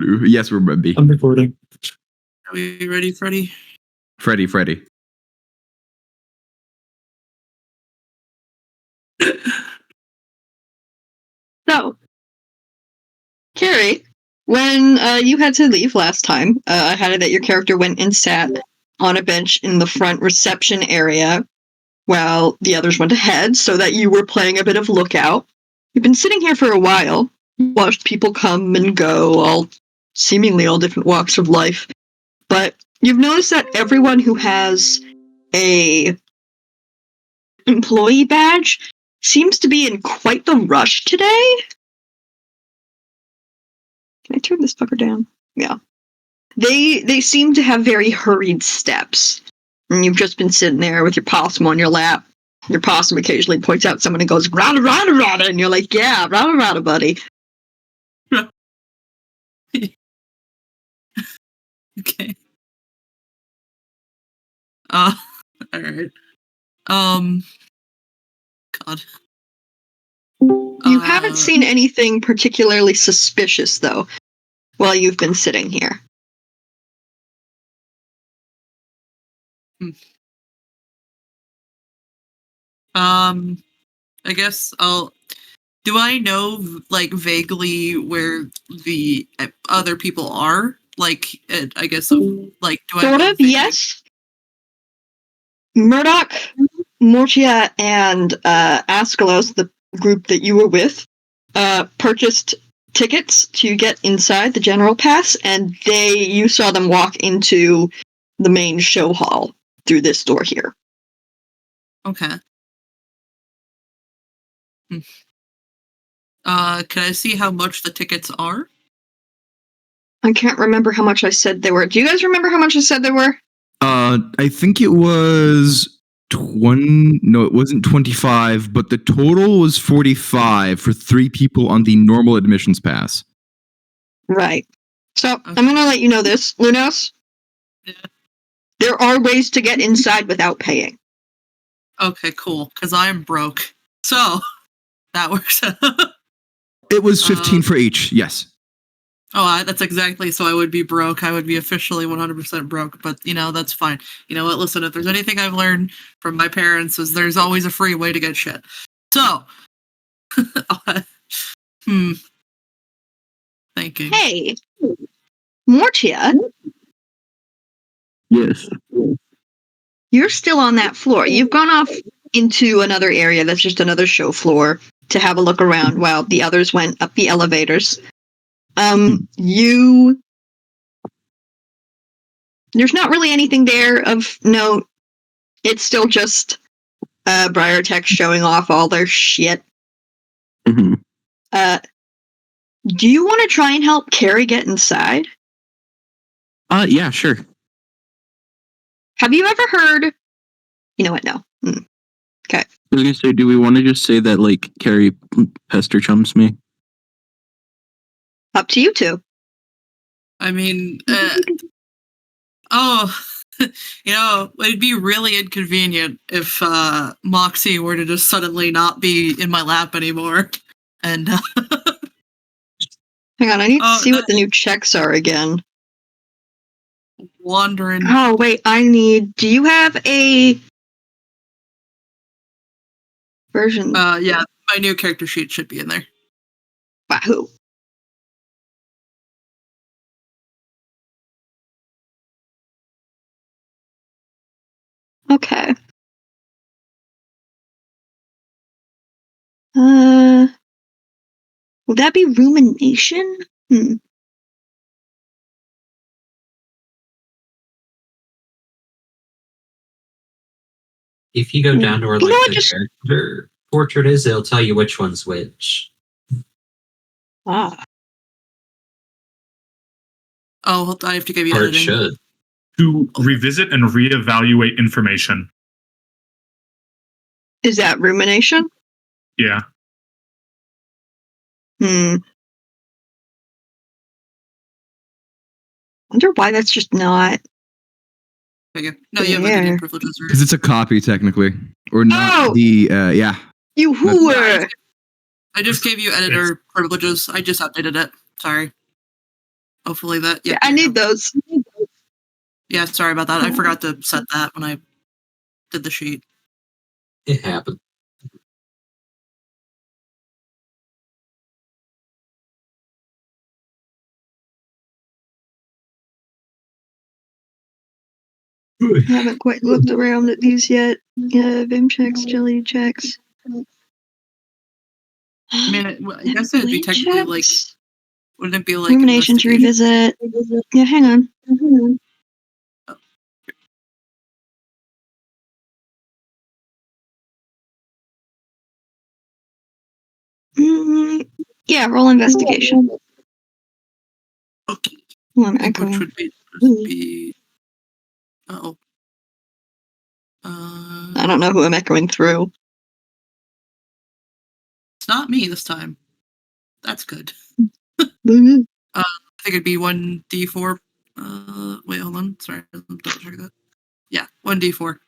Yes, we're ready. I'm recording. Are we ready, Freddy? Freddy. So, Carrie, when you had to leave last time, I had it that your character went and sat on a bench in the front reception area while the others went ahead, so that you were playing a bit of lookout. You've been sitting here for a while, watched people come and go, seemingly all different walks of life, but you've noticed that everyone who has a employee badge seems to be in quite the rush today. Can I turn this fucker down? Yeah. They seem to have very hurried steps. And you've just been sitting there with your possum on your lap. Your possum occasionally points out someone and goes, "Rada, rada, rada," and you're like, "Yeah, rada, rada, buddy." Okay. Alright. God. You haven't seen anything particularly suspicious, though, while you've been sitting here. I guess do I know, like, vaguely where the other people are? Like, I guess, like, do I Sort of, yes. Murdoch, Mortia, and Askelos, the group that you were with, purchased tickets to get inside the general pass, and you saw them walk into the main show hall through this door here. Okay. Can I see how much the tickets are? I can't remember how much I said they were. Do you guys remember how much I said they were? I think it was 20. No, it wasn't 25, but the total was 45 for 3 people on the normal admissions pass. Right. So, okay. I'm going to let you know this, Lunos. Yeah. There are ways to get inside without paying. Okay, cool. Because I'm broke. So, that works. It was 15 for each, yes. Oh, that's exactly, so I would be broke. I would be officially 100% broke, but, that's fine. You know what, listen, if there's anything I've learned from my parents is there's always a free way to get shit. So, thinking. Hey, Mortia. Yes. You're still on that floor. You've gone off into another area that's just another show floor to have a look around while the others went up the elevators. There's not really anything there of note. It's still just Briartech showing off all their shit. Mm-hmm. Do you want to try and help Carrie get inside? Yeah, sure. Have you ever heard... You know what, no. Okay. I was gonna say, do we want to just say that, like, Carrie pester chumps me? Up to you two. I mean, it'd be really inconvenient if Moxie were to just suddenly not be in my lap anymore. And hang on, I need to see what the new checks are again. Wandering. Oh, wait, do you have a version? Yeah, my new character sheet should be in there. Wahoo. Okay. Would that be rumination? If you go down to where the character portrait is, it'll tell you which one's which. Ah. Oh, I have to give you or editing. It should. To revisit and reevaluate information. Is that rumination? Yeah. Wonder why that's just not. Okay. No, you have editing privileges. Because it's a copy, technically. Or not yeah. You whore! I just gave you editor privileges. I just updated it. Sorry. Hopefully that. Yeah, I need those. Yeah, sorry about that. I forgot to set that when I did the sheet. It happened. I haven't quite looked around at these yet. Vim checks, jelly checks. I mean, I guess it would be technically like, wouldn't it be like Rumination to revisit. Yeah, hang on. Yeah, roll investigation. Okay. Oh, I'm Which echoing. would be oh. I don't know who I'm echoing through. It's not me this time. That's good. Mhm. I think it'd be 1d4. Wait, hold on. Sorry, double check that. Yeah, 1d4.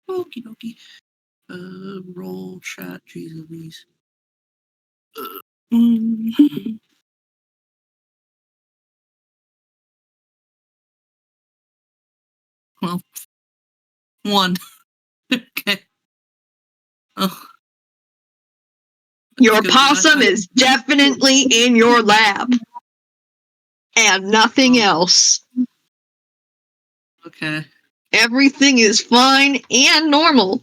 Okie dokie. Roll chat. Jesus, please. Well, 1. Okay. Oh. Your possum is definitely in your lab. And nothing else. Okay. Everything is fine and normal.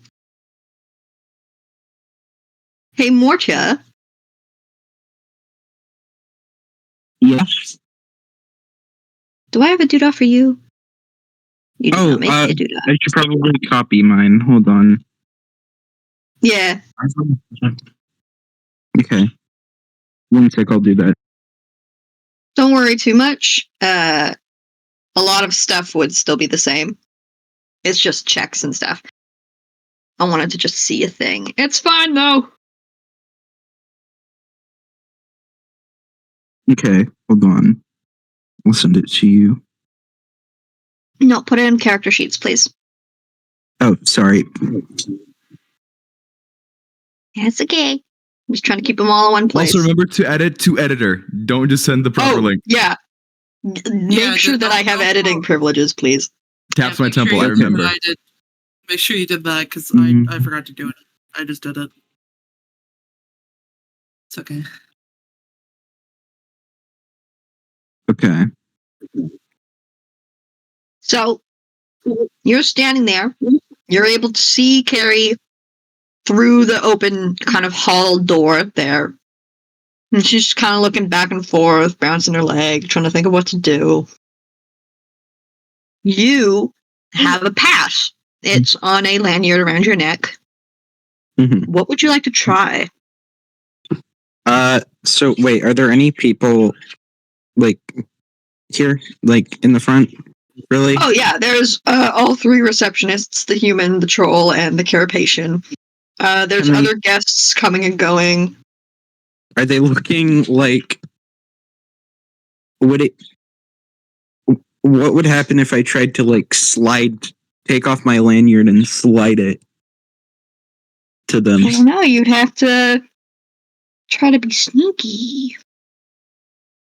Hey, Mortia. Yeah. Do I have a doodah for you? You did not make me a doodah. I should probably copy mine. Hold on. Yeah. Okay. 1 sec, I'll do that. Don't worry too much. A lot of stuff would still be the same. It's just checks and stuff. I wanted to just see a thing. It's fine, though. Okay, hold on. I'll send it to you. No, put it in character sheets, please. Oh, sorry. Yeah, it's okay. I'm just trying to keep them all in one place. Also, remember to edit to editor. Don't just send the proper link. Yeah. Make sure that I have editing privileges, please. Taps my make sure temple. you I did what remember. I did. Make sure you did that because I forgot to do it. I just did it. It's okay. Okay. So, you're standing there. You're able to see Carrie through the open kind of hall door there. And she's just kind of looking back and forth, bouncing her leg, trying to think of what to do. You have a pass. It's on a lanyard around your neck. Mhm. What would you like to try? So wait, are there any people like here, like in the front? Really? Oh yeah, there's all 3 receptionists: the human, the troll, and the carapacian. There's other guests coming and going. Are they looking like? What would happen if I tried to like take off my lanyard and slide it to them? I don't know, you'd have to try to be sneaky.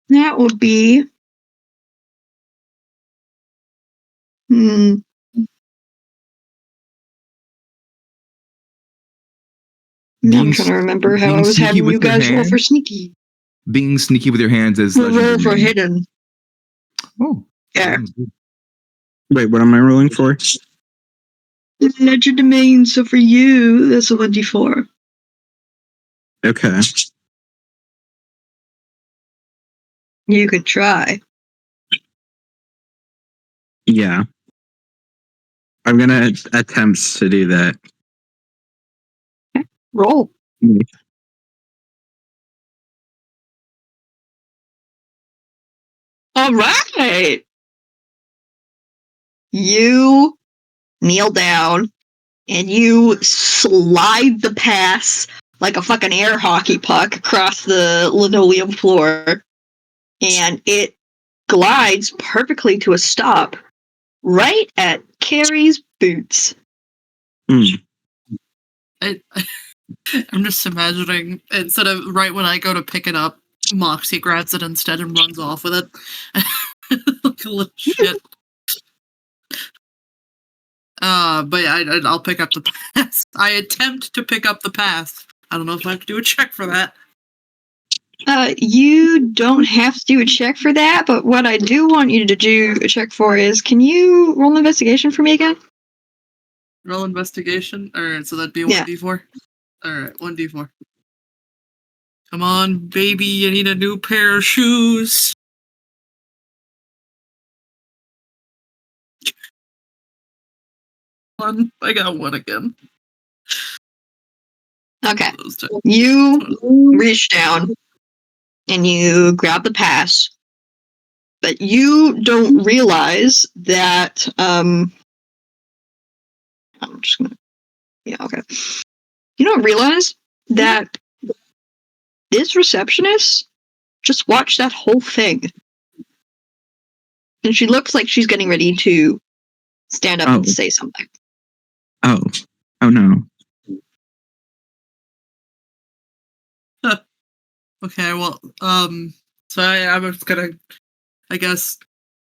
That would be... Now I'm trying to remember how I was having you guys roll for sneaky. Being sneaky with your hands is Roll for hidden. Oh. Yeah. Wait, what am I rolling for? Legend domain, so for you, that's a 1d4. Okay. You could try. Yeah. I'm gonna attempt to do that. Roll. All right. You kneel down and you slide the pass like a fucking air hockey puck across the linoleum floor, and it glides perfectly to a stop right at Carrie's boots. Mm. I'm just imagining, instead of right when I go to pick it up, Moxie grabs it instead and runs off with it. Like a little shit. But yeah, I'll pick up the pass. I attempt to pick up the pass. I don't know if I have to do a check for that. You don't have to do a check for that, but what I do want you to do a check for is, can you roll an investigation for me again? Roll investigation? Alright, so that'd be Yeah. 1d4? Alright, 1d4. Come on, baby, I need a new pair of shoes. One, I got one again. Okay. Those two. You reach down and you grab the pass, but you don't realize that I'm just gonna, yeah, okay. You don't realize that this receptionist just watched that whole thing, and she looks like she's getting ready to stand up and say something. Oh no. Okay, well, so I was gonna, I guess,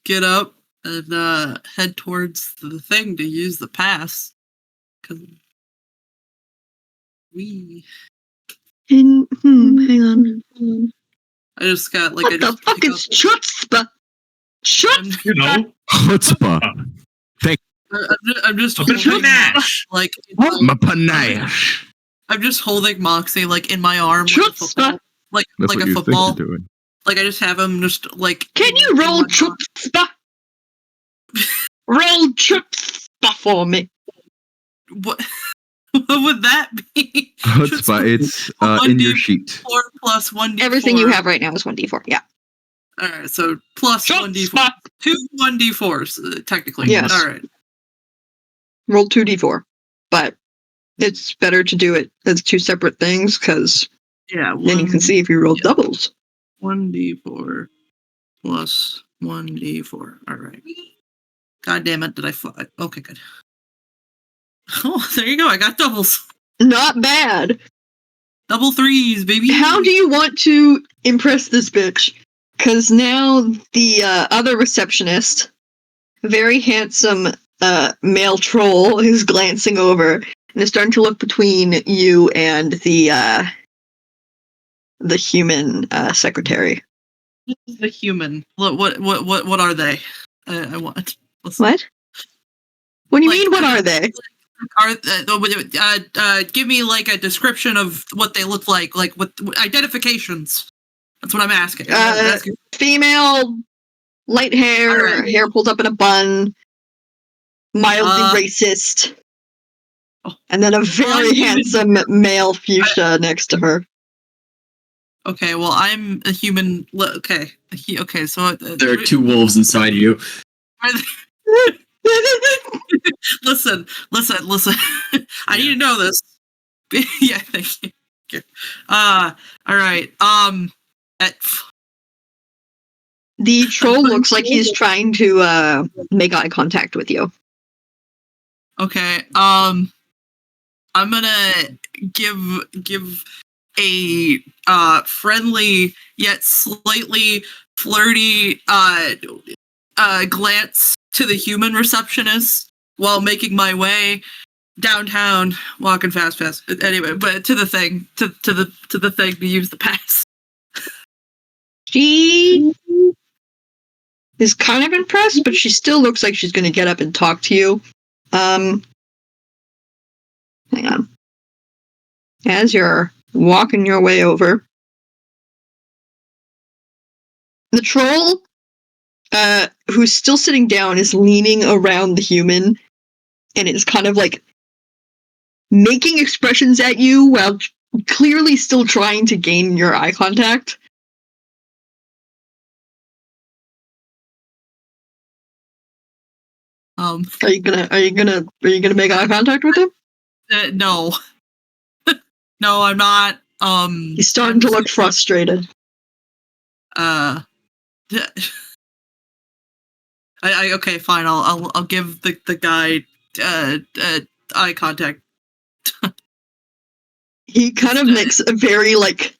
get up and head towards the thing to use the pass. Cause And, hang on. I just got like What I the just fuck pick is chutzpah? Chutzpah! You know, Chutzpah. I'm just a bit of holding panache. like My panache. I'm just holding Moxie like in my arm like a football, like That's like what a you football. think you're doing. Like I just have him just like. Can you roll chutzpah? Roll chutzpah for me. What? What would that be? Chutzpah. It's in your sheet. 4 plus 1d4. Everything you have right now is 1d4. Yeah. All right, so plus 1d4. Chutzpah! 2 1d4s technically. Yes. All right. Roll 2d4. But it's better to do it as two separate things, because Yeah. then you can see if you roll doubles. 1d4 plus 1d4. All right. God damn it! Did I fly? Okay, good. Oh, there you go. I got doubles. Not bad. Double threes, baby. How do you want to impress this bitch? Because now the other receptionist, very handsome male troll, is glancing over and is starting to look between you and the human secretary. The human? What are they? I want. What? What do you Like, mean? What are they? Give me like a description of what they look like with identifications. That's what I'm asking. I'm asking. Female, light hair, Alright. hair pulled up in a bun, mildly racist, and then a very handsome male fuchsia next to her. Okay, well, I'm a human. Okay, okay. So There are two wolves inside you. Listen. I need to know this. Yeah, thank you. All right. The troll looks like he's trying to make eye contact with you. Okay. I'm gonna give a friendly yet slightly flirty glance to the human receptionist while making my way downtown, walking fast. Anyway, but to the thing, to the thing to use the pass. She is kind of impressed, but she still looks like she's going to get up and talk to you. Hang on. As you're walking your way over, the troll, who's still sitting down, is leaning around the human and is kind of like making expressions at you while clearly still trying to gain your eye contact. Are you gonna make eye contact with him? No. No, I'm not. He's starting to look frustrated. I okay, fine. I'll give the guy eye contact. He kind of makes a very like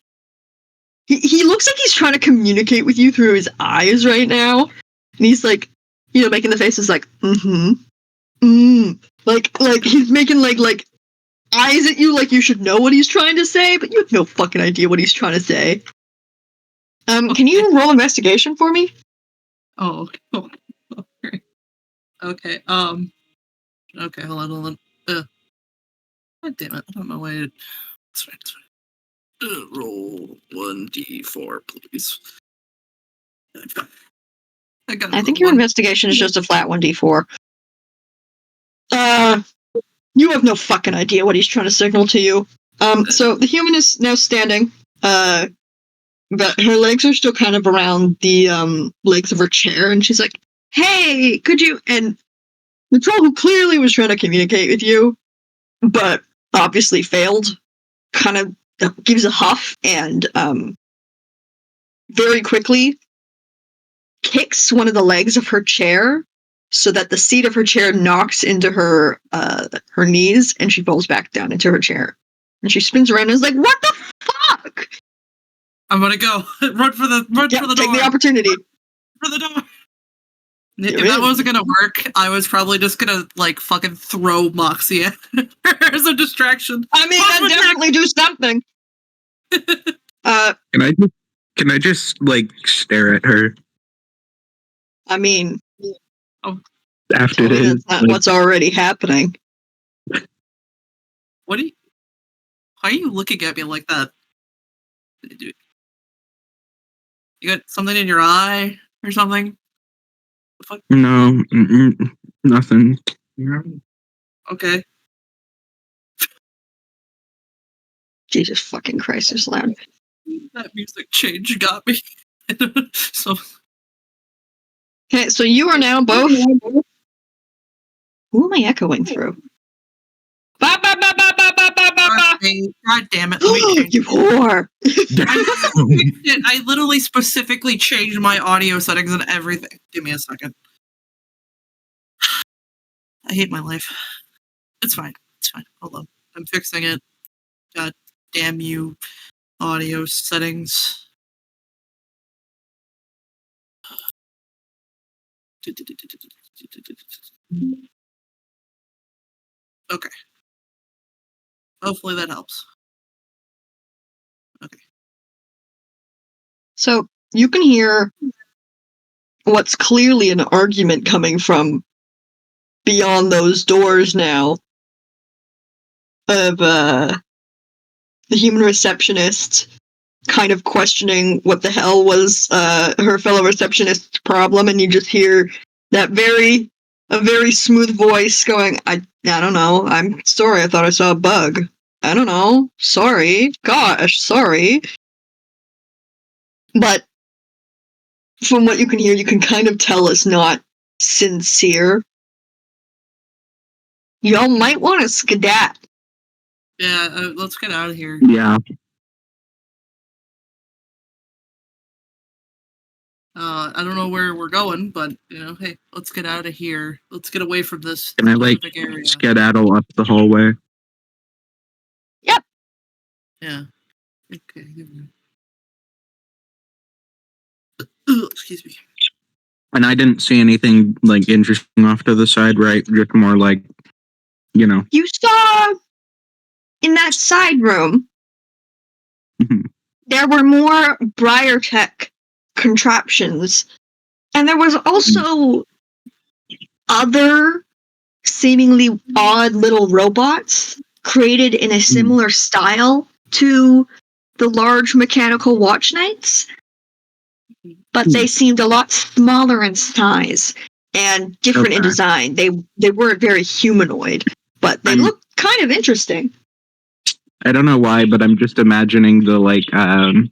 he looks like he's trying to communicate with you through his eyes right now, and he's like, making the faces like, like he's making like eyes at you like you should know what he's trying to say, but you have no fucking idea what he's trying to say. Can you roll investigation for me? Oh, okay. Okay. Okay. Hold on. God damn it! I don't know why it. That's right. Roll 1d4, please. I think your investigation is just a flat 1d4. You have no fucking idea what he's trying to signal to you. So the human is now standing, but her legs are still kind of around the legs of her chair, and she's like, "Hey, could you?" And the troll, who clearly was trying to communicate with you, but obviously failed, kind of gives a huff and very quickly kicks one of the legs of her chair so that the seat of her chair knocks into her knees, and she falls back down into her chair. And she spins around and is like, "What the fuck?" I'm gonna go run for the door. Take the opportunity. For the door. If that wasn't gonna work, I was probably just gonna like fucking throw Moxie at her as a distraction. I mean, that definitely do something. Can I just like stare at her I mean, after that's this? not what's already happening. What are you? Why are you looking at me like that? You got something in your eye or something? The fuck? No, nothing. Okay. Jesus fucking Christ, it's loud. That music change got me. So Okay, so you are now both. Who am I echoing through? Ba, ba, ba, ba, ba, ba, ba, ba, ba. God damn it! Let me change You whore! I literally specifically changed my audio settings and everything. Give me a second. I hate my life. It's fine. It's fine. Hold on. I'm fixing it. God damn you, audio settings. Okay. Hopefully that helps. Okay. So you can hear what's clearly an argument coming from beyond those doors now of the human receptionist kind of questioning what the hell was her fellow receptionist's problem, and you just hear that very smooth voice going, I don't know, I'm sorry, I thought I saw a bug. I don't know, sorry, gosh, sorry. But from what you can hear, you can kind of tell it's not sincere. Y'all might want to skedat. Yeah, let's get out of here. Yeah. I don't know where we're going, but hey, let's get out of here. Let's get away from this Can I like specific area. skedaddle up the hallway? Yep. Yeah. Okay. Excuse me. And I didn't see anything like interesting off to the side, right? Just more like, You saw in that side room, there were more Briartech contraptions. And there was also other seemingly odd little robots created in a similar style to the large mechanical watch knights. But they seemed a lot smaller in size and different in design. They weren't very humanoid, but they looked kind of interesting. I don't know why, but I'm just imagining the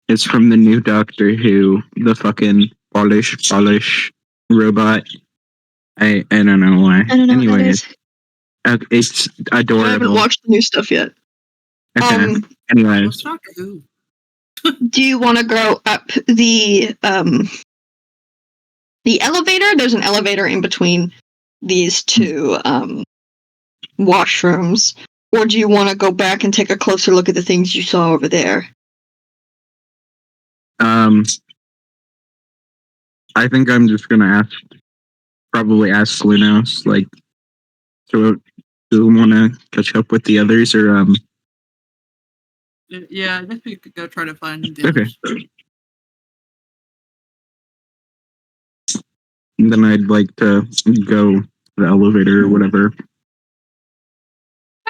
it's from the new Doctor Who, the fucking polish robot. I don't know why. I don't know what that is. It's adorable. I haven't watched the new stuff yet. Okay. Anyways. Doctor Who? Do you want to go up the elevator? There's an elevator in between these two washrooms. Or do you want to go back and take a closer look at the things you saw over there? I think I'm just gonna probably ask Lunos, like, do we want to catch up with the others, or Yeah, I guess we could go try to find the Okay. others. And then I'd like to go to the elevator or whatever.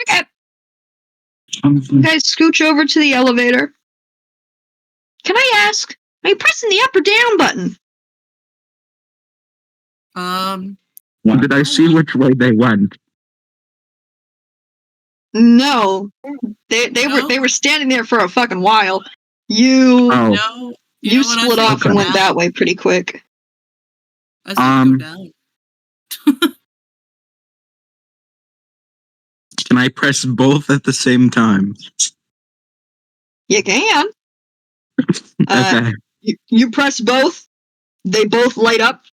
Okay. You guys scooch over to the elevator. Can I ask, are you pressing the up or down button? Did I see which way they went? No. They No? were standing there for a fucking while. You Oh, No, you know what, I split think off go and went down. that way pretty quick. I think go down. can I press both at the same time? You can. Okay. You press both. They both light up,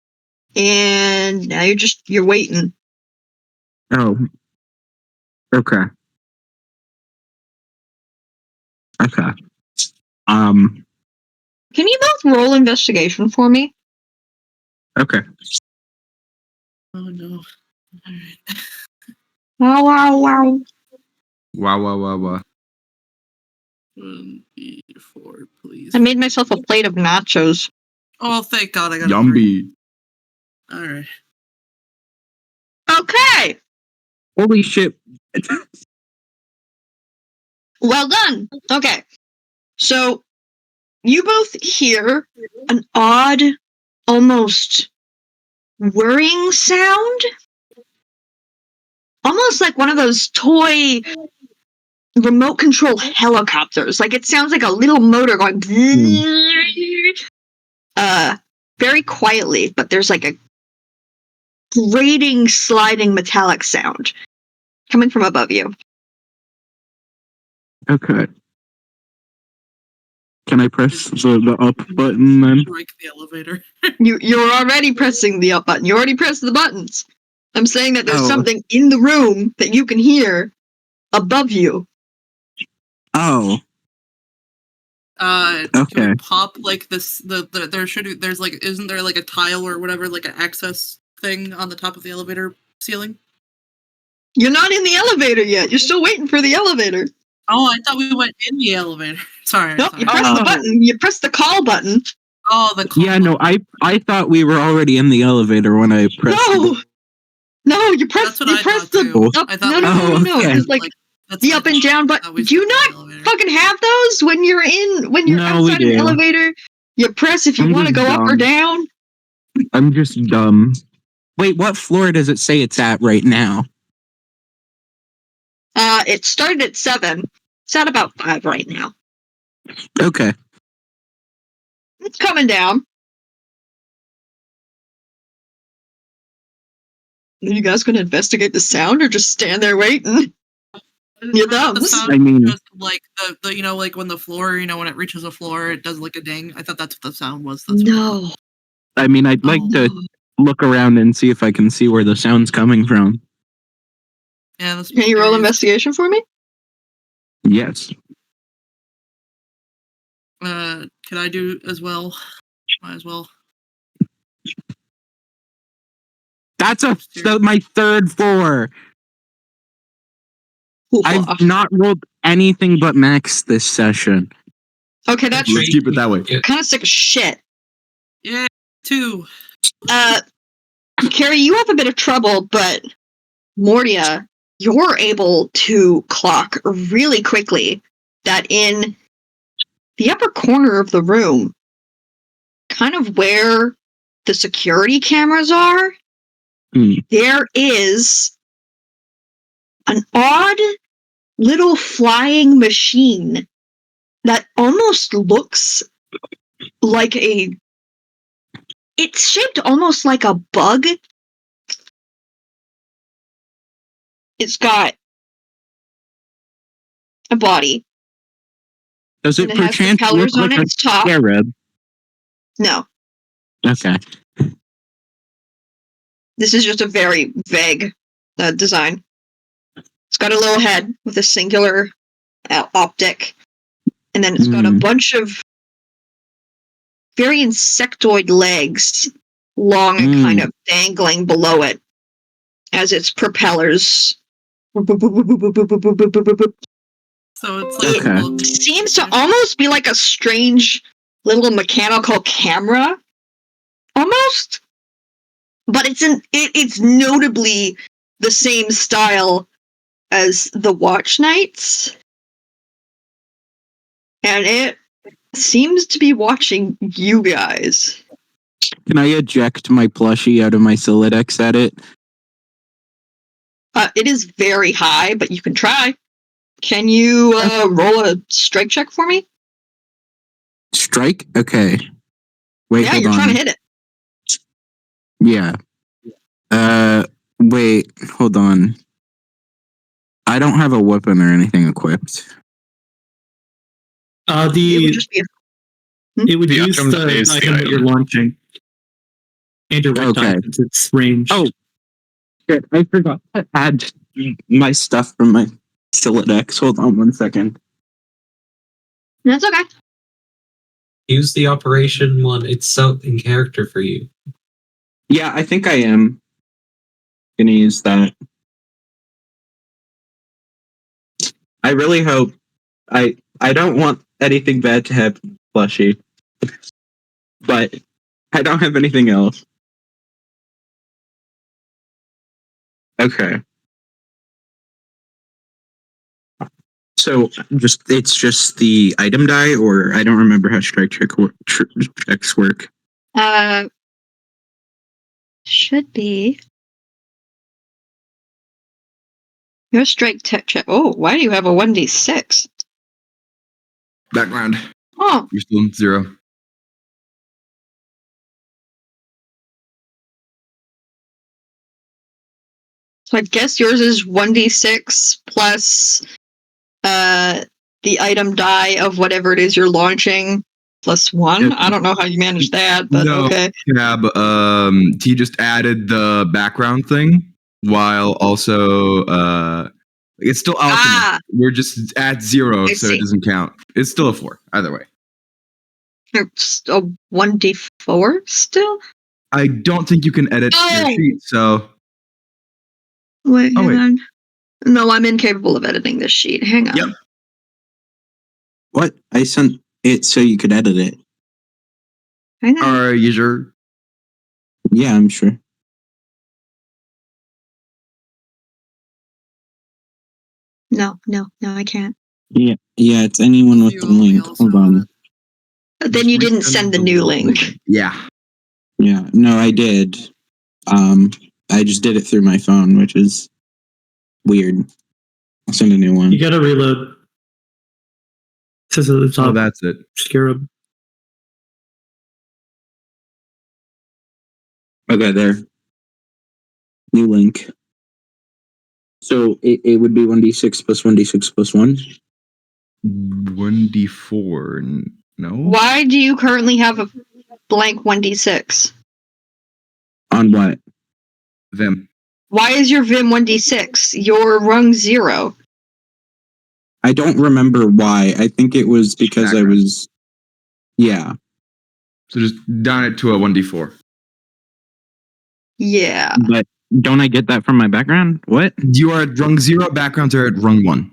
and now you're waiting. Oh. Okay. Okay. Can you both roll investigation for me? Okay. Oh no. Alright. Wow, wow, wow. Wow. 1d4, please. I made myself a plate of nachos. Oh, thank God I got a 3. Yummy. Alright. Okay. Holy shit. Well done. Okay. So you both hear an odd, almost whirring sound. Almost like one of those toy remote control helicopters. Like it sounds like a little motor going very quietly, but there's like a grating, sliding metallic sound coming from above you. Okay. Can I press the up button then? Strike the elevator. You're already pressing the up button. You already pressed the buttons. I'm saying that there's Oh. something in the room that you can hear above you. Oh. Can Okay. we pop like this? There's like, isn't there like a tile or whatever, like an access thing on the top of the elevator ceiling? You're not in the elevator yet. You're still waiting for the elevator. Oh, I thought we went in the elevator. Sorry. Nope, sorry. you press the button. You press the call button. Oh, the call Yeah, no, button. I thought we were already in the elevator when I pressed No, you press. That's what You I press thought the too. up. I thought No, we no, were no, no, no. okay. Just like that's the what I up and thought. down I button. thought we Do you stepped in not the elevator. fucking have those when you're No, outside we an do. elevator? You press if you I'm want to just go up or dumb. down. I'm just dumb. Wait, what floor does it say it's at right now? It started at 7. It's at about 5 right now. Okay. It's coming down. Are you guys gonna investigate the sound or just stand there waiting? Your I thought the thumbs. sound I mean- was just like the like when the floor, when it reaches a floor, it does like a ding. I thought that's what the sound was. That's what I thought. No. I mean, I'd like to look around and see if I can see where the sound's coming from. Yeah, that's Can you roll mysterious. investigation for me? Yes. Can I do as well? Might as well. That's my third floor. I've not rolled anything but max this session. Okay, that's Let's keep it that way. kind of sick of shit. Yeah, 2. Carrie, you have a bit of trouble, but Mortia, you're able to clock really quickly that in the upper corner of the room, kind of where the security cameras are, there is an odd little flying machine that almost looks like it's shaped almost like a bug. It's got a body. Does it And it has perchance propellers look on like a its top. scarab? No, Okay. this is just a very vague design. It's got a little head with a singular optic, and then it's got a bunch of very insectoid legs, long and kind of dangling below it as its propellers. So it's like Okay. a It seems to almost be like a strange little mechanical camera, almost. But it's notably the same style as the Watch Knights, and it seems to be watching you guys. Can I eject my plushie out of my Solidex at it? It is very high, but you can try. Can you roll a strike check for me? Strike? Okay. Wait, Yeah, hold you're on. trying to hit it. Yeah. Wait, hold on. I don't have a weapon or anything equipped. It would The just be it would The use item the is the item that item. you're launching. And your right Okay. since it's range. Oh, shit, I forgot to add my stuff from my Solidex. Hold on 1 second. That's okay. Use the operation one. It's so in character for you. Yeah, I think I am gonna use that. I really hope I don't want anything bad to happen, Plushie. But I don't have anything else. Okay. So it's just the item die, or I don't remember how strike checks work. Should be. Your strike check. Oh, why do you have a 1d6? Background. Oh, You're still 0. so I guess yours is 1d6 plus the item die of whatever it is you're launching plus 1. I don't know how you manage that, but No. okay. Yeah, but he just added the background thing while also it's still alchemy. Ah, We're just at 0, I so see. it doesn't count. It's still a 4 either way. it's a 1d4 still? I don't think you can edit your Oh! sheet, so Wait, Oh, hang wait. on. No, I'm incapable of editing this sheet. Hang on. Yep. What? I sent it so you could edit it. Hang on. are you sure? Yeah, I'm sure. No, I can't. Yeah, it's anyone with You the only link. also Hold on. want Then you didn't Resend send the new link. Yeah. Yeah, no, I did. I just did it through my phone, which is weird. I'll send a new one. You gotta reload. It says at the top. Oh, that's it. Scarab. Okay, there. New link. So it would be 1d6 plus 1d6 plus 1. 1d4. No. Why do you currently have a blank 1d6? On what? Them. Why is your Vim 1d6? You're rung 0. I don't remember why. I think it was because I Background. was. Yeah. So just down it to a 1d4. Yeah. But don't I get that from my background? What? You are at rung 0, backgrounds are at rung 1.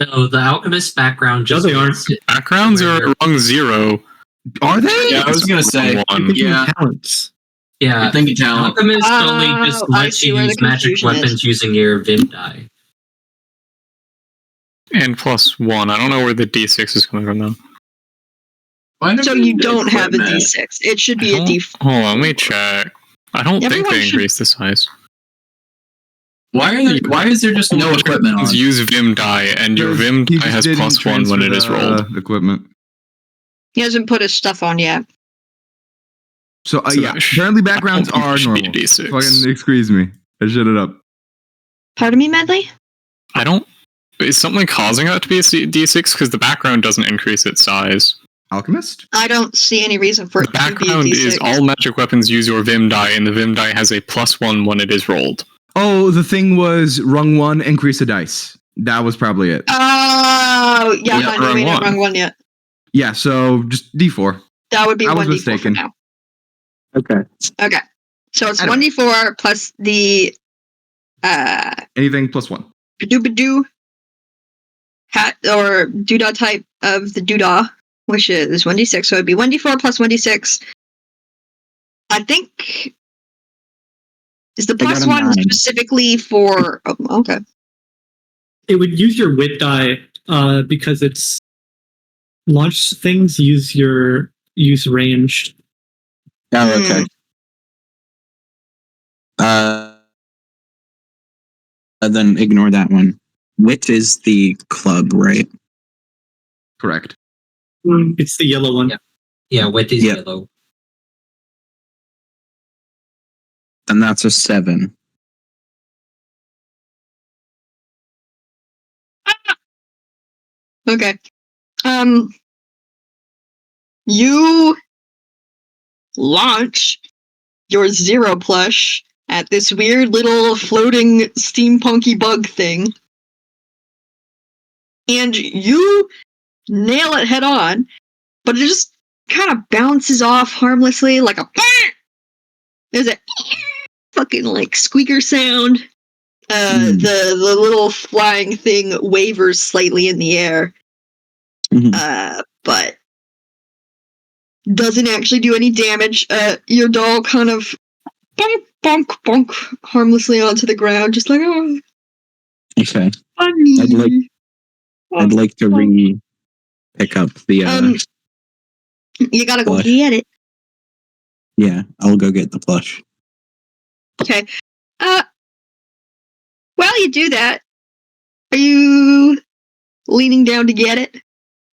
No, the alchemist background just No, they aren't. Backgrounds are at rung 0. Are they? Yeah, I was gonna say. You're thinking Yeah, talents. yeah. you're thinking talent. Alchemist only Oh, just I lets see you where the use magic confusion is. weapons using your Vim die. And plus 1. I don't know where the d6 is coming from though. So you don't have a d6. It should be a d4. Hold on, let me check. I don't think Everyone they should- increased the size. Why is there just no equipment on? Use Vim die, and your Vim He die just has didn't plus 1 when transfer it is the, rolled. Equipment. He hasn't put his stuff on yet. So, So yeah, that apparently backgrounds I don't think are it should be normal. D6. Fucking excuse me. I shut it up. Pardon me, Medley? I don't. Is something causing that to be a d6? Because the background doesn't increase its size. Alchemist? I don't see any reason for The it to be a background d6. is all magic weapons use your Vim die, and the Vim die has a plus 1 when it is rolled. Oh, the thing was rung 1, increase the dice. That was probably it. Oh, yeah, Yeah, I rung made it one. wrong one yet. Yeah, so just d4. That would be I was 1d4 for mistaken. now. Okay. Okay. So it's Anyway. 1d4 plus the Anything plus 1. Badoo hat or doodah type of the doodah, which is 1d6. So it'd be 1d4 plus 1d6. I think is the I got plus a 1 9. specifically for. Oh, okay. It would use your wit die because it's launch things use range. Oh, okay. Then ignore that one. Wit is the club, right? Correct. It's the yellow one. Yeah. Yeah, wet is Yeah. yellow. Then that's a 7. Okay. You launch your Zero plush at this weird little floating steampunky bug thing, and you nail it head on, but it just kind of bounces off harmlessly like a. There's a fucking like squeaker sound. The little flying thing wavers slightly in the air, but doesn't actually do any damage. Your doll kind of bonk, bonk, bonk harmlessly onto the ground, just like, oh, Okay. funny. I'd like to pick up the You gotta go plush. get it. Yeah, I'll go get the plush. Okay. While you do that, are you leaning down to get it?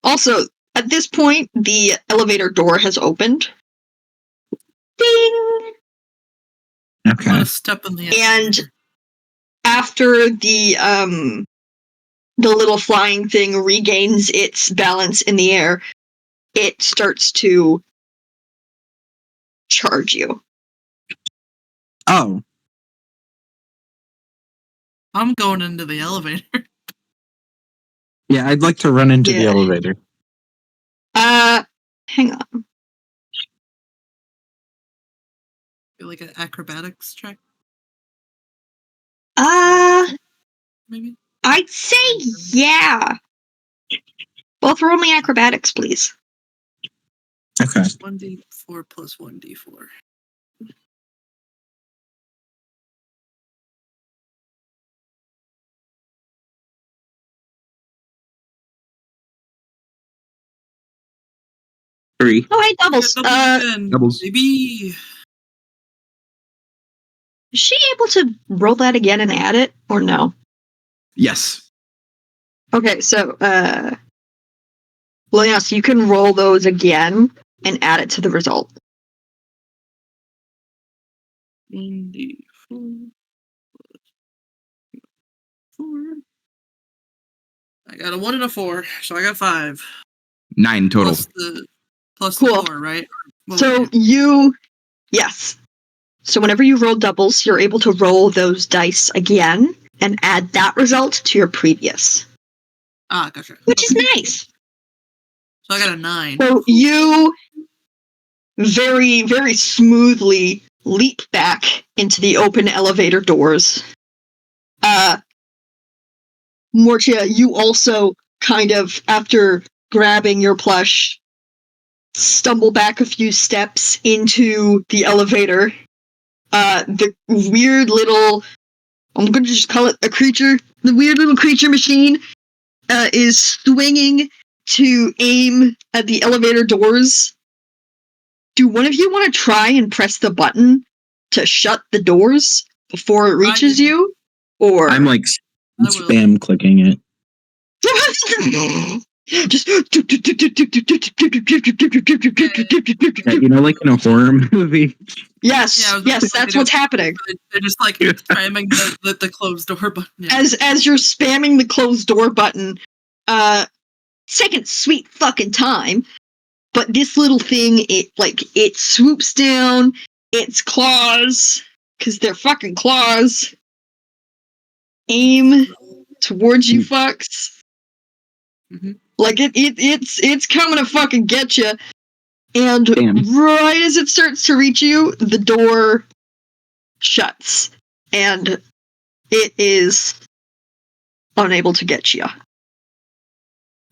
Also, at this point, the elevator door has opened. Ding! I'm Okay. gonna step in the And elevator. after the little flying thing regains its balance in the air, it starts to charge you. Oh, I'm going into the elevator. yeah, I'd like to run into the Yeah. elevator. Hang on. Like an acrobatics check, maybe? I'd say yeah. Both roll me acrobatics, please. Okay. 1d4 plus 1d4. Three. Oh, hey, doubles. Doubles. Maybe. Is she able to roll that again and add it, or no? Yes. Okay, so, well, yes, you can roll those again and add it to the result. 1d4 4. I got a 1 and a 4, so I got 5. 9 total. Plus Cool. the 4, right? So yes. So whenever you roll doubles, you're able to roll those dice again and add that result to your previous, Gotcha. which is nice. So I got a 9. So you very, very smoothly leap back into the open elevator doors. Mortia, you also kind of, after grabbing your plush, stumble back a few steps into the elevator. The weird little, I'm going to just call it a creature, the weird little creature machine is swinging to aim at the elevator doors. Do one of you want to try and press the button to shut the doors before it reaches you? Or I'm like I will. spam clicking it. just You know, like in a horror movie. yes, Yeah, I was yes, like, that's they what's don't- happening. They're just like spamming the closed door button. Yeah. As you're spamming the closed door button, it's taking sweet fucking time. But this little thing, it swoops down its claws, because they're fucking claws, aim towards you fucks. Mhm. Like it's coming to fucking get you. And Damn. right as it starts to reach you, the door shuts. And it is unable to get you.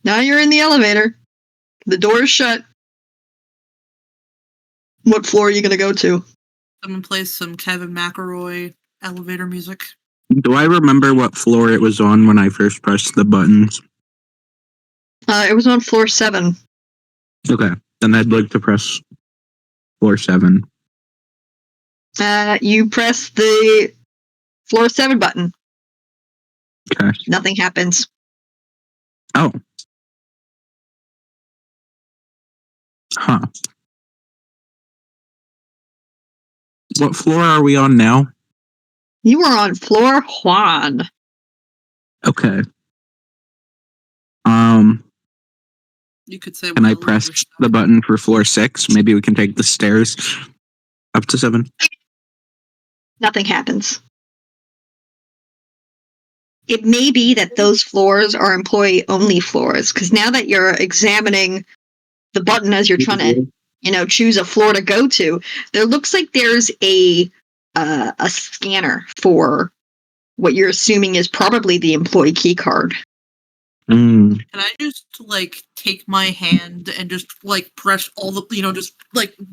Now you're in the elevator. The door is shut. What floor are you going to go to? Someone plays some Kevin McElroy elevator music. Do I remember what floor it was on when I first pressed the buttons? It was on floor 7. Okay, then I'd like to press floor 7. You press the floor 7 button. Okay. Nothing happens. Oh. Huh. What floor are we on now? You are on floor 1. Okay. You could say. Can I press the button for floor 6? Maybe we can take the stairs up to 7. Nothing happens. It may be that those floors are employee-only floors, because now that you're examining the button as you're trying to, choose a floor to go to, there looks like there's a scanner for what you're assuming is probably the employee key card. Mm. Can I just take my hand and just press all the just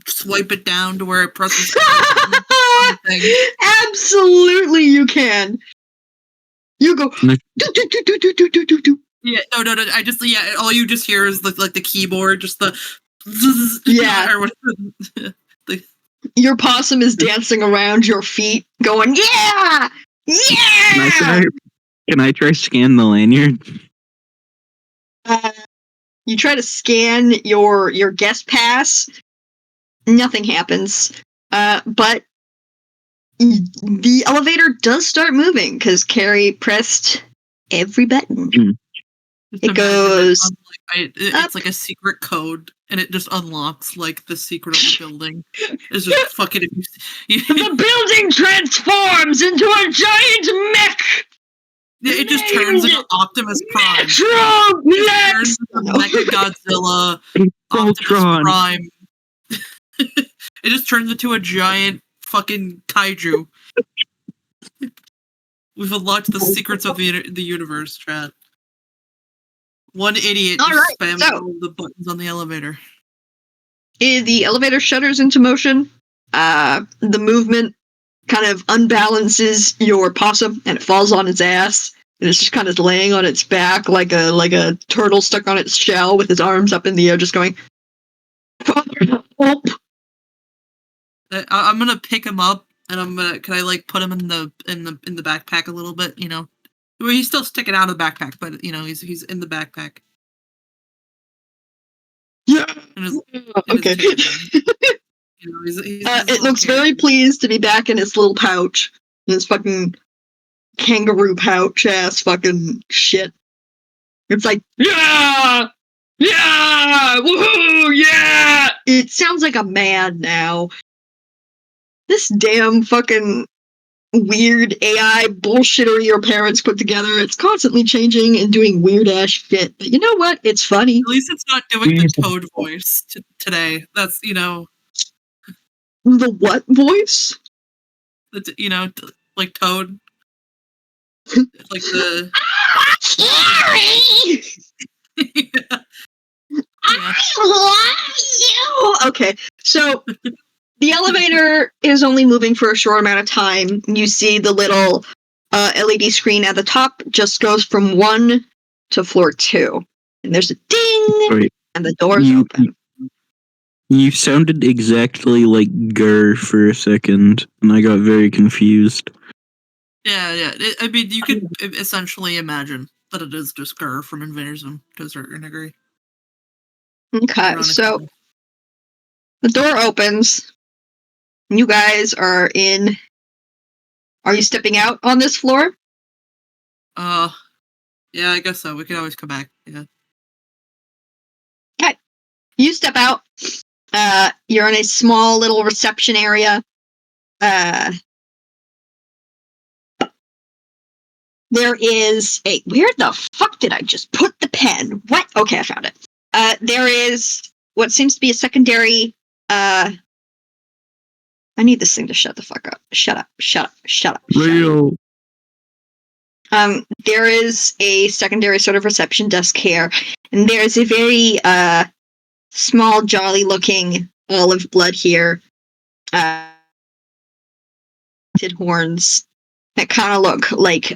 swipe it down to where it presses? Absolutely, you can. You go. Do. Yeah, no. I just all you just hear is the keyboard, just the yeah. Or whatever. Your possum is dancing around your feet, going yeah. Can I try scan the lanyard? You try to scan your guest pass. Nothing happens. But the elevator does start moving because Carrie pressed every button. It goes. It's like a secret code, and it just unlocks the secret of the building. It's just fucking. The building transforms into a giant mech. It just turns into Optimus Prime. It turns into Mecha Godzilla. Optimus Prime. It just turns into a giant fucking kaiju. We've unlocked the secrets of the universe, chat. One idiot just spamming all the buttons on the elevator. The elevator shutters into motion. The movement kind of unbalances your possum, and it falls on its ass. And it's just kind of laying on its back like a turtle stuck on its shell with its arms up in the air, just going. I'm gonna pick him up, and I'm gonna. Can I put him in the backpack a little bit? Well, he's still sticking out of the backpack, but he's in the backpack. Yeah. Okay. It looks very pleased to be back in its little pouch, in its fucking kangaroo pouch ass fucking shit. It's like yeah, woohoo, yeah. It sounds like a man now. This damn fucking weird AI bullshittery your parents put together. It's constantly changing and doing weird ass shit. But you know what? It's funny. At least it's not doing the Toad voice today. That's The what voice? Like Toad. Like the. Scary. Yeah. I love you. Okay, so. The elevator is only moving for a short amount of time. You see the little LED screen at the top just goes from 1 to floor 2. And there's a ding, and the door's open. You sounded exactly like Gurr for a second, and I got very confused. Yeah. I mean, you could essentially imagine that it is just Gurr from Invasion to a certain degree. Okay, so the door opens. You guys are in. Are you stepping out on this floor? Yeah, I guess so. We could always come back. Yeah. Okay. You step out. You're in a small little reception area. There is a. Where the fuck did I just put the pen? What? Okay, I found it. There is what seems to be a secondary. I need this thing to shut the fuck up. Shut up. Radio. There is a secondary sort of reception desk here, and there's a very small, jolly-looking olive blood here. Horns that kind of look like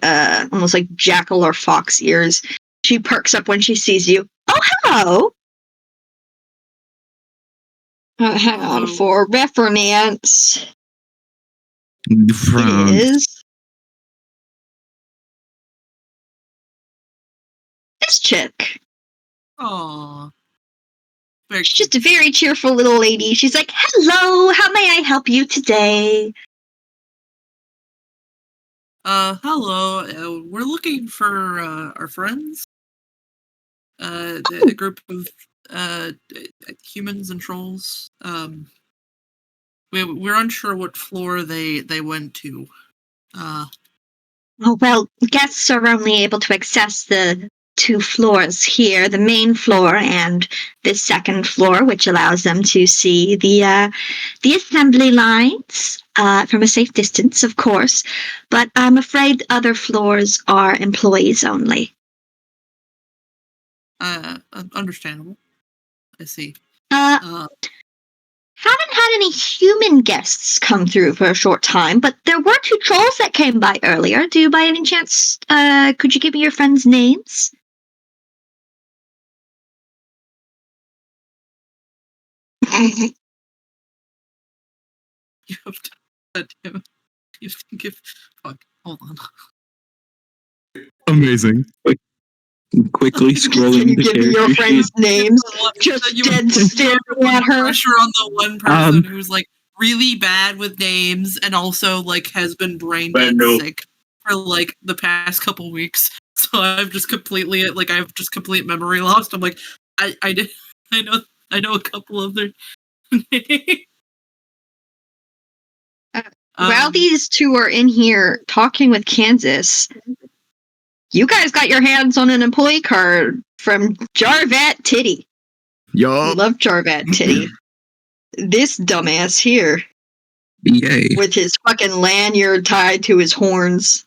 almost like jackal or fox ears. She perks up when she sees you. Oh, hello! Hang on for reference. It is this chick. Aww. She's just a very cheerful little lady. She's like, hello, how may I help you today? Hello. We're looking for our friends. A group of humans and trolls. We're unsure what floor they went to. Oh, well, guests are only able to access the 2 floors here, the main floor and the second floor, which allows them to see the assembly lines from a safe distance, of course. But I'm afraid other floors are employees only. Understandable. I see. Haven't had any human guests come through for a short time, but there were 2 trolls that came by earlier. Do you, by any chance, could you give me your friends' names? You have to. You have to give. Fuck. Hold on. Amazing. Quickly Can scrolling you the give me your character friends' sheet. names? Just Just dead staring at her. Pressure on the one person who's like really bad with names and also like has been brain dead sick for like the past couple weeks. So I've just completely complete memory lost. I'm like, I know a couple of their names. While these 2 are in here talking with Kansas, you guys got your hands on an employee card from Jarvat Titty. Yup. Love Jarvat Titty. This dumbass here. Yay. With his fucking lanyard tied to his horns.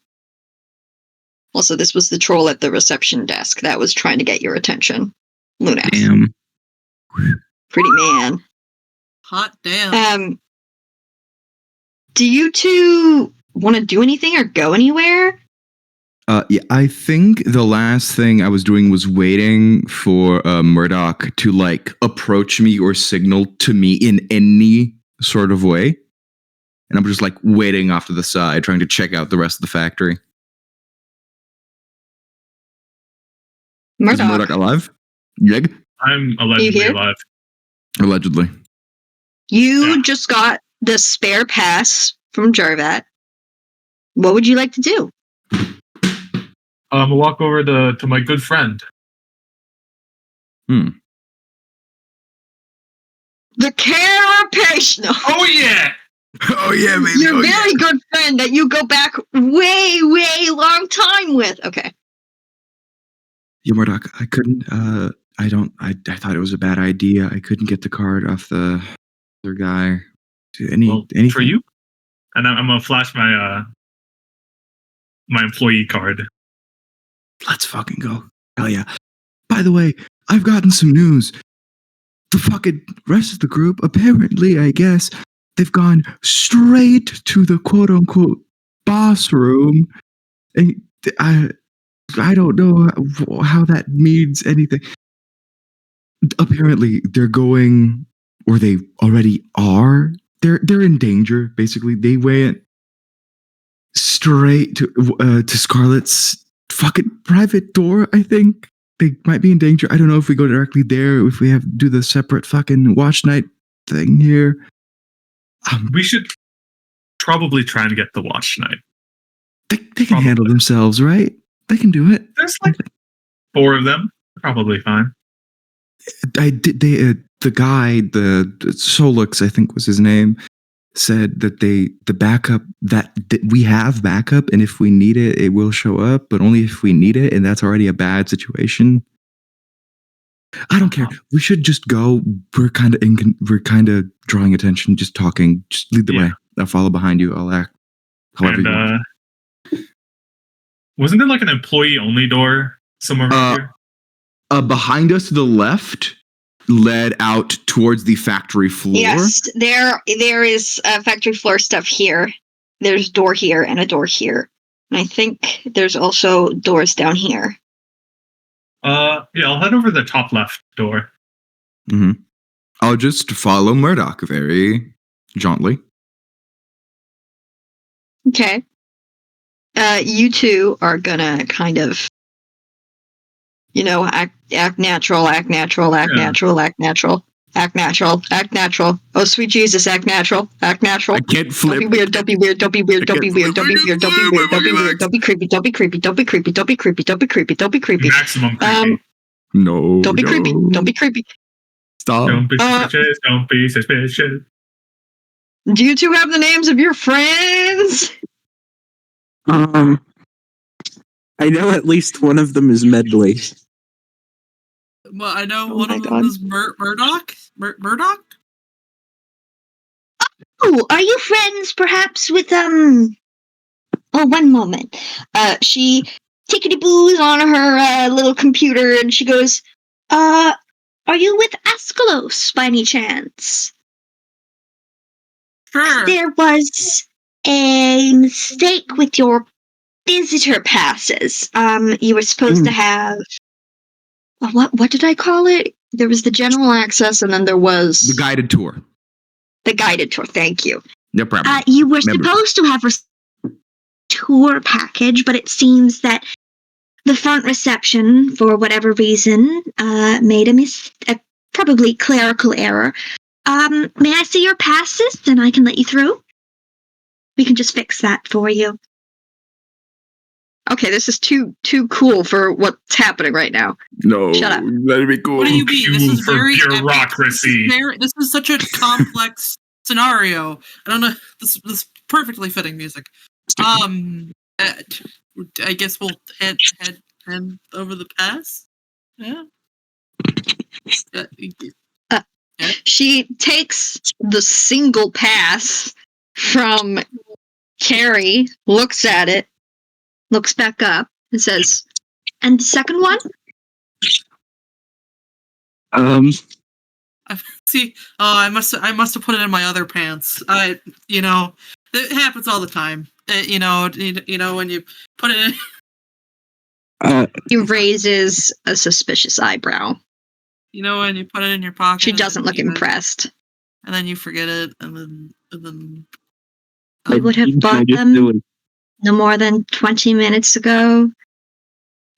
Also, this was the troll at the reception desk that was trying to get your attention. Lunas. Damn. Pretty man. Hot damn. Do you 2 want to do anything or go anywhere? Yeah, I think the last thing I was doing was waiting for Murdoch to like approach me or signal to me in any sort of way. And I'm just like waiting off to the side, trying to check out the rest of the factory. Is Murdoch alive? Yeg? I'm allegedly alive. Allegedly. You just got the spare pass from Jarvat. What would you like to do? I'll walk over to my good friend. The Carapace. Oh yeah! Oh yeah, baby. Your very good friend that you go back way long time with. Okay. Yeah, Murdoch, I couldn't, I thought it was a bad idea. I couldn't get the card off the other guy. Anything? For you? And I'm gonna flash my employee card. Let's fucking go. Hell yeah. By the way, I've gotten some news. The fucking rest of the group, apparently, I guess, they've gone straight to the quote-unquote boss room. And I don't know how that means anything. Apparently, they're going, or they already are. They're in danger. Basically, they went straight to Scarlett's fucking private door. I think they might be in danger. I don't know if we go directly there, if we have to do the separate fucking watch night thing here. We should probably try and get the watch night. They can handle themselves, right? They can do it. There's like 4 of them. Probably fine. The guy, the Solux, I think was his name, said that the backup that we have backup, and if we need it, it will show up, but only if we need it, and that's already a bad situation. I don't care. We should just go. We're kind of drawing attention, just talking. Just lead the way. I'll follow behind you. I'll act however you want. Wasn't there like an employee-only door somewhere around here? Behind us to the left led out towards the factory floor. Yes, there is factory floor stuff here. There's a door here and a door here. And I think there's also doors down here. Yeah, I'll head over the top left door. Mm-hmm. I'll just follow Murdoch very jauntily. Okay. You two are gonna kind of, act natural, act natural, act natural, act natural, act natural, act natural. Oh, sweet Jesus, act natural, act natural. I can't flip. Don't be weird, don't be weird, don't be weird, don't be weird, don't be weird, don't be weird, don't be weird, don't be creepy, don't be creepy, don't be creepy, don't be creepy, don't be creepy, don't be creepy. Maximum creepy. No. Don't be creepy, don't be creepy. Stop. Don't be suspicious, don't be suspicious. Do you two have the names of your friends? I know at least one of them is Medley. Well, I know Oh one my of them God. is Murdoch. Murdoch? Oh, are you friends perhaps with Oh, one moment. She tickety-boos on her little computer and she goes, Are you with Askelos by any chance? Sure. There was a mistake with your visitor passes. You were supposed to have what did I call it? There was the general access and then there was The guided tour. the guided tour. Thank you. No problem. you were Remember. supposed to have a tour package, but it seems that the front reception, for whatever reason, made a probably clerical error. May I see your passes? Then I can let you through. We can just fix that for you. Okay, this is too cool for what's happening right now. No. Shut up. That'd be cool. What do you mean? This is For very bureaucracy. This is such a complex scenario. I don't know. This perfectly fitting music. I guess we'll head over the pass. Yeah. She takes the single pass from Carrie, looks at it, looks back up, and says, And the second one? See, I must have put it in my other pants. It happens all the time. You know when you put it in. he raises a suspicious eyebrow. When you put it in your pocket. She doesn't look impressed. And then you forget it, and then. We would have bought them no more than 20 minutes ago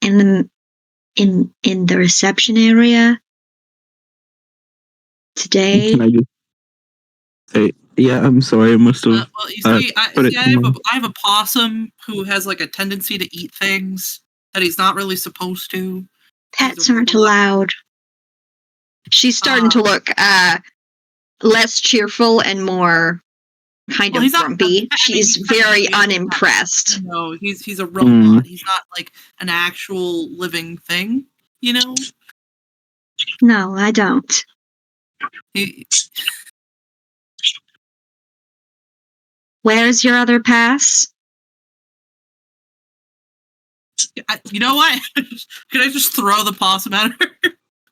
in the reception area today. Can I just say, yeah, I'm sorry, I must have. Well, you see, I have a possum who has like a tendency to eat things that he's not really supposed to. Pets aren't allowed. She's starting to look less cheerful and more kind of grumpy. She's very unimpressed. No, he's a robot. He's not like an actual living thing, No, I don't. Where's your other pass? You know what? Can I just throw the possum at her?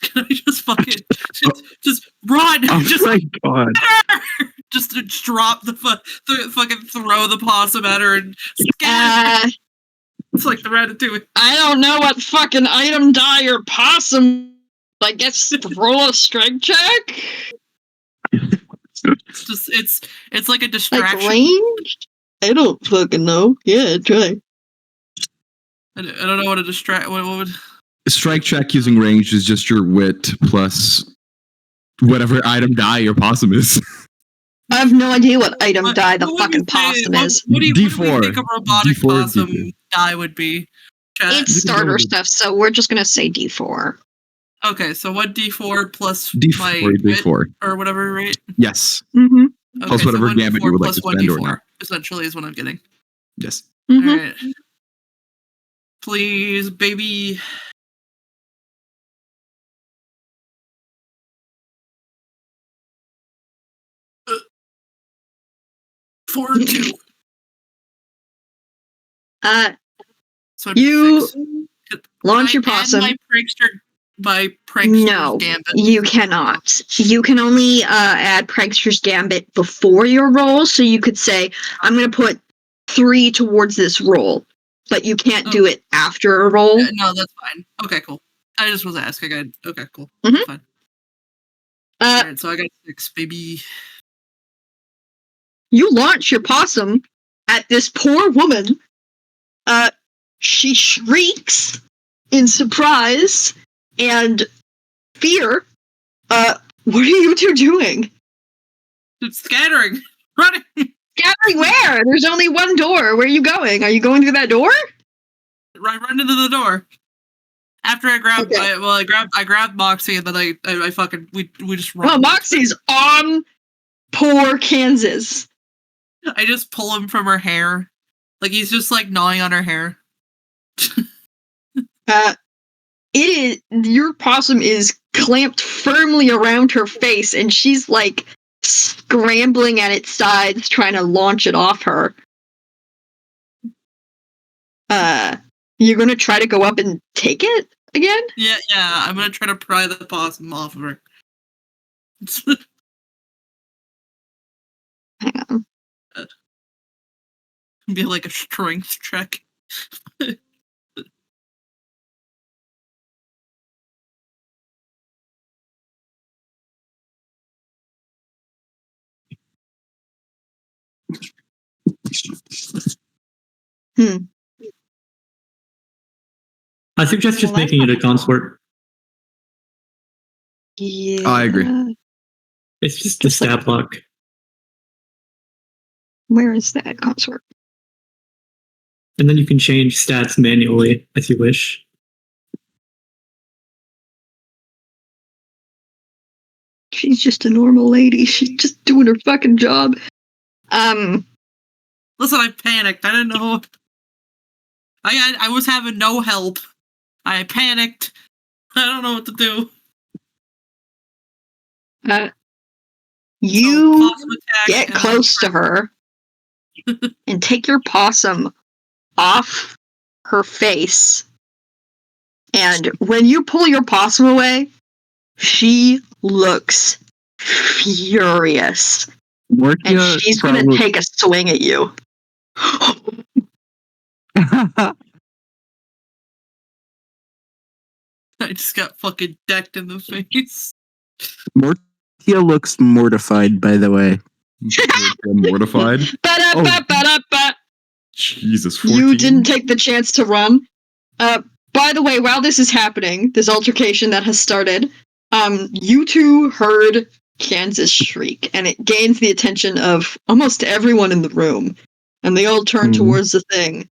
Can I just fucking just run? Oh my god! Just drop the fucking throw the possum at her and scatter. It's like the Ratatouille. I don't know what fucking item die or possum. I guess roll a strength check. It's like a distraction. Like range? I don't fucking know. Yeah, try. I don't know what a distract. What would? A strike check using range is just your wit plus whatever item die your possum is. I have no idea what item die the fucking possum is. What do you D4. think a robotic D4, possum D4. die would be? It's starter stuff, so we're just gonna say D4. Okay, so what D4 plus D4, my D4. wit or whatever, right? Yes. Mm-hmm. Okay, Plus whatever so gambit you would like to plus spend or 1d4, not. essentially is what I'm getting. Yes. Mm-hmm. All right. Please, baby. 4 or 2. So it'd be You 6. launch Can your I add possum. my prankster's No, gambit. you cannot. You can only add Prankster's Gambit before your roll, so you could say, I'm going to put 3 towards this roll, but you can't do it after a roll. No, that's fine. Okay, cool. I just was asking. Okay, cool. Mhm. Fine. Alright, so I got 6, baby. You launch your possum at this poor woman. She shrieks in surprise and fear. What are you two doing? It's scattering. Running. Scattering where? There's only one door. Where are you going? Are you going through that door? I run into the door. After I grab, Okay. I grabbed Moxie and then I fucking we just run. Oh, Moxie's on poor Kansas. I just pull him from her hair, like he's just like gnawing on her hair. Your possum is clamped firmly around her face, and she's like scrambling at its sides, trying to launch it off her. You're gonna try to go up and take it again? Yeah, I'm gonna try to pry the possum off of her. Hang on. Be like a strength check. I suggest just Well, making it a consort. Yeah. I agree. It's just a stat block. Where is that consort? And then you can change stats manually as you wish. She's just a normal lady. She's just doing her fucking job. Listen, I panicked. I didn't know. I was having no help. I panicked. I don't know what to do. You Possum attack get and close to her and take your possum off her face. And when you pull your possum away, she looks furious. And she's going to take a swing at you. I just got fucking decked in the face. Mortia looks mortified, by the way. Mortified? Ba-da-ba-ba-da-ba. Jesus, 14? You didn't take the chance to run. By the way, while this is happening, this altercation that has started, you two heard Kansas shriek, and it gains the attention of almost everyone in the room. And they all turn towards the thing,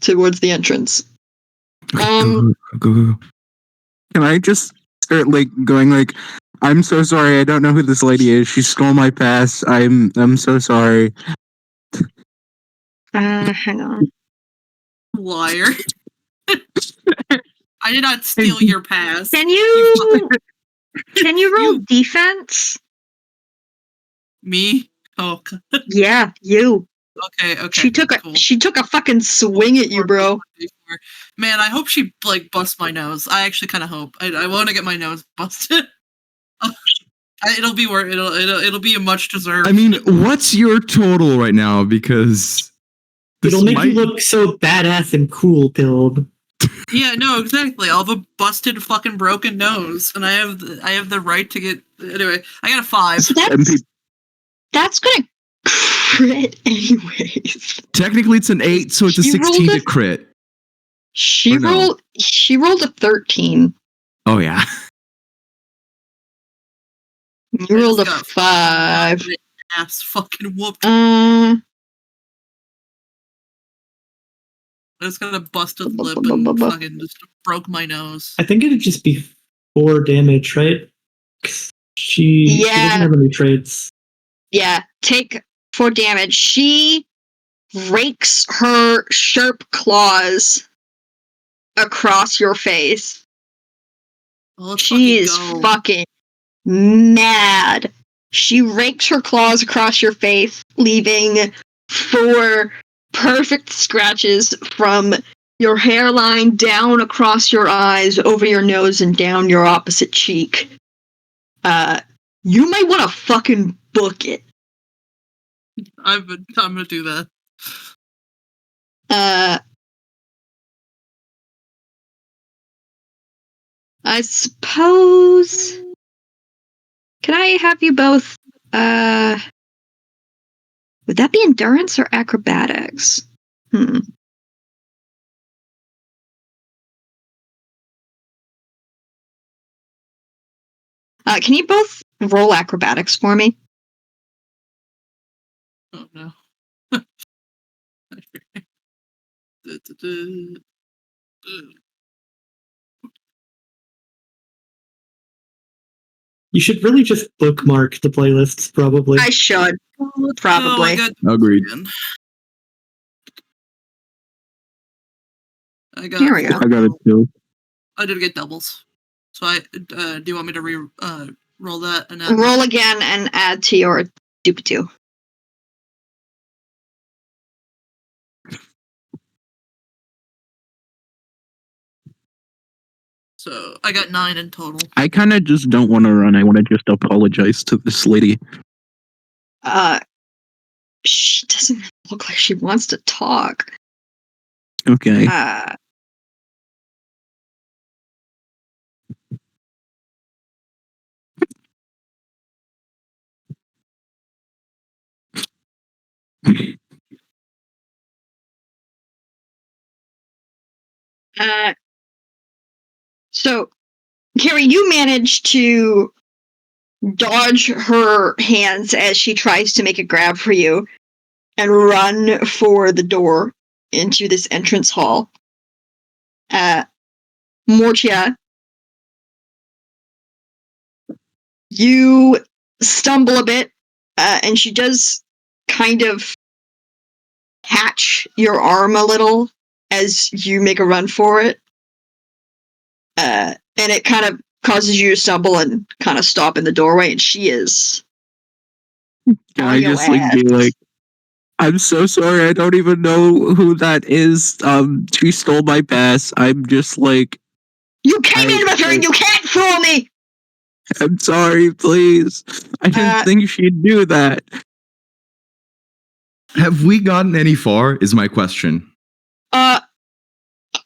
towards the entrance. Go. Can I just start going I'm so sorry, I don't know who this lady is. She stole my pass. I'm so sorry. Hang on. Liar. I did not steal your pass. Can you roll defense? Me? Oh, Yeah, you. okay. She took cool. she took a fucking swing at you, bro. Man, I hope she busts my nose. I actually kind of hope. I want to get my nose busted. It'll be worth. It'll be a much deserved. I mean, what's your total right now? Because it'll make you look so badass and cool, Build. Yeah, no, exactly. I'll have a busted, fucking broken nose, and I have the right to get. Anyway, I got a 5. So that's gonna crit anyways. Technically, it's an 8, so it's a 16 to crit. She rolled a 13. Oh yeah. You rolled a 5. Ass fucking whooped. I just got a busted lip and fucking just broke my nose. I think it'd just be 4 damage, right? She doesn't have any traits. Yeah, take 4 damage. She rakes her sharp claws across your face. Well, she is fucking mad. She rakes her claws across your face, leaving 4 perfect scratches from your hairline down across your eyes, over your nose, and down your opposite cheek. You might want to fucking book it. I'm gonna do that. I suppose. Can I have you both? Would that be endurance or acrobatics? Can you both roll acrobatics for me? Oh no. You should really just bookmark the playlists, probably. I should. Probably. Agreed. Here we go. I got it too. I did get doubles. So do you want me to roll that and Roll again and add to your doopy-doo. So I got 9 in total. I kind of just don't want to run. I want to just apologize to this lady. She doesn't look like she wants to talk. Okay. So, Carrie, you manage to dodge her hands as she tries to make a grab for you and run for the door into this entrance hall. Mortia, you stumble a bit, and she does kind of catch your arm a little as you make a run for it. And it kind of causes you to stumble and kind of stop in the doorway, and she is. Can I just be like, I'm so sorry, I don't even know who that is. She stole my pass. I'm just like, you came in with her and you can't fool me! I'm sorry, please. I didn't think she'd do that. Have we gotten any far? Is my question.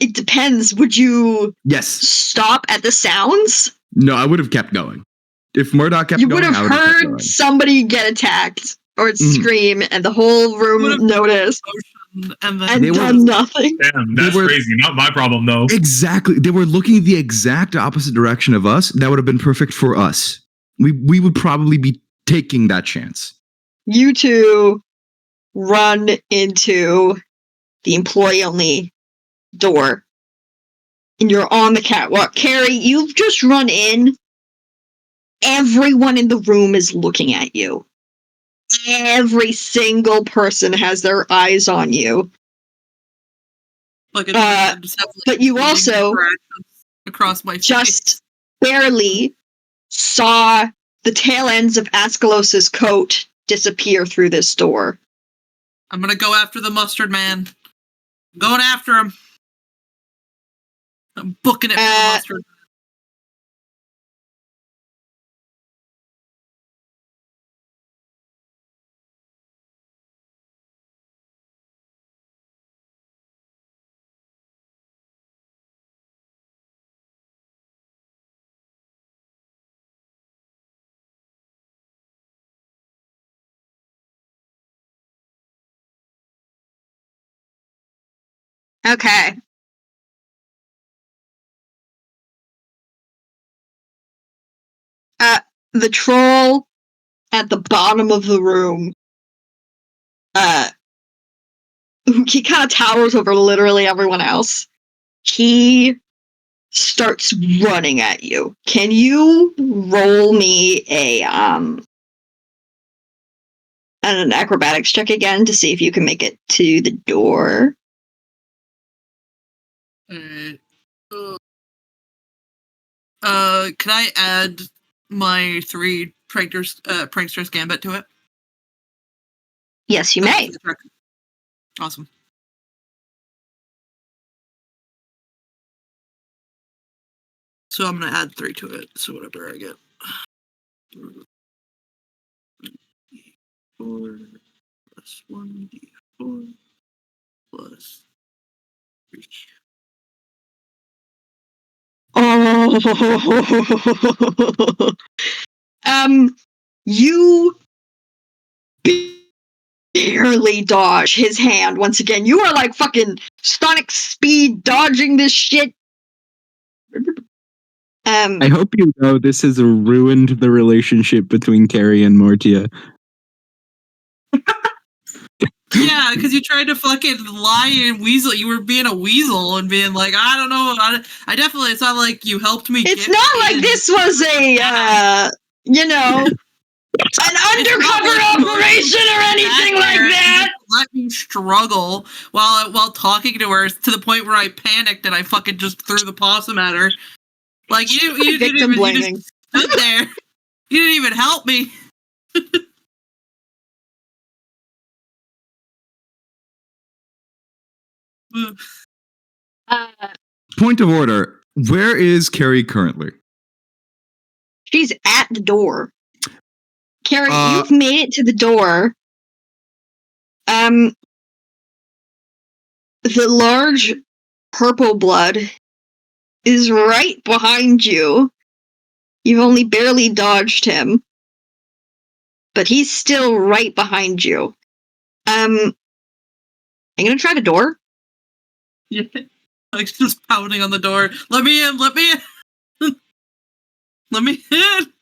It depends. Would you Yes. stop at the sounds? No, I would have kept going. If Murdoch kept You going, would have I would have kept heard going. somebody get attacked or scream, and the whole room noticed and done nothing. Damn, that's crazy. Not my problem, though. Exactly. They were looking the exact opposite direction of us. That would have been perfect for us. We would probably be taking that chance. You two run into the employee-only door, and you're on the catwalk. Carrie, you've just run in. Everyone in the room is looking at you. Every single person has their eyes on you. But you also across my just barely saw the tail ends of Ascalos's coat disappear through this door. I'm gonna go after the mustard man. I'm going after him. I'm booking it for the mustard. Okay. The troll at the bottom of the room, he kind of towers over literally everyone else. He starts running at you. Can you roll me an acrobatics check again to see if you can make it to the door? Can I add my 3 Prankster's Gambit to it? Yes, you may. Awesome. So I'm gonna add 3 to it. So whatever I get. 4 plus 1d4 plus 3. Oh, you barely dodge his hand once again. You are like fucking sonic speed dodging this shit. I hope you know this has ruined the relationship between Carrie and Mortia. Yeah, because you tried to fucking lie and weasel. You were being a weasel and being like, I don't know. I definitely, it's not like you helped me. It's not like this was a, an undercover operation or anything like that. Let me struggle while talking to her to the point where I panicked and I fucking just threw the possum at her. Like you just stood there. You didn't even help me. Point of order. Where is Carrie currently? She's at the door. Carrie, you've made it to the door. The large purple blood is right behind you. You've only barely dodged him. But he's still right behind you. I'm gonna try the door. Yeah. Like just pounding on the door. Let me in, let me in. Let me in.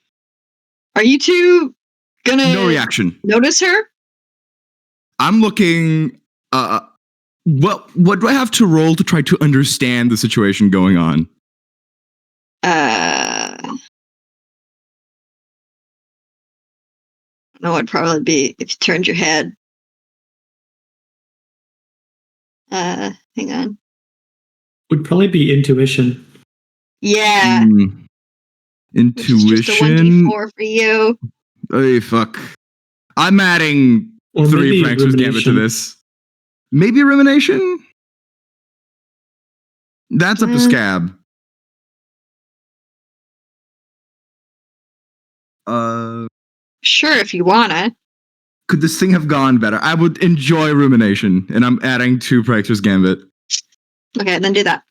Are you two gonna No reaction. Notice her? I'm looking what do I have to roll to try to understand the situation going on? No, it'd probably be if you turned your head. Hang on. Would probably be intuition. Yeah. Intuition. Which is just a 1d4 for you. Hey, fuck. I'm adding Or 3 Prankster's Gambit to this. Maybe Rumination? That's up to Scab. Sure, if you wanna. Could this thing have gone better? I would enjoy Rumination, and I'm adding 2 Prankster's Gambit. Okay, then do that.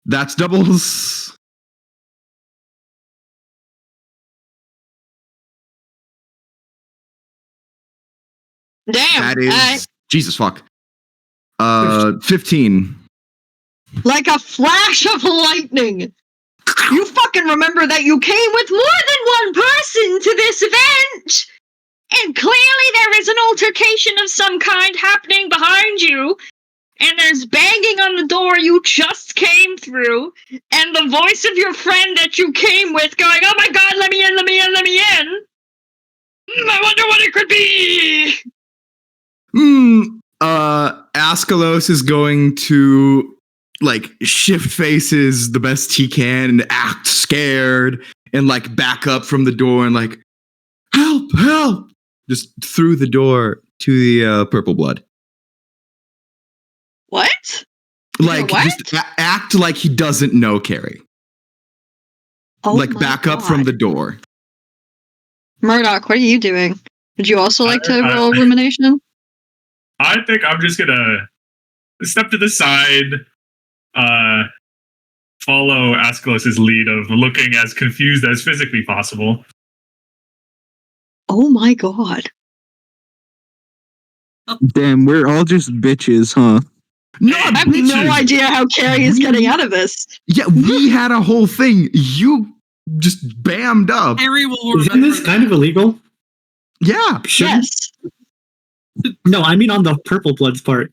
That's doubles. Damn. That is Jesus fuck. 15. Like a flash of lightning. You fucking remember that you came with more than one person to this event! And clearly there is an altercation of some kind happening behind you. And there's banging on the door you just came through. And the voice of your friend that you came with going, oh my god, let me in, let me in, let me in! I wonder what it could be! Askelos is going to shift faces the best he can and act scared and back up from the door and help just through the door to the purple blood. What? Just act like he doesn't know Carrie. Oh back up from the door. Murdoch, what are you doing? Would you also like to roll Rumination? I think I'm just gonna step to the side, follow Askelos' lead of looking as confused as physically possible. Oh my god. Damn, we're all just bitches, huh? No, I have no idea how Carrie is getting out of this. Yeah, we had a whole thing. You just bammed up. Carrie will Isn't this kind of illegal? Yeah. Shouldn't? Yes. No, I mean on the purple bloods part.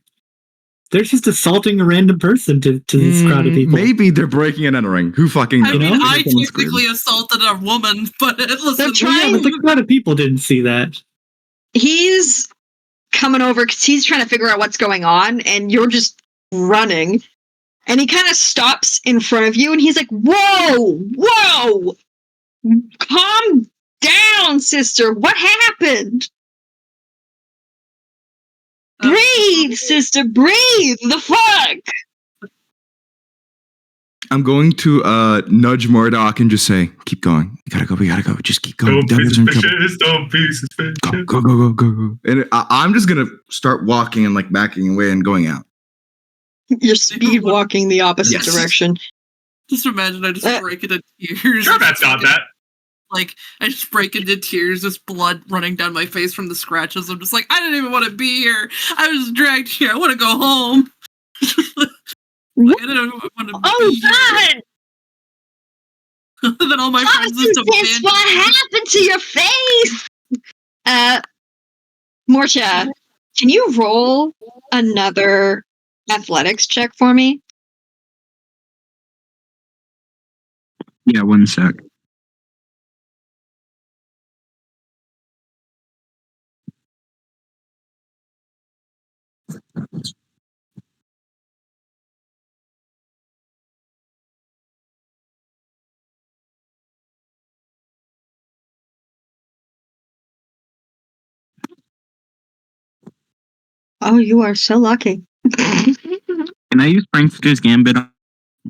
They're just assaulting a random person to this crowd of people. Maybe they're breaking and entering. Who fucking knows? I mean, I technically assaulted a woman, but listen. They're trying. Yeah, but the crowd of people didn't see that. He's coming over because he's trying to figure out what's going on, and you're just running. And he kind of stops in front of you, and he's like, whoa! Calm down, sister. What happened? Breathe, sister. Breathe. The fuck? I'm going to nudge Murdoch and just say, "Keep going. We gotta go. Just keep going. Don't be suspicious. Don't be suspicious. Go. And I'm just gonna start walking and like backing away and going out. You're speed walking the opposite direction. Just imagine I just break into tears. Sure, that's not that. Like, I just break into tears, just blood running down my face from the scratches. I'm just like, I didn't even want to be here. I was dragged here. I want to go home. Like, I didn't want to be God! Then all my friends just abandoned. What happened to your face? Morsha, can you roll another athletics check for me? Yeah, 1 sec. Oh, you are so lucky. Can I use Prankster's Gambit?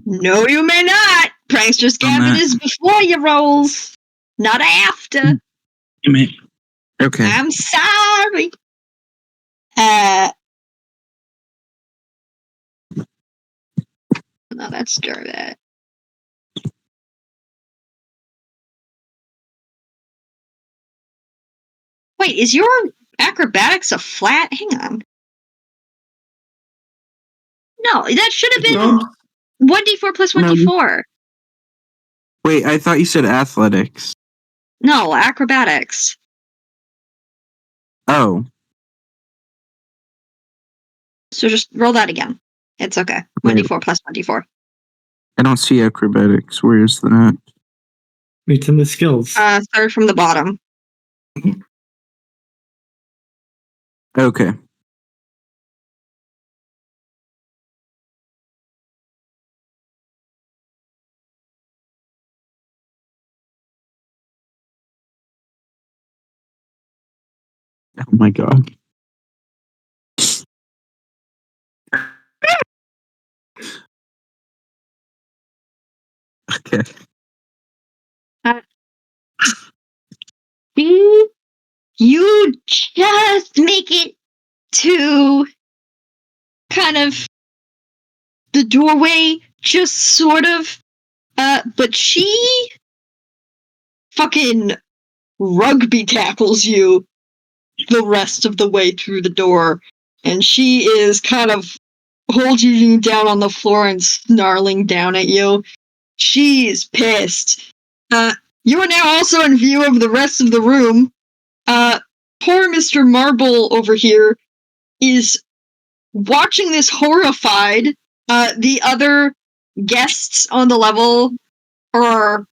No, you may not. Prankster's Gambit is before your rolls, not after. Okay. I'm sorry. No, that's Jarvet. Wait, is your acrobatics a flat? Hang on. No, that should have been 1d4 plus 1d4. Wait, I thought you said athletics. No, acrobatics. Oh. So just roll that again. It's okay. 1d4 plus 1d4. I don't see acrobatics. Where is that? It's in the skills. Third from the bottom. Okay. Oh my god. Okay. You just make it to kind of the doorway, just sort of. But she fucking rugby tackles you the rest of the way through the door, and she is kind of holding you down on the floor and snarling down at you. She's pissed. You are now also in view of the rest of the room. Poor Mr. Marble over here is watching this horrified. The other guests on the level are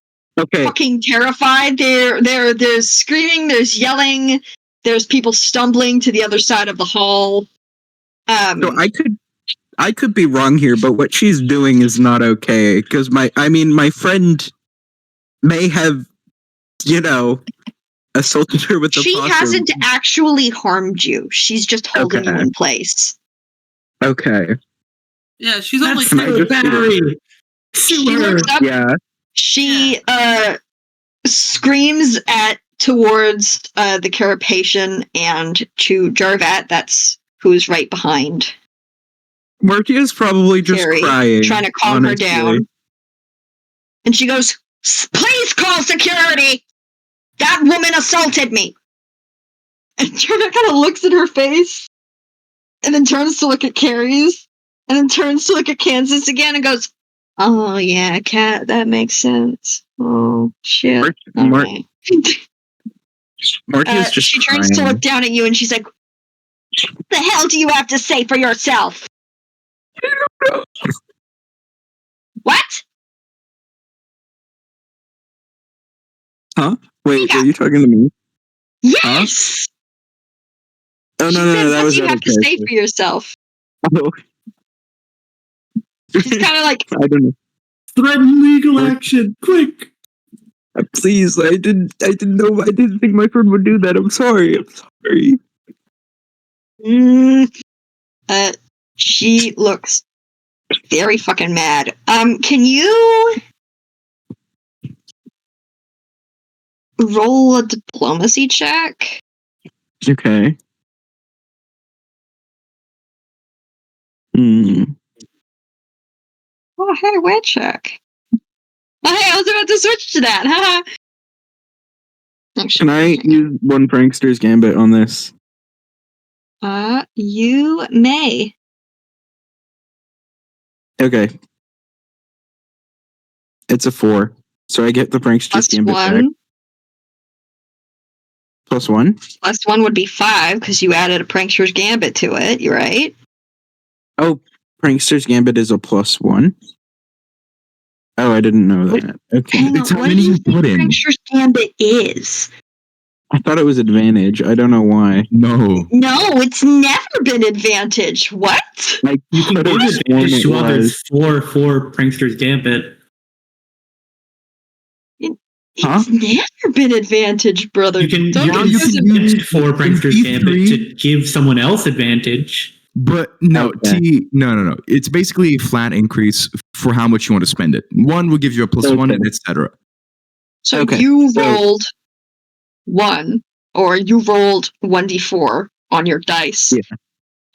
fucking terrified. There's screaming, there's yelling, there's people stumbling to the other side of the hall. So I could be wrong here, but what she's doing is not okay. Because my friend may have, assaulted her with the She possum. hasn't actually harmed you. She's just holding you in place. Okay. Yeah, she's only battery. She looks up. Yeah. She screams towards the Carapacian and to Jarvat. That's who's right behind. Martia's probably just Carrie, crying, trying to calm her honestly. down. And she goes, "Please call security! That woman assaulted me!" And Jarvat kind of looks at her face, and then turns to look at Carrie's, and then turns to look at Kansas again and goes, "Oh yeah, Cat, that makes sense. Oh shit." Martia's just she turns crying. to look down at you and she's like, "What the hell do you have to say for yourself?" What? Huh? Wait, were you talking to me? Yes. Huh? Oh She no, said, that what was do you have to say for yourself? Oh. She's kind of like, I don't know. Threaten legal action, quick! Please, I didn't think my friend would do that. I'm sorry. She looks very fucking mad. Can you roll a diplomacy check? Okay. Oh, hey, wait check. Oh, hey, I was about to switch to that. Haha. Can I use one prankster's gambit on this? You may. Okay. It's a 4. So I get the prankster's Plus gambit back. 1. +1? Plus 1 would be 5 because you added a prankster's gambit to it. You're right. Oh, prankster's gambit is a +1? Oh, I didn't know that. Okay. Hang on, It's how what many do you you think put in. prankster's gambit is? I thought it was advantage. I don't know why. No. No, it's never been advantage. What? Like, You can give advantage to others for Prankster's Gambit. It's never been advantage, brother. You can Don't use use it for Prankster's Gambit to give someone else advantage. But no, Okay. no. It's basically a flat increase for how much you want to spend it. One will give you a +1, and etc. So Okay, you so- rolled 1, or you rolled 1d4 on your dice. Yeah.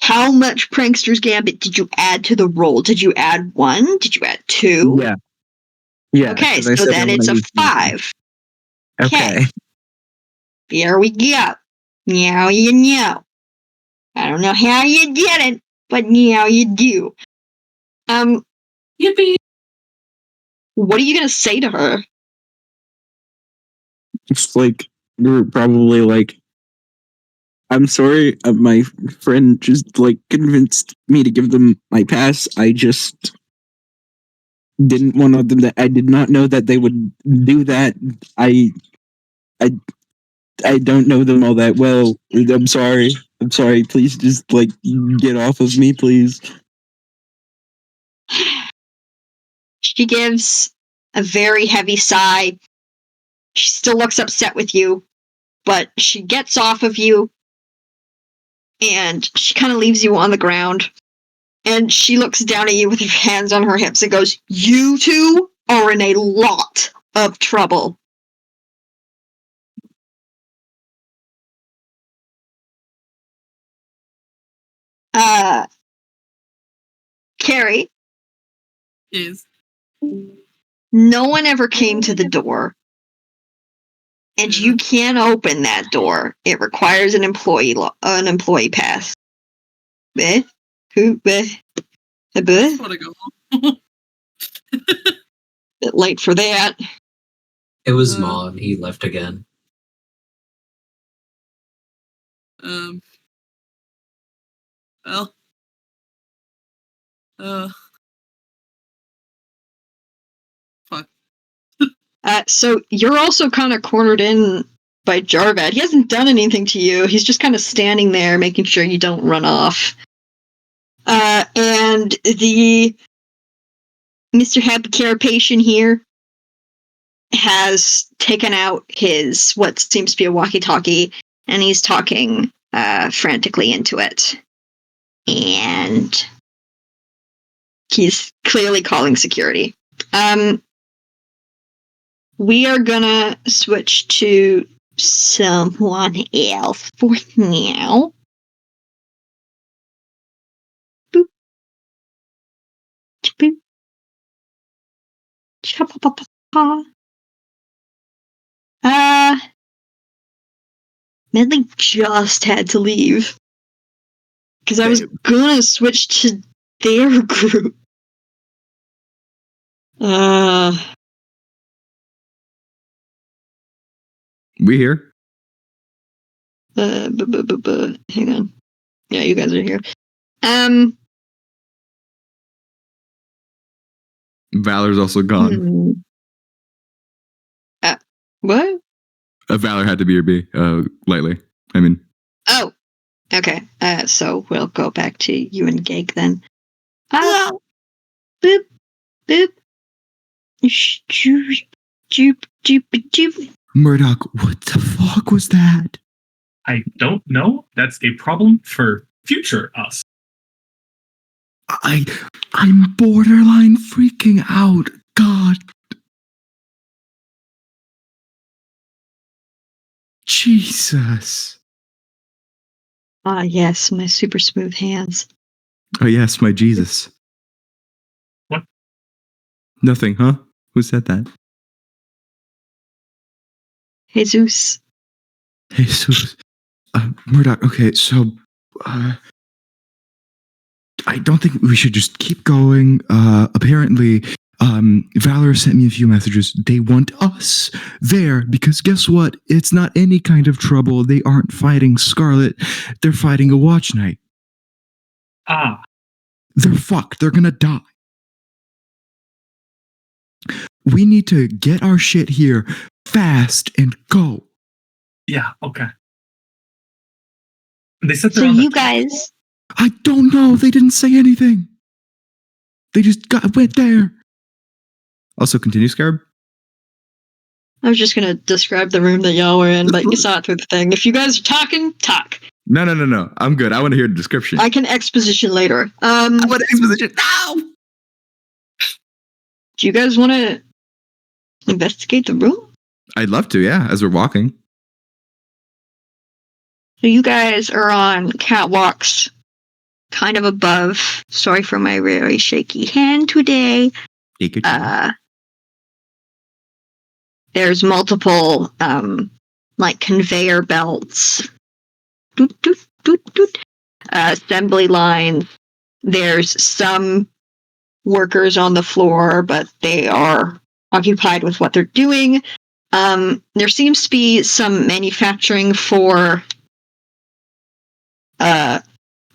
How much Prankster's Gambit did you add to the roll? Did you add 1? Did you add 2? Yeah. Yeah. Okay, 'cause I so said I then it's wanna a use- 5. Okay. Here we go. Now you know. I don't know how you did it, but now you do. Yippee! What are you gonna say to her? It's like, you're probably like, I'm sorry, my friend just like convinced me to give them my pass. I just didn't want them to. I did not know that they would do that. I don't know them all that well. I'm sorry. Please just like get off of me, please. She gives a very heavy sigh. She still looks upset with you, but she gets off of you and she kind of leaves you on the ground. And she looks down at you with her hands on her hips and goes, "You two are in a lot of trouble." Carrie, Is no one ever came to the door. And you can't open that door. It requires an employee pass. Beh? Who? Beh? Beh? want to go home. Bit late for that. It was Maud. He left again. Well. Fuck. So you're also kind of cornered in by Jarvad. He hasn't done anything to you. He's just kind of standing there, making sure you don't run off. And the Mr. Happy Carapacian here has taken out his what seems to be a walkie-talkie, and he's talking frantically into it. And he's clearly calling security. We are gonna switch to someone else for now. Boop. Boop. Cha-pa-pa-pa-pa. Medley just had to leave. Because I was gonna switch to their group. We here? Hang on. Yeah, you guys are here. Valor's also gone. What? Valor had to be your B, lightly. I mean. Oh, okay. So we'll go back to you and Gag then. Boop, boop. Joop, joop. Murdoch, what the fuck was that? I don't know. That's a problem for future us. I'm borderline freaking out. God. Jesus. Ah, yes, my super smooth hands. Oh, yes, my Jesus. What? Nothing, huh? Who said that? Jesus. Jesus. Murdoch, okay, so I don't think we should just keep going. Apparently, Valor sent me a few messages. They want us there because guess what? It's not any kind of trouble. They aren't fighting Scarlet. They're fighting a Watch Knight. Ah. They're fucked. They're gonna die. We need to get our shit here fast and go. Yeah, okay. They said So they're on you the guys, I don't know. They didn't say anything. They just went there. Also, continue, Scarab. I was just gonna describe the room that y'all were in, but you saw it through the thing. If you guys are talking, talk. No. I'm good. I want to hear the description. I can exposition later. I want exposition now. Do you guys want to investigate the room? I'd love to, yeah, as we're walking. So you guys are on catwalks, kind of above. Sorry for my very shaky hand today. There's multiple, like conveyor belts, assembly lines. There's some workers on the floor, but they are occupied with what they're doing. There seems to be some manufacturing for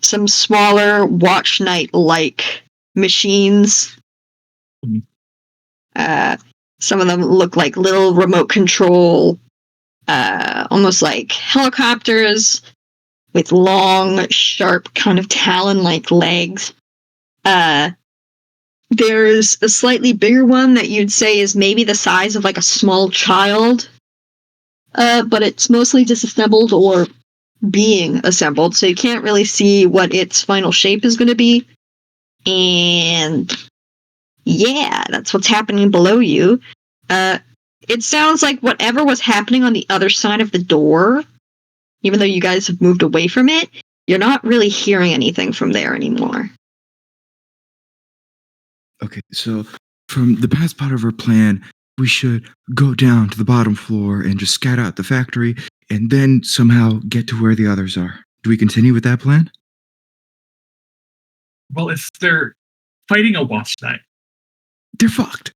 some smaller Watch Knight-like machines. Some of them look like little remote control, almost like helicopters with long, sharp, kind of talon-like legs. There's a slightly bigger one that you'd say is maybe the size of like a small child, but it's mostly disassembled or being assembled, so you can't really see what its final shape is going to be. And yeah, that's what's happening below you. It sounds like whatever was happening on the other side of the door, even though you guys have moved away from it, you're not really hearing anything from there anymore. Okay, so from the past part of our plan, we should go down to the bottom floor and just scout out the factory and then somehow get to where the others are. Do we continue with that plan? Well, if they're fighting a Watch Knight, they're fucked.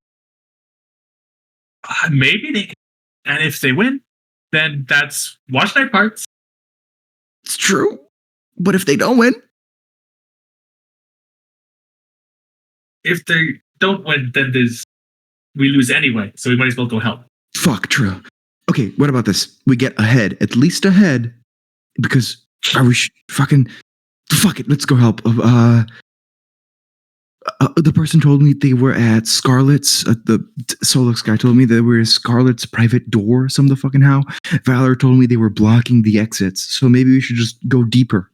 Maybe they can. And if they win, then that's Watch Knight parts. It's true. But if they don't win? If they don't win, then we lose anyway, so we might as well go help. Fuck, true. Okay, what about this? We get ahead, at least ahead, because are we fucking... Fuck it, let's go help. The person told me they were at Scarlet's, the Solix guy told me they were at Scarlet's private door, some the fucking how. Valor told me they were blocking the exits, so maybe we should just go deeper.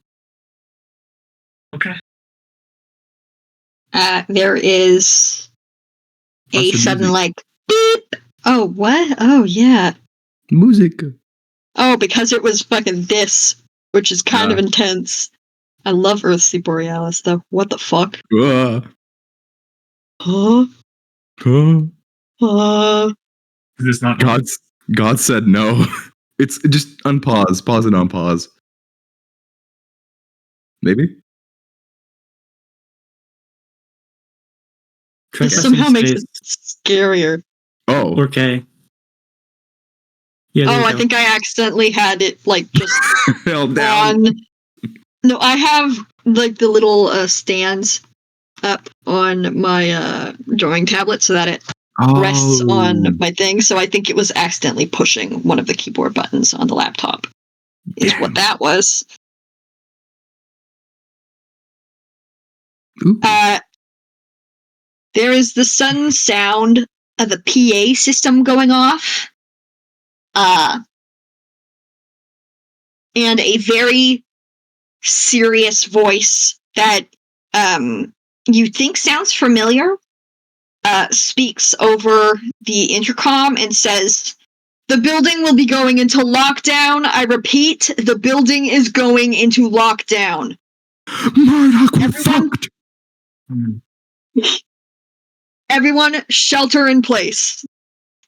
Okay. There is a sudden, like, beep! Oh, what? Oh, yeah. Music. Oh, because it was fucking this, which is kind of intense. I love Earthsea Borealis, though. What the fuck? Huh? Is this not God said no. It's just unpause. Pause and unpause. Maybe? It somehow makes it scarier. Oh. Okay. Yeah, I think I accidentally had it, like, just held down. No, I have, like, the little stands up on my drawing tablet so that it rests on my thing, so I think it was accidentally pushing one of the keyboard buttons on the laptop. Is what that was. There is the sudden sound the PA system going off. And a very serious voice that you think sounds familiar speaks over the intercom and says, "The building will be going into lockdown. I repeat, the building is going into lockdown." Murdoch, we're fucked. Everyone shelter in place.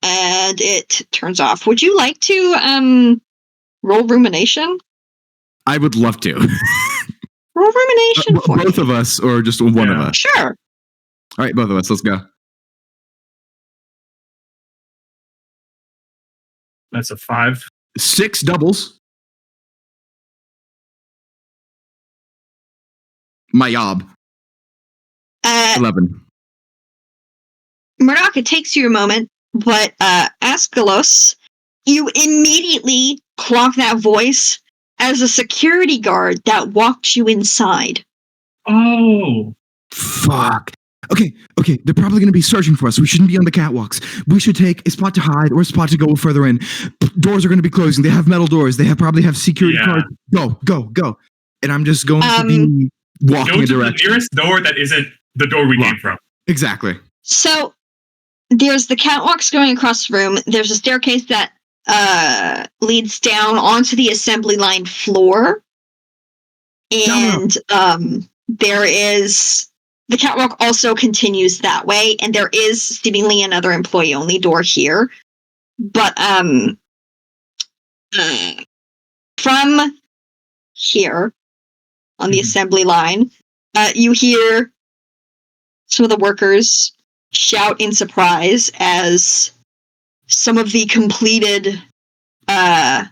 And it turns off. Would you like to roll rumination? I would love to. Roll rumination for both me. of us, or just one of us? Sure. All right, both of us. Let's go. That's a 5. 6 doubles. My yob. 11. Murdoch, it takes you a moment, but Askelos, you immediately clock that voice as a security guard that walked you inside. Oh. Fuck. Okay. They're probably going to be searching for us. We shouldn't be on the catwalks. We should take a spot to hide or a spot to go further in. Doors are going to be closing. They have metal doors. They probably have security cards. Go. And I'm just going to be walking Go a to direction. the nearest door that isn't the door we came from. Exactly. So there's the catwalks going across the room. There's a staircase that leads down onto the assembly line floor. And there is... The catwalk also continues that way, and there is seemingly another employee-only door here. But from here, on the assembly line, you hear some of the workers shout in surprise as some of the completed odd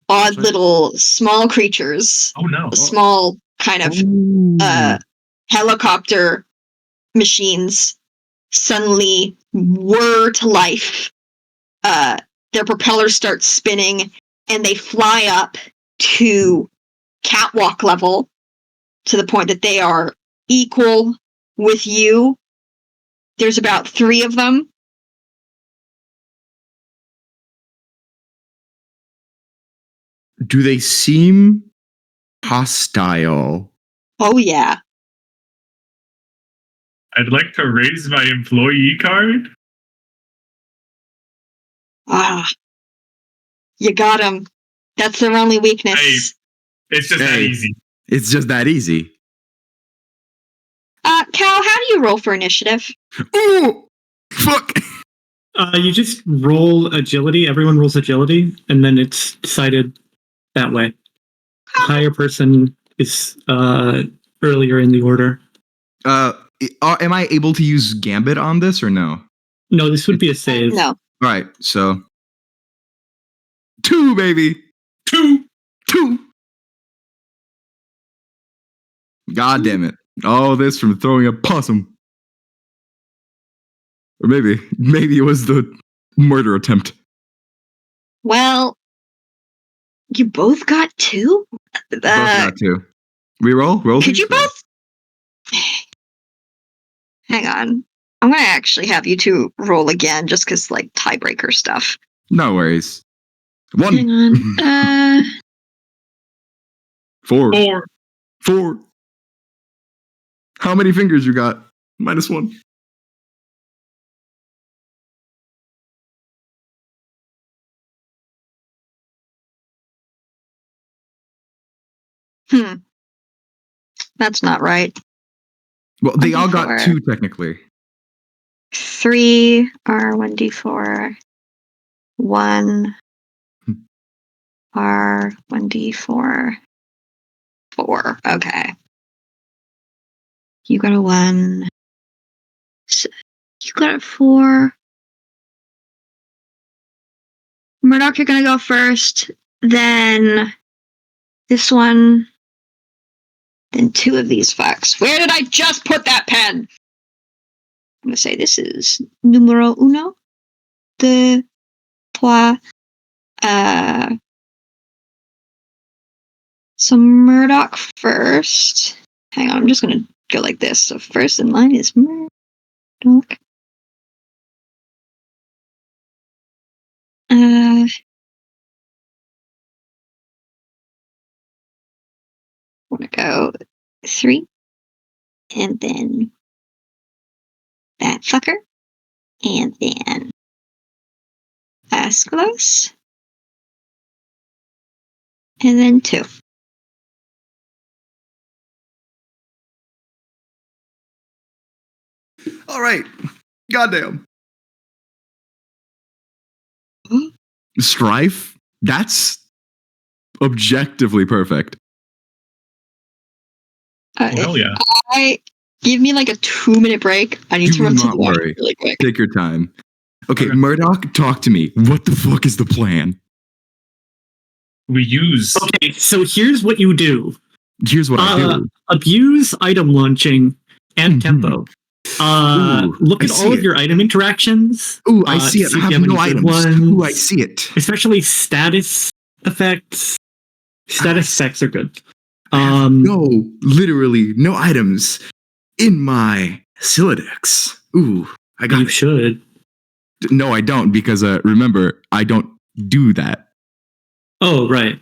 little small creatures, small kind of helicopter machines suddenly whir to life. Their propellers start spinning and they fly up to catwalk level to the point that they are equal with you. There's about 3 of them. Do they seem hostile? Oh, yeah. I'd like to raise my employee card. You got them. That's their only weakness. Hey, it's just that easy. It's just that easy. Cal, how do you roll for initiative? Ooh! Fuck! You just roll agility. Everyone rolls agility, and then it's decided that way. Higher person is earlier in the order. Am I able to use Gambit on this or no? No, this would be a save. No. All right, so 2, baby. 2. God damn it! All this from throwing a possum, or maybe it was the murder attempt. Well, you both got 2? Both got 2. We roll. Could you both? Hang on. I'm gonna actually have you 2 roll again, just because like tiebreaker stuff. No worries. 1. Hang on. 4. How many fingers you got? -1. That's not right. Well, they all got 2 technically. 3 are 1d4. 1 are 1d4. 4. Okay. You got a 1. So you got a 4. Murdoch, you're gonna go first. Then this one. Then 2 of these fucks. Where did I just put that pen? I'm gonna say this is numero 1, 2, 3. So Murdoch first. Hang on, I'm just gonna go like this. So first in line is Murdoch. Want to go 3, and then that fucker, and then Asclos, and then 2. All right. Goddamn. Strife? That's objectively perfect. Hell yeah. I give me like a 2-minute break. I need to Do run to not the water worry. really quick. Take your time. Okay, Okay. Murdoch, talk to me. What the fuck is the plan? We use. Okay, so here's what you do. Here's what I do. Abuse item launching and Mhm. tempo. Look I at see all of it. your item interactions. Ooh, I see it. see I if have you have no any good items. Ooh, I ones. see it. Especially status effects. Status effects are good. No, literally no items in my Silodex. Ooh, I got You it. should. No, I don't, because remember, I don't do that. Oh, right.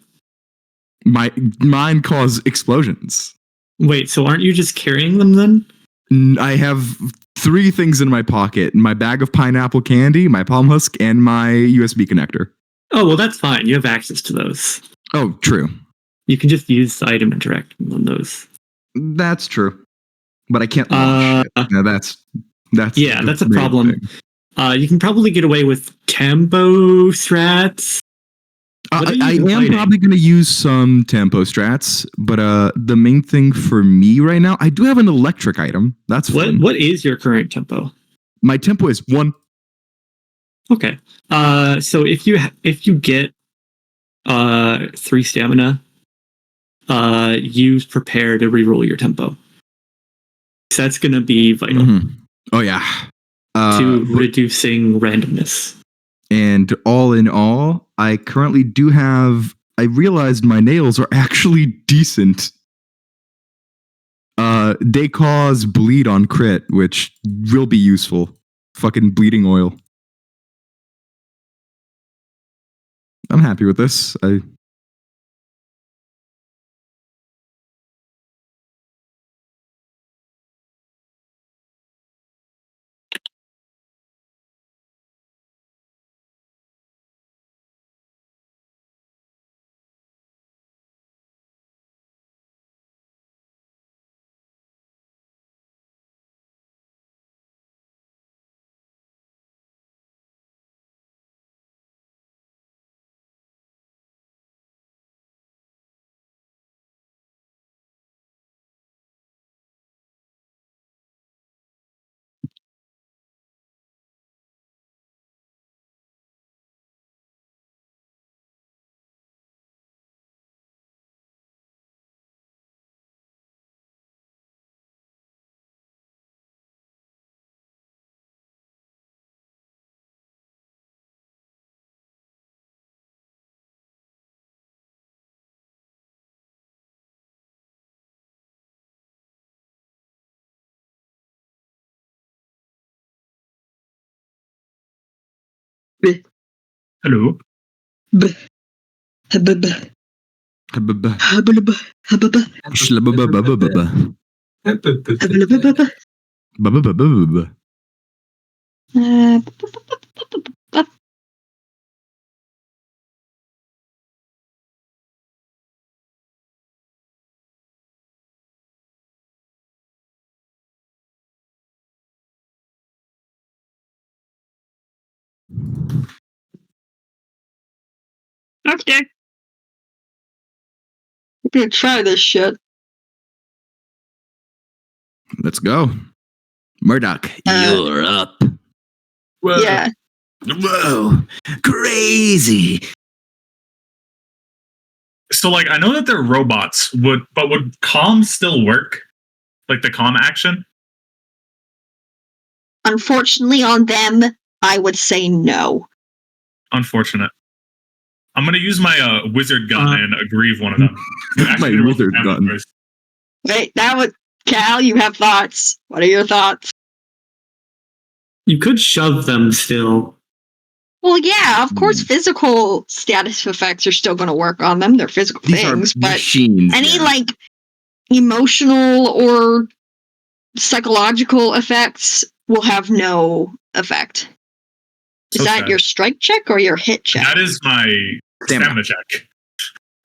Mine cause explosions. Wait, so aren't you just carrying them then? I have 3 things in my pocket: my bag of pineapple candy, my palm husk, and my USB connector. Oh, well, that's fine. You have access to those. Oh, true. You can just use the item interacting on those. That's true. But I can't launch it. No, that's Yeah, the that's a main problem. thing. You can probably get away with tempo strats. What are you I am fighting? probably going to use some tempo strats, but the main thing for me right now, I do have an electric item. That's fun. What is your current tempo? My tempo is 1. Okay. So if you get 3 stamina, use prepare to reroll your tempo. So that's gonna be vital Mhm. Oh yeah. to But- reducing randomness. and all in all, I currently do have. I realized my nails are actually decent. They cause bleed on crit, which will be useful. Fucking bleeding oil. I'm happy with this. Hello. Okay. I'm gonna try this shit. Let's go. Murdoch, you're up. Whoa. Yeah. Whoa. Crazy. So, like, I know that they're robots, but would comm still work? Like the comm action? Unfortunately, on them, I would say no. Unfortunate. I'm gonna use my wizard gun and aggrieve one of them. My wizard gun. First. Wait, that was Cal. You have thoughts. What are your thoughts? You could shove them still. Well, yeah, of course, physical status effects are still going to work on them. They're physical These things, are but machines. any yeah. like emotional or psychological effects will have no effect. Is So that sad. your strike check or your hit check? That is my stamina check.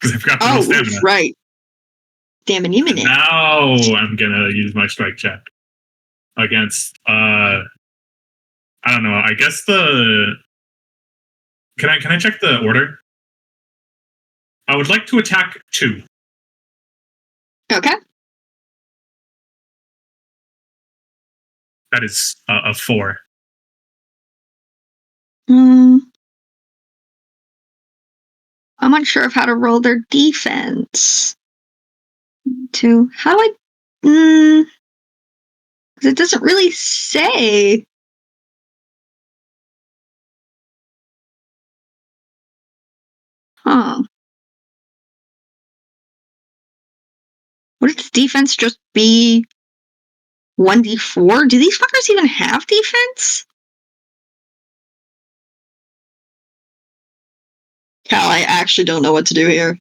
Because I've got no stamina. Right. Stamina. Now I'm gonna use my strike check against I don't know, I guess the Can I check the order? I would like to attack 2. Okay. That is a 4. I'm unsure of how to roll their defense. How do I? Because it doesn't really say. Huh. Would its defense just be 1d4? Do these fuckers even have defense? Cal, I actually don't know what to do here.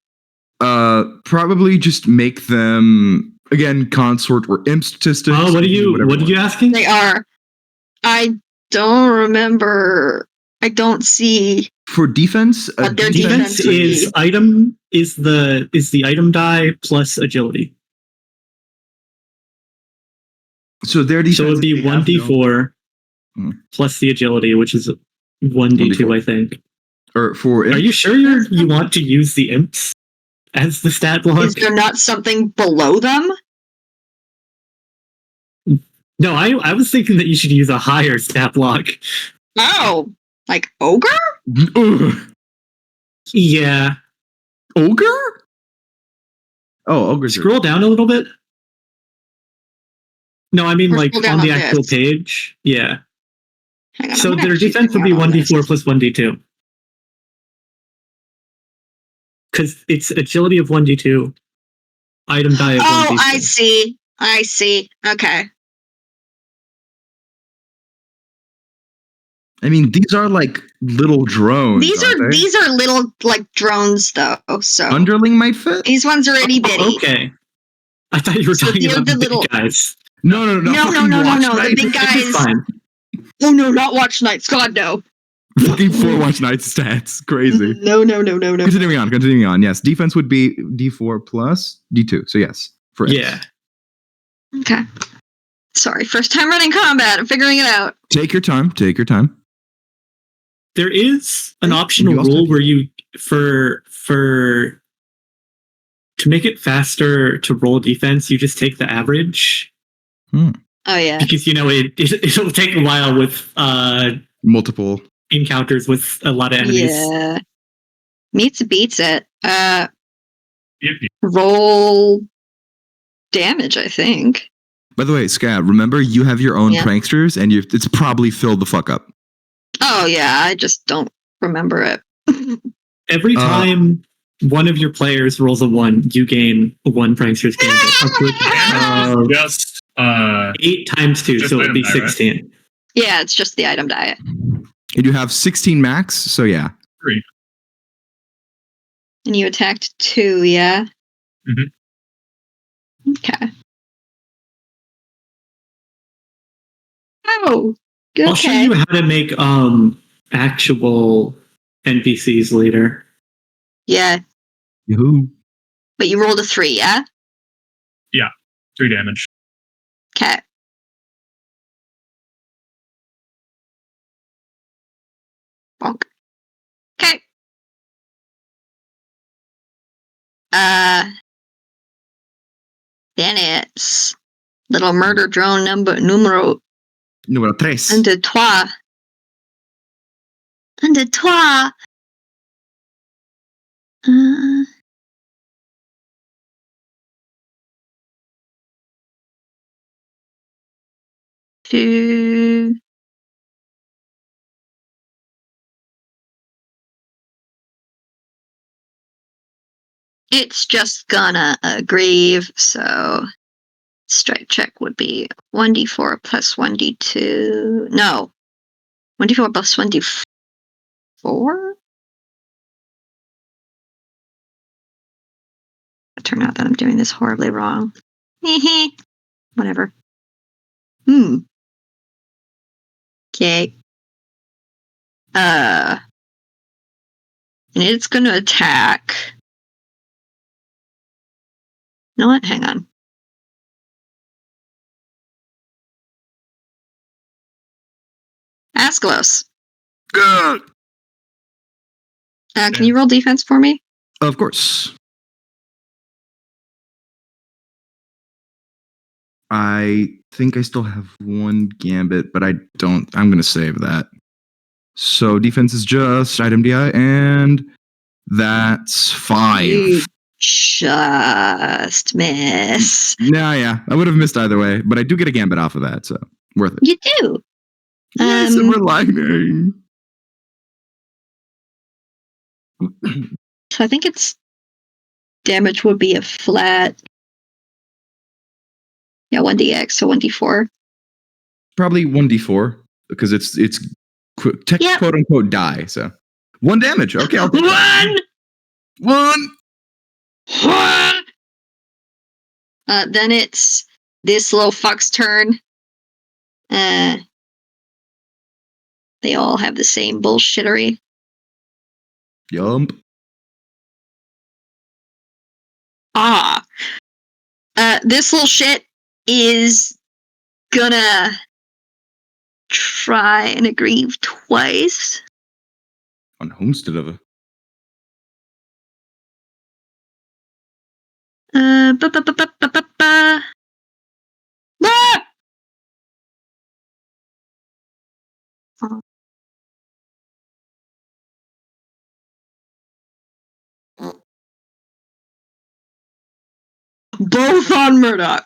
Probably just make them again consort or imp statistics. Oh, what are you asking? They are. I don't remember. I don't see For defense. what their Defense defense would is be. item is the item die plus agility. So their defense. So it would be 1d4 plus the agility, which is 1d2, I think. Or for Are you sure you want to use the imps as the stat block? Is there not something below them? No, I was thinking that you should use a higher stat block. Oh, like ogre? Yeah. Ogre? Oh, ogre. Scroll down a little bit. No, I mean Or like scroll down on the on actual this. page. Yeah. Hang on, So I'm gonna their actually defense would zoom be out on 1d4 this. plus 1d2. Because it's agility of 1d2. Item die of 1d2. Oh, I see. Okay. I mean, these are like little drones. These are little like drones though. So Underling might fit. these ones are itty bitty. Okay. I thought you were So talking they're about the the big little- guys. No. No. The big It's guys. fine. Oh no, not watch nights. God no. Fucking 4 watch night stats. Crazy. No. Continuing on. Yes, defense would be D4 plus D2. So yes, for X. Yeah. Okay. Sorry, first time running combat. I'm figuring it out. Take your time. There is an optional You also rule have- where you for to make it faster to roll defense, you just take the average. Oh yeah. Because it'll take a while with multiple encounters with a lot of enemies. Yeah. Meets beats it. Yep. Roll damage, I think. By the way, Scab, remember you have your own Yeah. pranksters, and it's probably filled the fuck up. Oh yeah, I just don't remember it. Every time one of your players rolls a 1, you gain 1 prankster's gambit. Just 8 times 2, just so it would be item die, right? 16. Yeah, it's just the item diet. And you have 16 max, so yeah. 3. And you attacked 2, yeah? Mhm. Okay. Oh, I'll show okay. you how to make actual NPCs later. Yeah, Yahoo. but you rolled a 3, yeah? 3 damage. Okay. Bonk. Okay. Then it's little murder drone numero Numero 3. un de trois. Un de trois. Two. It's just gonna grieve, so strike check would be 1d4 plus 1d2. No. 1d4 plus 1d4. 4. It turned out that I'm doing this horribly wrong. Whatever. Okay. And it's gonna attack. You know what? Hang on. Asklos. Good. Can you roll defense for me? Of course. I think I still have one gambit, but I don't. I'm going to save that. So defense is just item DI, and that's 5. You just miss. Yeah. I would have missed either way, but I do get a gambit off of that, so worth it. You do. Silver lining. So I think its damage would be a flat. Yeah, 1dx, so 1d4. Probably 1d4 because it's Yep. quote unquote die. So 1 damage. Okay, I'll take that. 1. Then it's this little fuck's turn. They all have the same bullshittery. Yump. This little shit is gonna try and aggrieve twice. On Homestead of a. Ah! Both on Murdoch.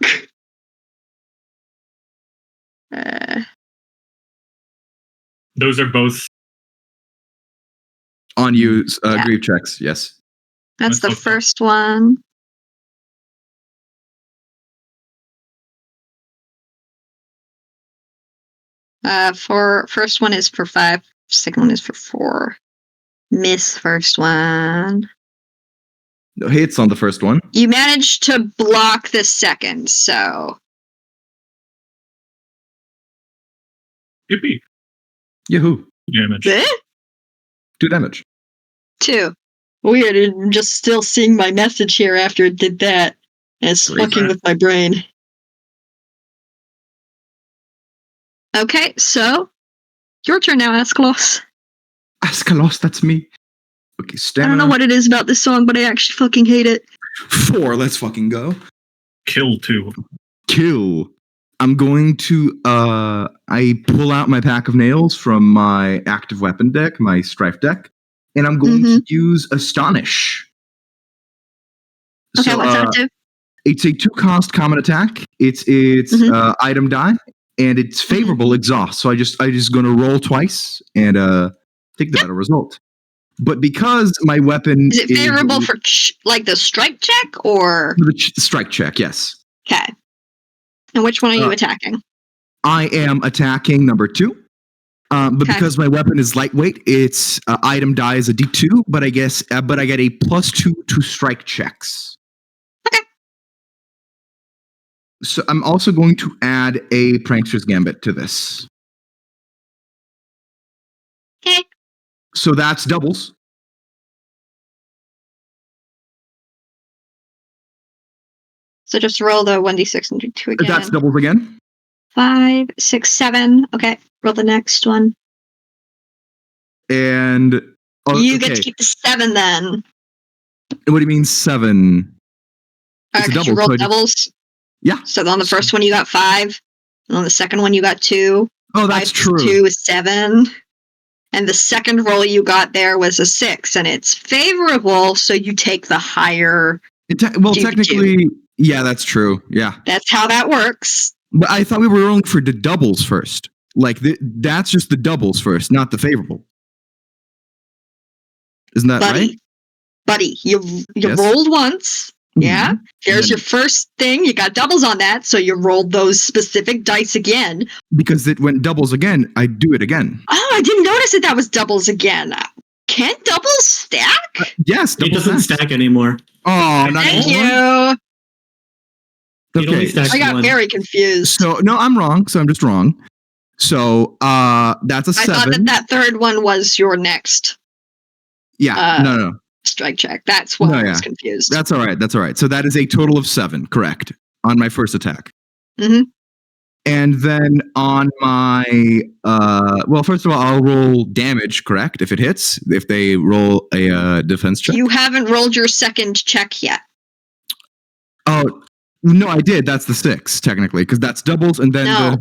Those are both. On you, Yeah. grief checks, yes. That's the Okay. first one. For first one is for 5. Second one is for 4. Miss first one. No hits on the first one. You managed to block the second, so Yippee. Yahoo! Damage. 2 damage. 2. Weird. I'm just still seeing my message here after it did that. And it's Great. fucking with my brain. Okay, so your turn now, Askalos. Askalos, that's me. Okay, I stamina. don't know what it is about this song, but I actually fucking hate it. 4, let's fucking go. Kill 2. Kill. I'm going to I pull out my pack of nails from my active weapon deck, my strife deck, and I'm going to use Astonish. Okay, what's that do? It's a 2-cost common attack. It's item die, and it's favorable exhaust. So I just gonna roll twice and take the better result. But because my weapon Is it favorable for like the strike check or the strike check? Yes. okay? And which one are you attacking? I am attacking number 2. But because my weapon is lightweight, its item die is a D2. But I get a +2 to strike checks. Okay. So I'm also going to add a Prankster's Gambit to this. Okay. So that's doubles. So just roll the 1d6 and do 2 again. That's doubles again. 5, 6, 7. Okay, roll the next one. And You get to keep the 7 then. What do you mean 7? It's a Because double. you rolled So doubles. yeah. So on the first one you got 5, and on the second one you got 2. Oh, that's 5 plus true. 2 is 7. And the second roll you got there was a 6, and it's favorable, so you take the higher. Technically, yeah, that's true. Yeah. That's how that works. But I thought we were rolling for the doubles first. Like, that's just the doubles first, not the favorable. Isn't that right? Buddy, you Yes. rolled once. Yeah. Here's And your first thing. You got doubles on that, so you rolled those specific dice again. because it went doubles again, I do it again. Oh, I didn't notice that was doubles again. Can't double stack? Yes, It double doesn't stacks. stack anymore. Oh, not Thank anymore? you. It only Okay, stacks I got one. very confused. so no, I'm wrong. So I'm just wrong. So that's a I 7. thought that third one was your next Yeah, no. strike check. That's why No, I was yeah. confused. That's all right. That's all right. So that is a total of 7, correct, on my first attack. Mhm. And then on my well, first of all, I'll roll damage, correct? If it hits, if they roll a defense check. You haven't rolled your second check yet. Oh no, I did. That's the 6 technically, because that's doubles, and then No.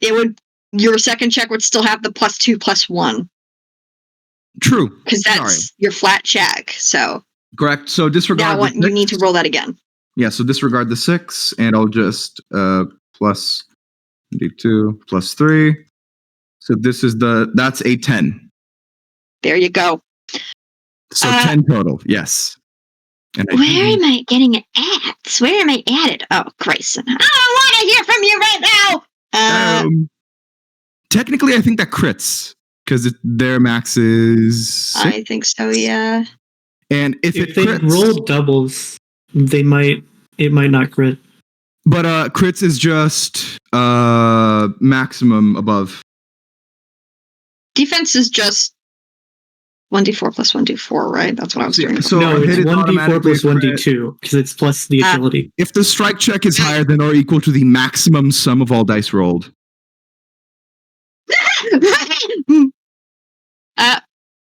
It would. Your second check would still have the +2/+1 true. because that's Sorry. your flat check. So Correct. So disregard. now the you need to 6. roll that again. Yeah. So disregard the 6, and I'll just plus d2 plus 3. So this is that's a 10. There you go. So 10 total. Yes. And Where am I getting it at? Where am I at it? Oh, Grayson. I don't want to hear from you right now. Technically, I think that crits because their max is 6. I think so. Yeah. And if If it they crits, roll doubles, it might not crit. but crits is just maximum above. Defense is just 1d4 plus 1d4, right? That's what I was doing. So no, a hit it's is 1d4 automatically plus a crit. 1d2 because it's plus the agility. If the strike check is higher than or equal to the maximum sum of all dice rolled.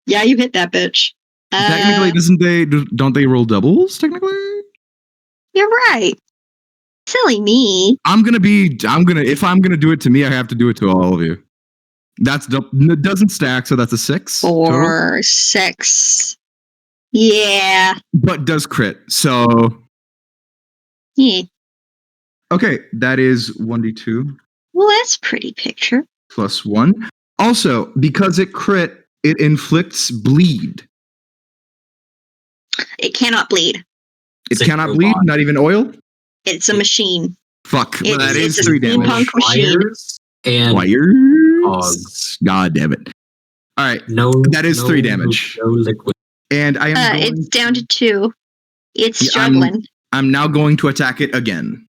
Yeah, you hit that bitch. Technically, don't they roll doubles? Technically, You're right. Silly me. if I'm gonna do it to me, I have to do it to all of you. It doesn't stack, so that's a 6 total, 4, 6. Yeah. but does crit. So Yeah. okay, that is 1d2 Well, that's a pretty picture. plus 1. Also, because it crit, it inflicts bleed. It cannot bleed. It It's a cannot robot. bleed, not even oil. It's a machine. Fuck, well, that It's is a 3 damage. steampunk machine. Wires and Wires. Hogs. God damn it! All right, no. that is 3 damage. No liquid. And I am going. It's down to 2. It's Yeah, struggling. I'm now going to attack it again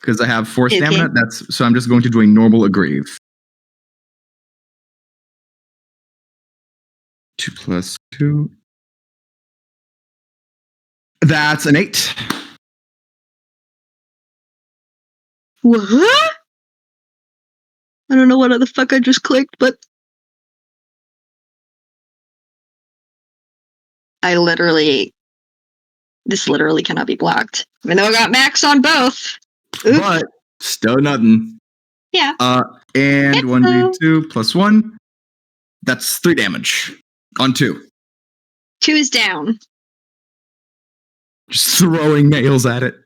because I have 4 Okay. stamina. So I'm just going to do a normal aggrieve. 2 plus 2. That's an 8. What? I don't know what the fuck I just clicked, but this literally cannot be blocked. Even though I got max on both. Oops. But still nothing. Yeah. And It's 1d2 plus 1. That's 3 damage on 2. 2 is down. Just throwing nails at it.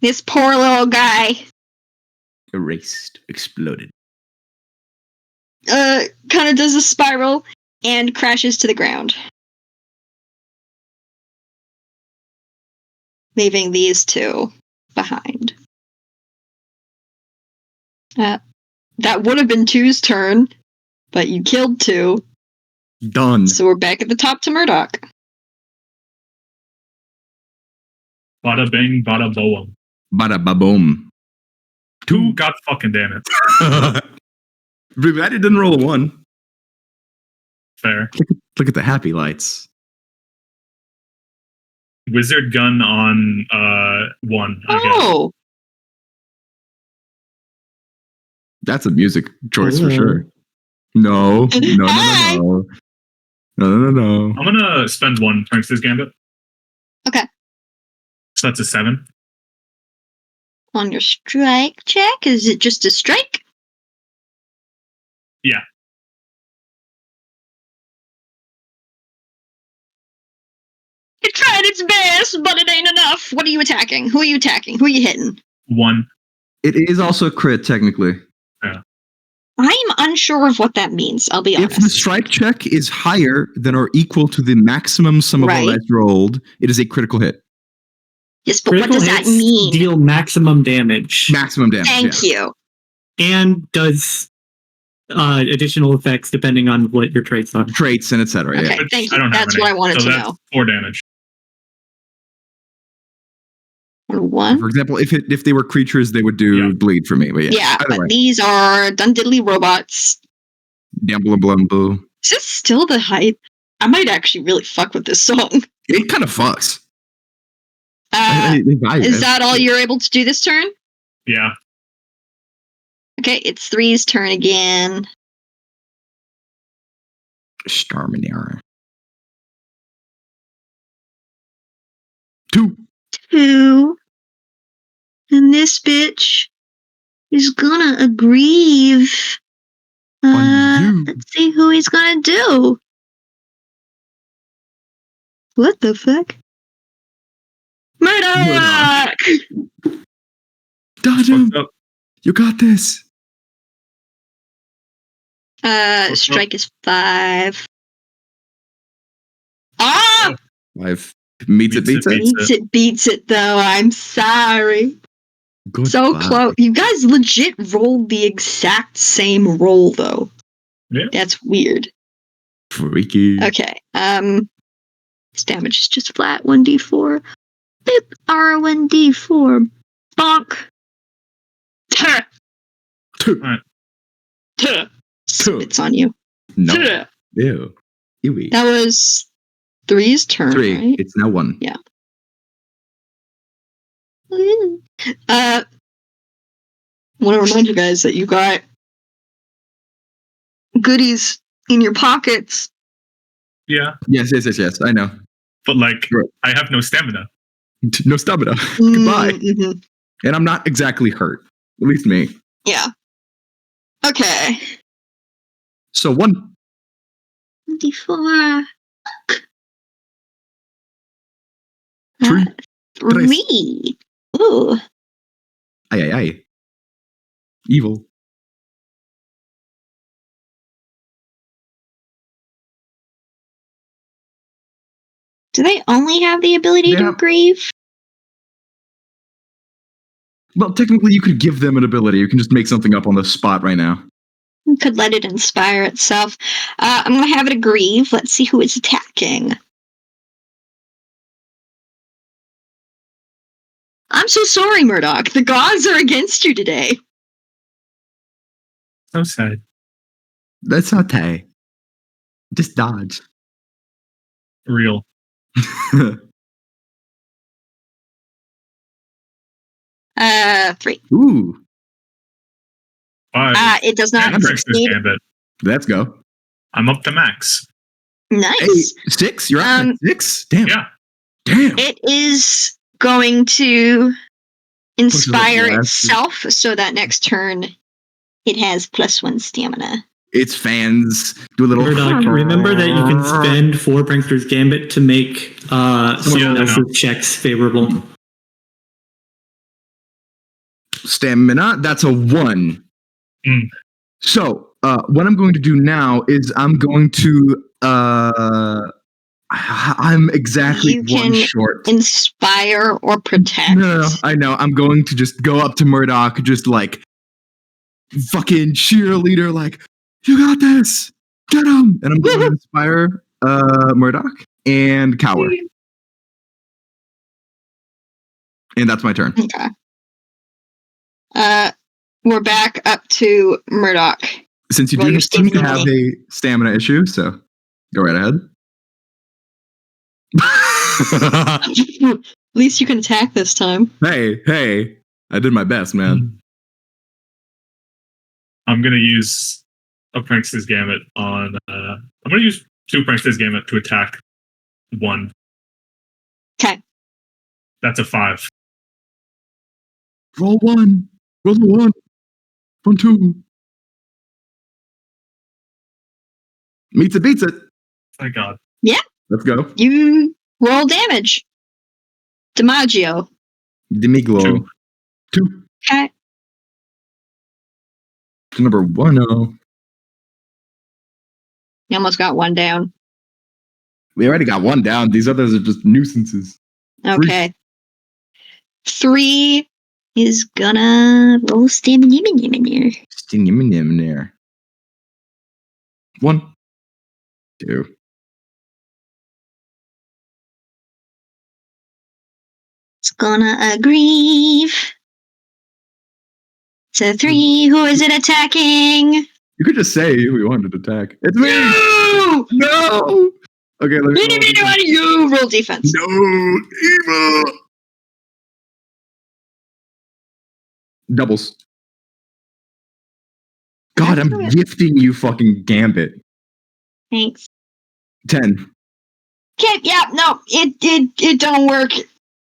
This poor little guy Erased. Exploded. kind of does a spiral and crashes to the ground. Leaving these 2 behind. That would have been 2's turn, but you killed 2, Done. so we're back at the top to Murdoch. Bada bing, bada boom. Bada ba-boom. 2, god fucking damn it. I didn't roll a 1. Fair. Look at the happy lights. Wizard gun on 1, I guess. Oh, That's a music choice for Hello. sure. No. No. I'm gonna spend 1 Prankster's Gambit. Okay. So that's a 7. On your strike check, is it just a strike? Yeah. it tried its best, but it ain't enough. What are you attacking? Who are you attacking? Who are you hitting? 1. It is also a crit, technically. I'm unsure of what that means, I'll be If the honest. strike check is higher than or equal to the maximum sum of all Right. dice rolled, it is a critical hit. Yes, but what Critical does that hits mean? deal maximum damage Maximum damage. Thank yeah. you. and does additional effects depending on what your traits are. Traits and etc. Okay, Yeah. Which thank I you. don't have That's any. what I wanted So to that's know. 4 damage. One. For example, if they were creatures, they would do Yeah. bleed for me. But yeah. Yeah, Either but way. these are done diddly robots. Damble blum boo. Is this still the height? I might actually really fuck with this song. It kind of fucks. Is that all you're able to do this turn? Yeah. Okay, it's Three's turn again. Starminator. 2. 2. And this bitch is gonna aggrieve. On you. Let's see who he's gonna do. What the fuck? Murdoch! Dodge him. What's up? You got this. Strike is 5. Ah! 5. Meets it, beats it. Beats it, though. I'm sorry. Good So fuck. close. You guys legit rolled the exact same roll, though. Yeah. That's weird. Freaky. Okay. This damage is just flat 1d4. Boop. R1d4. Bonk. Tuh. 2. Tuh. Spits on you. No. Tuh. Ew. Ewy. That was Three's turn, 3. right? It's now 1. Yeah. I want to remind you guys that you got goodies in your pockets. Yeah. Yes. I know. But like, Right. I have no stamina. No stamina. Goodbye. Mhm. And I'm not exactly hurt. At least me. Yeah. Okay. So 1. D4. 3. 3. Ooh. Aye. Evil. Do they only have the ability Yeah. to grieve? Well, technically, you could give them an ability. You can just make something up on the spot right now. You could let it inspire itself. I'm gonna have it aggrieve. Let's see who it's attacking. I'm so sorry, Murdoch. The gods are against you today. So sad. That's not Tay. Just dodge. Real. 3. Ooh. 5. It does not And Brex's succeed. Gambit. Let's go. I'm up to max. Nice. Hey, 6? You're up at 6? Damn. Yeah. Damn. It is going to inspire blast. itself so that next turn it has +1 stamina. Its fans do a little. Murdoch, remember that you can spend 4 Prankster's Gambit to make someone Yeah, I else's know. checks favorable. Stamina. That's a 1. Mm. So, what I'm going to do now is I'm going to. I'm exactly You 1 can short. Inspire or protect. No, I know. I'm going to just go up to Murdoch, just like fucking cheerleader, like, you got this, get him. And I'm going to inspire Murdoch and Cower. And that's my turn. Okay. We're back up to Murdoch. Since you Roll do your seem to stamina. have a stamina issue, so go right ahead. At least you can attack this time. Hey, I did my best, man. I'm gonna use a Prankster's Gambit on. I'm gonna use 2 Prankster's Gambit to attack 1. Okay. That's a 5. Roll 1. Roll the 1. 1, 2. Meets it, beats it. Thank God. Let's go. You roll damage. DiMaggio. Demiglo. 2. Okay. To number 1. You almost got 1 down. We already got 1 down. These others are just nuisances. Okay. 3 is gonna roll stamina. Sting him in there. 1, 2. It's gonna aggrieve. It's a 3. Who is it attacking? You could just say who you wanted to attack. It's me! No! No! Okay, let me roll. You roll defense. No! Evil! Doubles. God, I'm gifting you fucking Gambit. Thanks. 10. Okay, yeah, no, it don't work.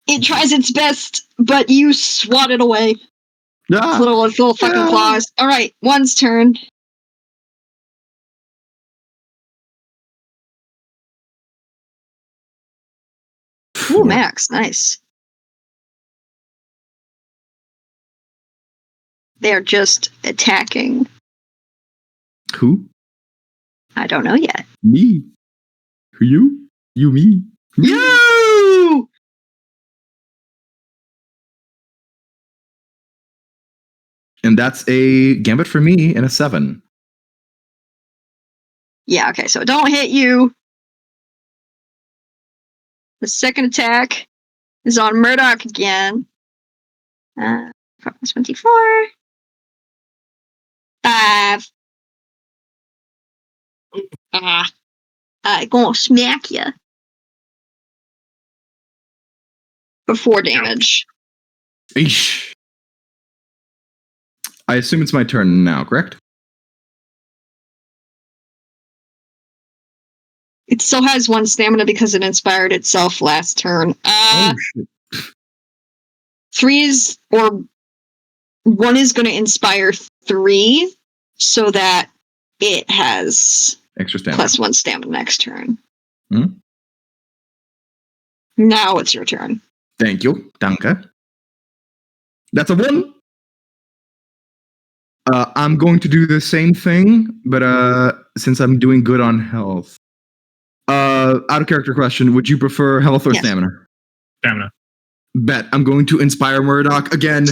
It tries its best, but you swat it away. Ah, Little fucking claws. All right, 1's turn. Ooh, 4. Max, nice. They're just attacking. Who? I don't know yet. Me. Who you? You, me. You! And that's a Gambit for me and a 7. Yeah, okay, so it don't hit you. The second attack is on Murdoch again. 24. 5. I gonna smack you. For 4 damage. Eesh. I assume it's my turn now, correct? It still has 1 stamina because it inspired itself last turn. Oh, shit. 3's or 1 is going to inspire 3 so that it has Extra stamina. +1 stamina next turn. Hmm? Now it's your turn. Thank you. Danke. That's a 1. I'm going to do the same thing, but since I'm doing good on health. Out of character question, would you prefer health or Yes. stamina? Stamina. Bet. I'm going to inspire Murdoch again.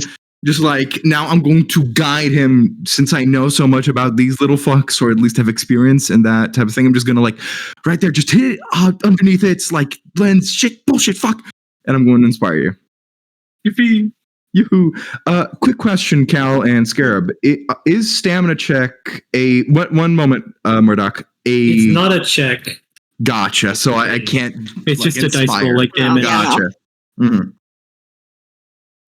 Just like now I'm going to guide him since I know so much about these little fucks, or at least have experience in that type of thing. I'm just gonna like right there, just hit it underneath its like lens, shit, bullshit, fuck. And I'm going to inspire you. Yippee. Yoo-hoo. Quick question, Cal and Scarab. Is stamina check a one moment, Murdoch? It's not a check. Gotcha. So I can't. It's like, just a dice inspire. roll like damage. Gotcha. Mhm.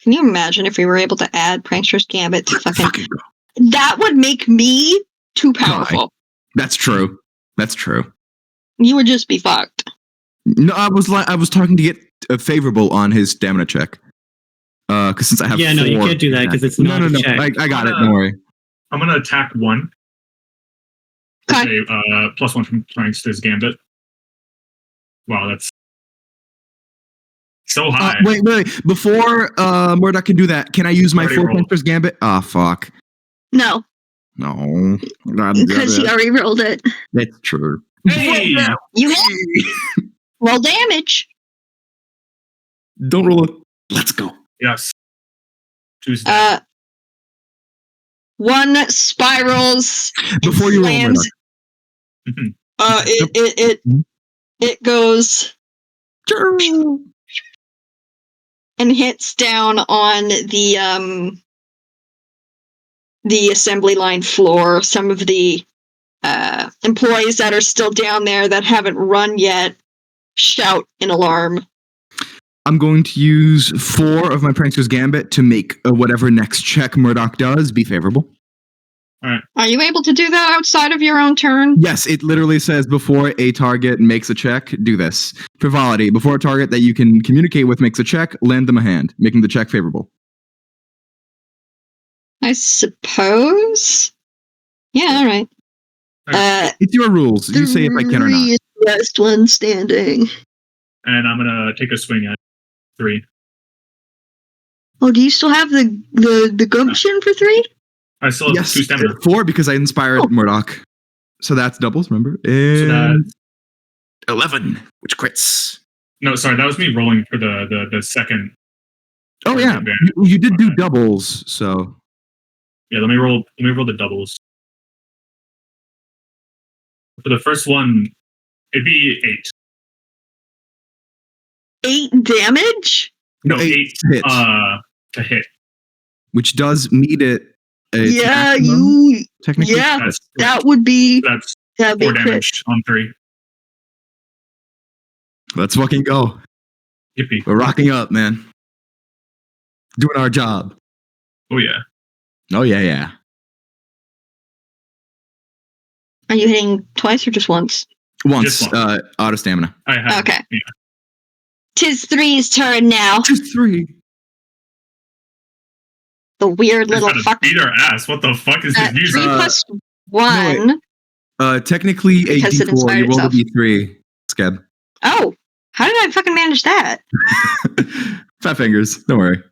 Can you imagine if we were able to add Prankster's Gambit to fucking... Fucking go. That would make me too powerful. That's true. That's true. You would just be fucked. No, I was talking to get a favorable on his stamina check. Because since I have Yeah, no, you 4, can't do that because it's not a check. I got it. Don't worry. I'm gonna attack 1. Okay. Okay, +1 from Prankster's Gambit. Wow, that's so high. Wait. Before Murdoch can do that, can I use my Already 4 rolled. Prankster's Gambit? Ah, fuck. No, No. because he already rolled it. That's true. Hey! You have roll damage. Don't roll it. Let's go. Yes. Tuesday. 1 spirals. and Before you roll, slams. Mhm. It goes and hits down on the assembly line floor. Some of the employees that are still down there that haven't run yet shout in alarm. I'm going to use 4 of my Prankster's Gambit to make whatever next check Murdoch does be favorable. Are you able to do that outside of your own turn? Yes, it literally says before a target makes a check, do this. Frivolity. Before a target that you can communicate with makes a check, lend them a hand, making the check favorable. I suppose. Yeah, all right. It's your rules. You say if I can or not. Three is the last one standing. And I'm gonna take a swing at 3. Oh, do you still have the gumption for 3? I still have Yes, 2 stamina. 4 because I inspired Murdoch. So that's doubles, remember? And that's 11, which crits. no, sorry, that was me rolling for the second. Oh yeah, you did do doubles, so Yeah, let me roll the doubles. For the first one, it'd be 8. 8 damage? No, Eight 8 hits. to hit. Which does meet it. Its Yeah, maximum, technically. Yeah, That's that would be. that's That'd 4 be crit. damage on 3. Let's fucking go. Yippee. We're rocking up, man. Doing our job. Oh yeah. Oh yeah, yeah. Are you hitting twice or just once? Once, Just one. auto stamina. I have. Okay. Yeah. 'Tis Three's turn now. Just 3. The weird He's little gotta fuck. beat our ass. What the fuck is his 3 music? plus no, 1. Technically a Because it D4. inspired You roll a itself. D3, Skeb. Oh, how did I fucking manage that? Fat fingers. Don't worry.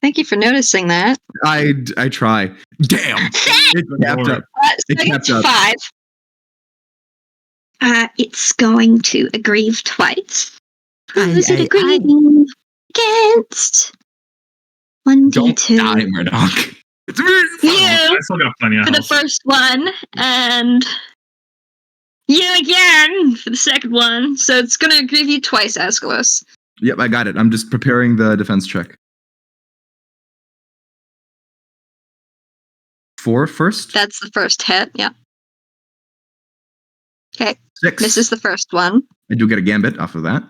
Thank you for noticing that. I try. Damn. It capped up. So It it's kept up. 5. It's going to aggrieve twice. Who's it aye. aggrieving against? Don't 1d2. die, Murdoch. It's me. You I still got plenty of for the health. first one, and you again for the second one. So it's going to aggrieve you twice, Aeschylus. Yep, I got it. I'm just preparing the defense check. 4 first. That's the first hit. Yeah. 6. This is the first one. I do get a gambit off of that.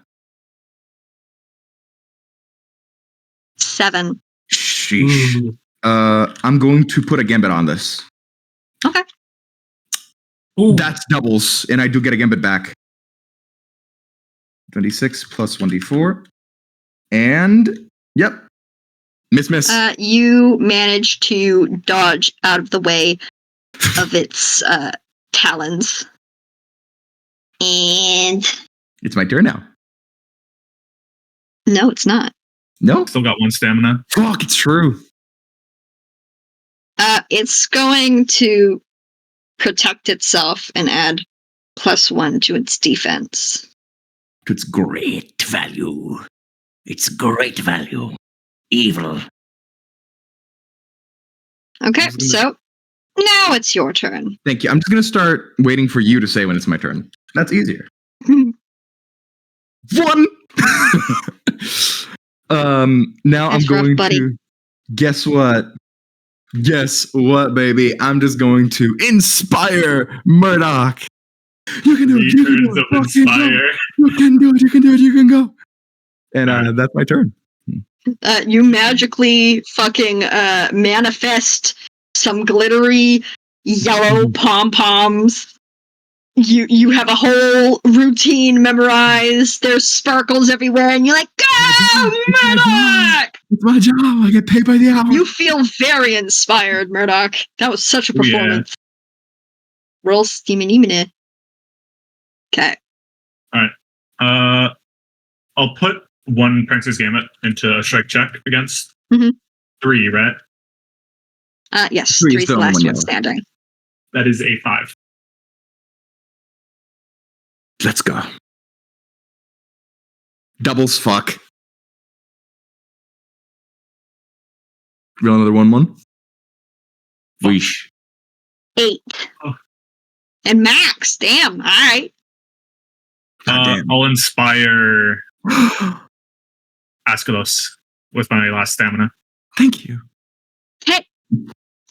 7. Sheesh. I'm going to put a gambit on this. Okay. Ooh. That's doubles, and I do get a gambit back. 26 plus 1d4. And, yep. Miss. You manage to dodge out of the way of its talons. And It's my turn now. no, it's not. No? Still got 1 stamina. Fuck, it's true. It's going to protect itself and add +1 to its defense. It's great value. It's great value. Evil. Okay, I was gonna- so now it's your turn. Thank you. I'm just going to start waiting for you to say when it's my turn. That's easier. 1! Now That's I'm going rough, buddy. to... Guess what? Guess what, baby? I'm just going to inspire Murdoch. You can do it. You can Returns do of it. Fucking go. Inspire. You can do it. You can do it. You can go. And that's my turn. You magically fucking manifest some glittery yellow pom-poms. You have a whole routine memorized. There's sparkles everywhere, and you're like, go, Murdoch! It's my job. I get paid by the hour. You feel very inspired, Murdoch. That was such a Oh, yeah. performance. Roll steaming. Okay. I'll put 1 Prankster's Gambit into a strike check against Mhm. 3, right? Yes, 3 is 3's the the only last one, one yeah. standing. That is a 5. Let's go. Doubles fuck. Roll another 1-1. Weesh. 8. Oh. And Max, damn, alright. Goddamn. I'll inspire Aeschylus with my last stamina. Thank you. Hey,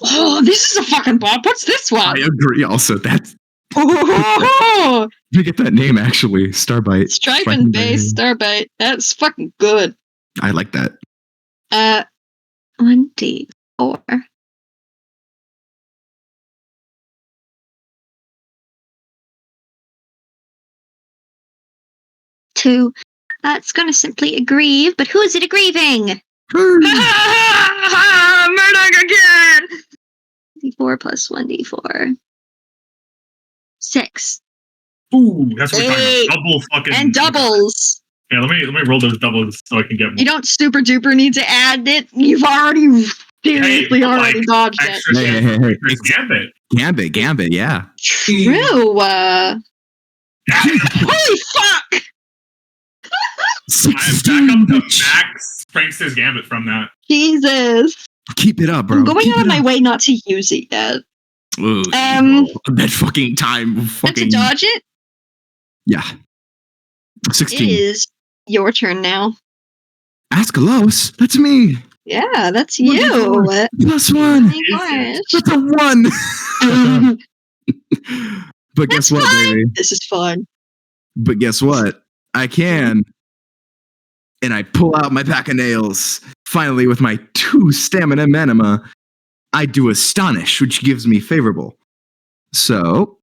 Oh, this is a fucking bop. What's this one? I agree. Also, that's Oh, you get that name actually. Starbite. Stripe Fucking and base bang. starbite. That's fucking good. I like that. 1d4. Two. That's going to simply aggrieve, but who is it aggrieving? Murdoch again! D4 plus 1d4. 6. Ooh, that's what we're talking Hey, about. Double fucking And doubles. Yeah, let me roll those doubles so I can get You don't super duper need to add it. You've already seriously but, already like, dodged it. extra Hey. Gambit. Gambit, yeah. True. Holy fuck! I'm back up to max Prankster's Gambit from that. Jesus. Keep it up, bro. I'm going Keep out of it my up. way not to use it yet. Ooh, that fucking time. To Fucking dodge it, yeah. it 16. is your turn now. Ascalos, that's me. Yeah, that's 24 you. plus Oh 1. my gosh. That's a 1. But guess That's what, fine. baby? This is fun. But guess what? I can. And I pull out my pack of nails. Finally, with my 2 stamina minima, I do Astonish, which gives me favorable. So,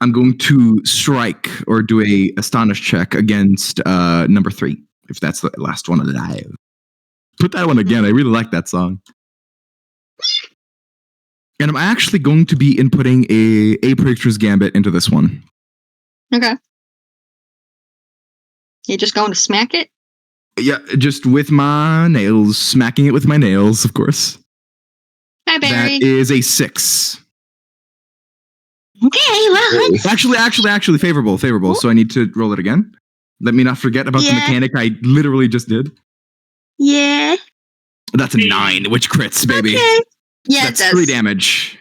I'm going to strike or do a Astonish check against number 3, if that's the last one that I have. Put that one again. I really like that song. And I'm actually going to be inputting a Praetor's Gambit into this one. Okay. You're just going to smack it? Yeah, just with my nails, smacking it with my nails, of course. Hi, Barry. That is a 6. Okay, well, let's Actually, favorable. So I need to roll it again. Let me not forget about the Yeah. mechanic I literally just did. yeah. That's a 9, which crits, baby. Okay. Yeah, That's it does. 3 damage.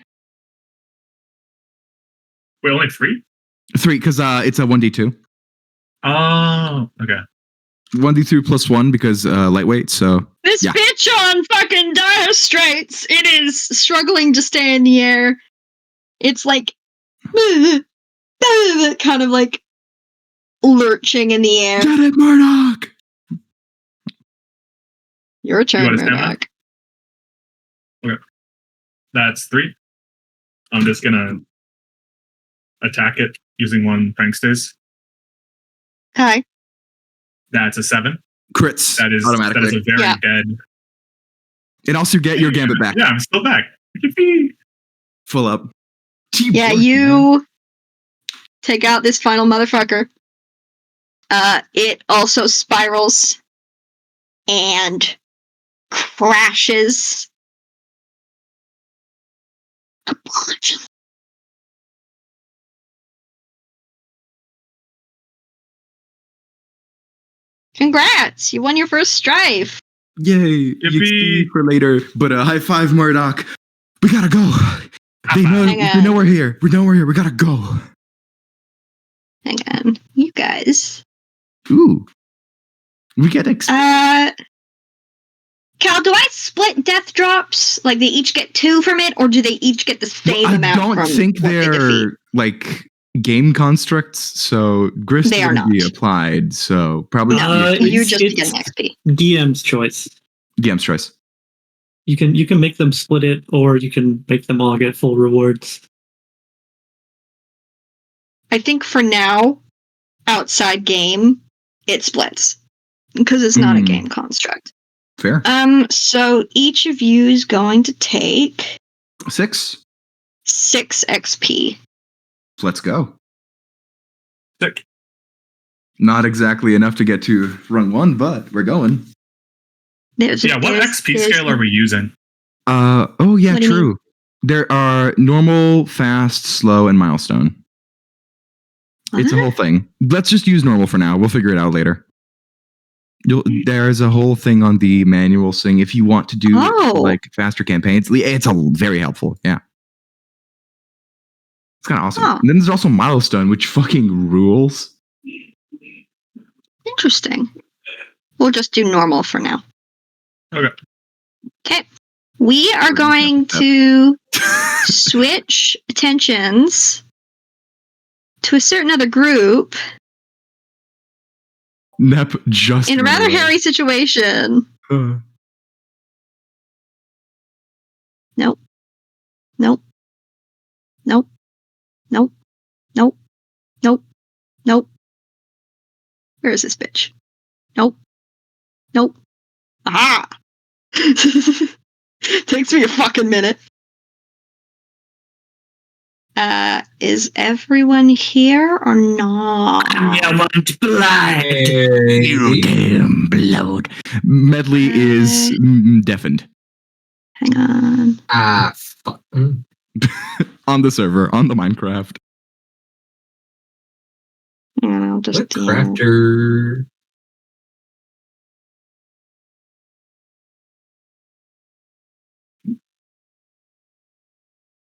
Wait, only 3? 3, because it's a 1d2. Oh, okay. 1d2 plus 1 because lightweight, so This yeah. bitch on fucking dire straits. It is struggling to stay in the air. It's like kind of like lurching in the air. Get it, Murdoch! Your You turn, want to stand up? Murdoch. That's 3. I'm just gonna attack it using 1 Pranksters. Okay. That's a 7. Crits That is automatically. a very Yeah. dead. And also get your gambit back. Yeah, I'm still back. Yippee. Full up. Yeah, Teamwork, man. you take out this final motherfucker. It also spirals and crashes. Congrats! You won your first strife. Yay! Yippee. EXP for later. But high five, Murdoch. We gotta go. They know we're here. We know we're here. We gotta go. Hang on, you guys. Ooh. We get XP. Cal, do I split death drops? Like they each get 2 from it, or do they each get the same I amount don't from think what they defeat? they're like game constructs, so grist They are wouldn't be not. applied. So probably You're just it's getting XP. DM's choice. DM's choice. You can make them split it, or you can make them all get full rewards. I think for now, outside game, it splits because it's not a game construct. Fair. So each of you is going to take 6. 6 XP. Let's go. Sick. Not exactly enough to get to run 1, but we're going. Yeah, what XP scale are we using? Oh yeah, What do you true. There are normal, fast, slow, and milestone. It's a whole thing. Let's just use normal for now. We'll figure it out later. There's a whole thing on the manual saying if you want to do like faster campaigns, it's very helpful. Yeah. It's kind of awesome. Oh. And then there's also milestone, which fucking rules. Interesting. We'll just do normal for now. Okay. Okay. We are going to switch attentions to a certain other group Nep just in a rather hairy situation. Nope. Nope. Nope. Nope. Nope. Nope. Nope. Where is this bitch? Nope. Nope. Aha! Takes me a fucking minute. Is everyone here or not? I want blood. You damn blood. Medley is deafened. Hang on. Fuck. On the server, on the Minecraft. And I'll just What crafter?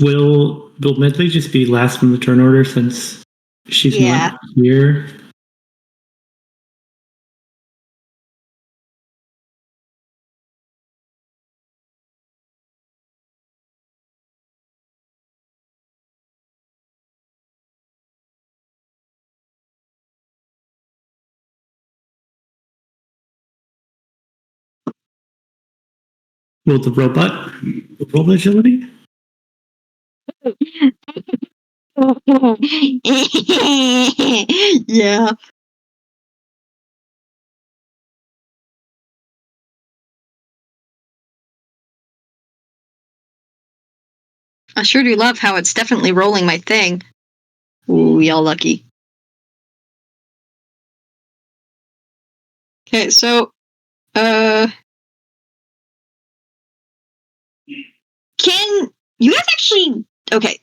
Will Medley just be last in the turn order since she's Yeah. not here? Will the robot roll agility? Yeah. I sure do love how it's definitely rolling my thing. Ooh, y'all lucky. Okay, so, can you guys actually? Okay.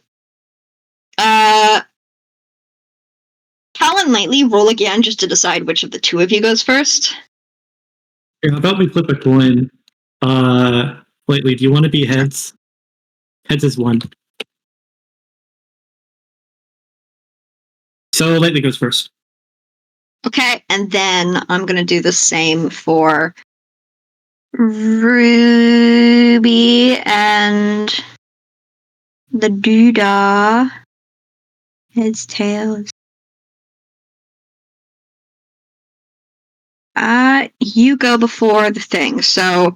Cal and Lightly roll again just to decide which of the two of you goes first. Here, how about we flip a coin? Lately, do you want to be heads? Heads is 1. So Lightly goes first. Okay, and then I'm gonna do the same for Ruby and the Doodah. Heads, tails. You go before the thing, so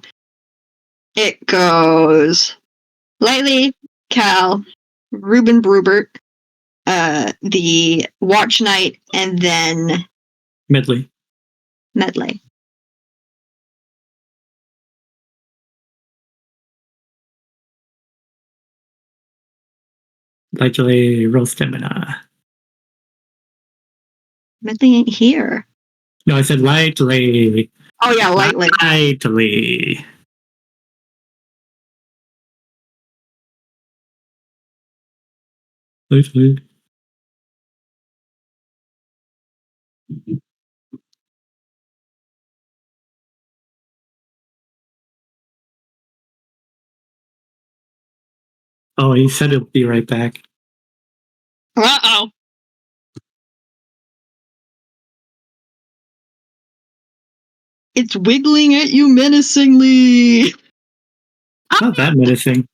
it goes Lightly, Cal, Ruben Brubert, the Watch Knight, and then Medley. Medley. Lightly roll stamina. Medley ain't here. No, I said lightly. Oh yeah, lightly. Lightly. Lightly. Oh, he said he'll be right back. Uh-oh. It's wiggling at you menacingly. Not that menacing.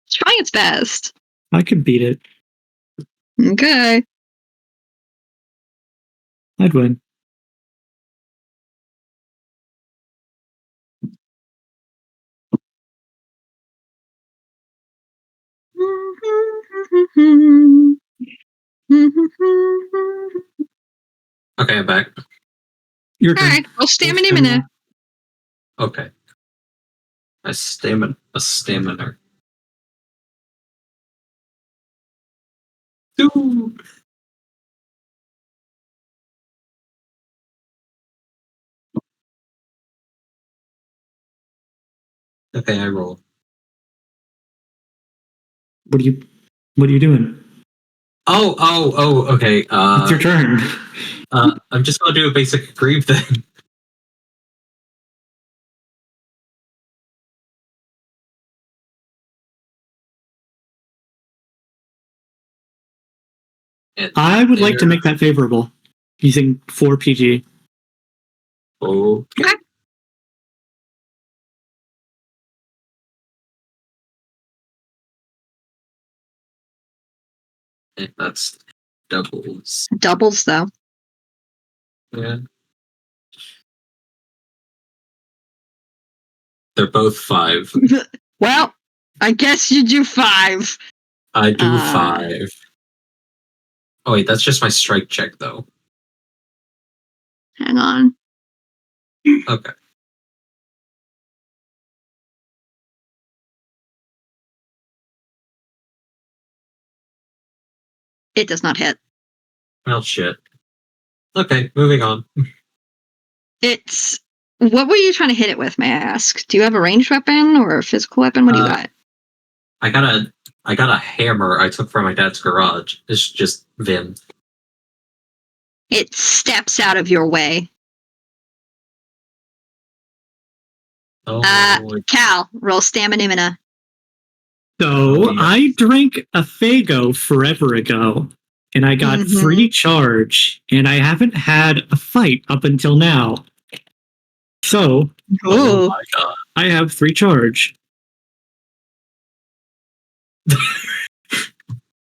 It's trying its best. I could beat it. Okay. I'd win. Okay, I'm back. Your turn. Alright, well, stamina. Okay. A stamina. Two. Okay, I roll. What are you doing? Oh, okay. It's your turn. I'm just gonna do a basic grieve then. And I would like to make that favorable using 4 PG. Okay. And that's doubles. Doubles, though. Yeah. They're both 5. Well, I guess you do 5. I do 5. Oh wait, that's just my strike check though. Hang on. Okay. It does not hit. Well, shit. Okay, moving on. It's. What were you trying to hit it with, may I ask? Do you have a ranged weapon or a physical weapon? What do you got? I got a hammer I took from my dad's garage. It's just Vim. It steps out of your way. Oh, Cal, roll stamina. So I drank a Fago forever ago, and I got free charge, and I haven't had a fight up until now. So, oh my god. I have 3 charge.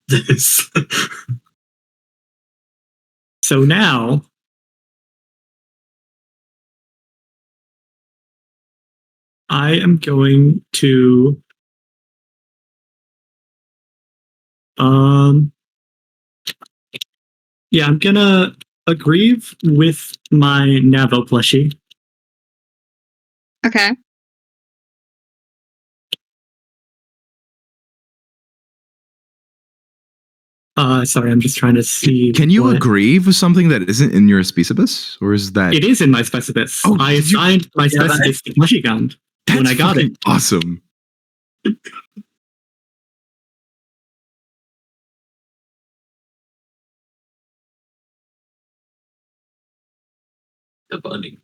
This. So now, I am going to yeah, I'm gonna aggrieve with my Navo plushie. Okay. Sorry, I'm just trying to see. Can you aggrieve with something that isn't in your specibus, or is that? It is in my specibus. Oh, I assigned my specibus to plushie gun when I got it. Awesome. The bunny.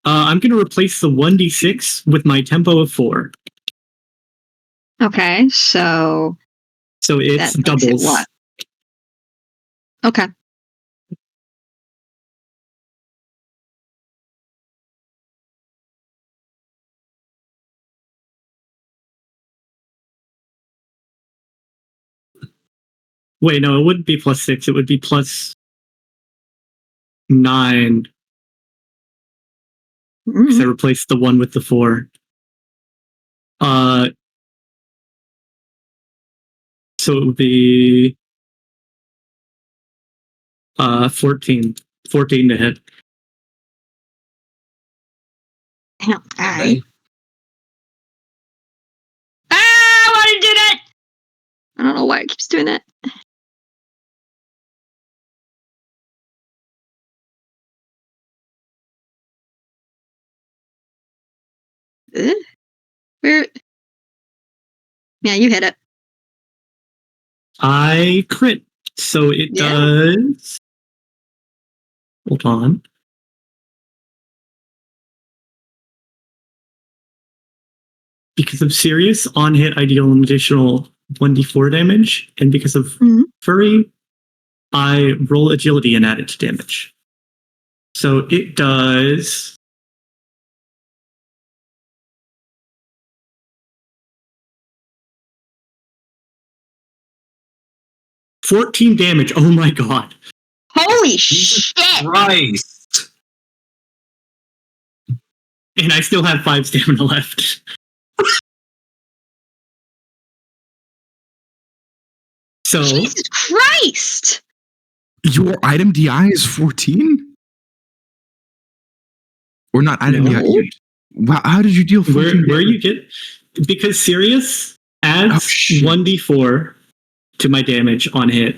I'm going to replace the 1d6 with my tempo of 4. Okay, so it's that makes it doubles. what? Okay. Wait, no, it wouldn't be plus 6. It would be plus 9. Because I replaced the 1 with the 4. So it would be 14. 14 to hit. Damn, alright. I want to do that! I don't know why it keeps doing that. Where? Yeah, you hit it. I crit. So it does. Hold on. Because of serious on hit, I deal an additional 1d4 damage, and because of furry, I roll agility and add it to damage. So it does 14 damage. Oh my god. Holy shit! Christ! And I still have 5 stamina left. So Jesus Christ! Your item DI is 14? Or not item No. DI? Wow, how did you deal 14 where you damage? get, because Sirius adds shit. 1d4 to my damage on hit,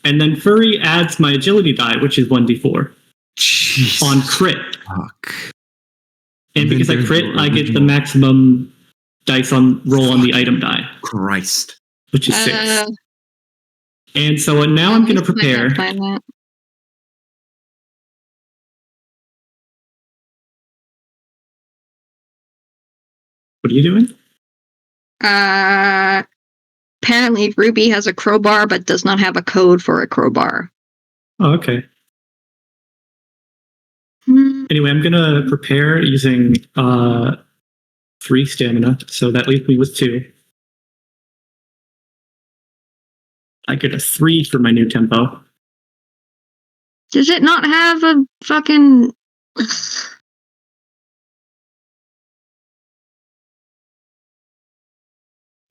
and then Furry adds my agility die, which is 1d4 Jesus. on crit. Fuck. And then because I there's crit, your I get the original- maximum dice on roll on the item die, Christ. which is 6. And so now I'm going to prepare. What are you doing? Apparently Ruby has a crowbar but does not have a code for a crowbar. Oh, okay. Anyway, I'm going to prepare using 3 stamina, so that leaves me with 2. I get a 3 for my new tempo. Does it not have a fucking...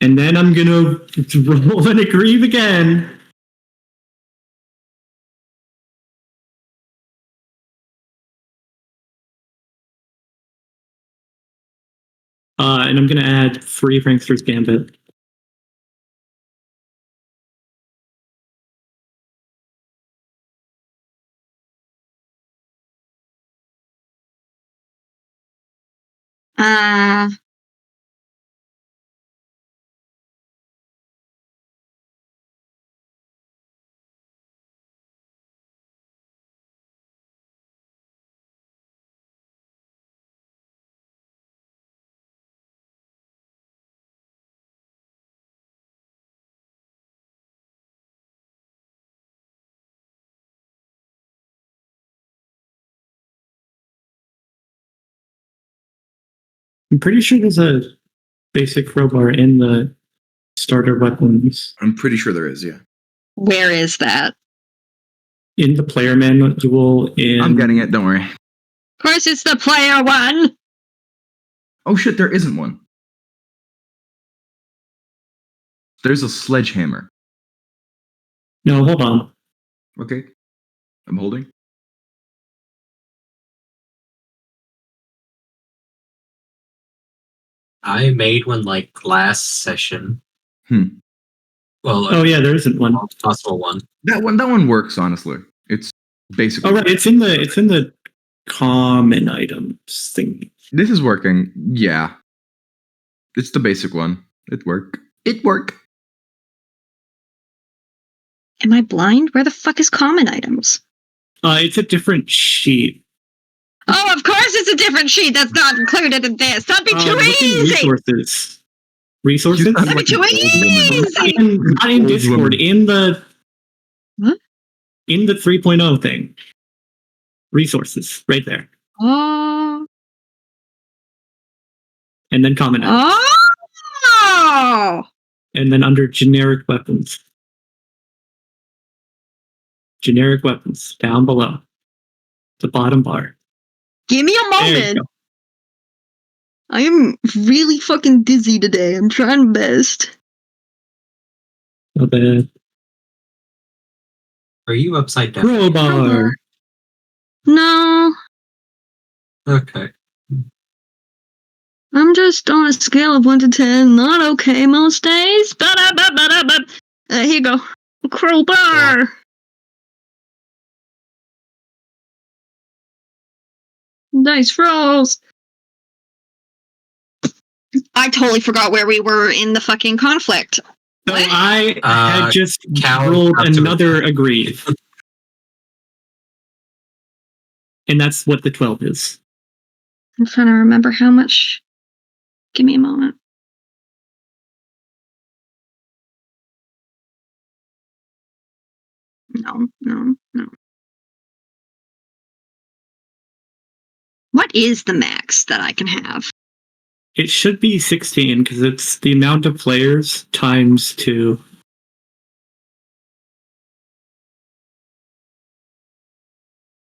And then I'm going to roll and aggrieve again. And I'm going to add 3 Prankster's Gambit. I'm pretty sure there's a basic crowbar in the starter weapons. I'm pretty sure there is, yeah. Where is that? In the player manual. I'm getting it, don't worry. Of course it's the player one! Oh shit, there isn't one. There's a sledgehammer. No, hold on. Okay. I'm holding. I made one like last session. Well, Oh yeah, there isn't one. Possible one. That one works, honestly. It's basically... Oh right, it's in the common items thing. This is working, yeah. It's the basic one. It worked. Am I blind? Where the fuck is common items? It's a different sheet. Oh, of course it's a different sheet that's not included in this. That'd be too Look in easy! Resources? That'd be too easy! Not in Discord, in the... What? In the 3.0 thing. Resources, right there. Oh. And then common items. Oh! And then under generic weapons. Generic weapons, down below. The bottom bar. Give me a There you moment. go. I am really fucking dizzy today. I'm trying my best. Not bad. Are you upside down? Crowbar. No, Okay. I'm just on a scale of 1 to 10. Not okay most days. Here you go. Crowbar. Dice rolls. I totally forgot where we were in the fucking conflict. So What? I had just Cal rolled got to another attack. agreed. And that's what the 12 is. I'm trying to remember how much. Give me a moment. No. What is the max that I can have? It should be 16 because it's the amount of players times 2.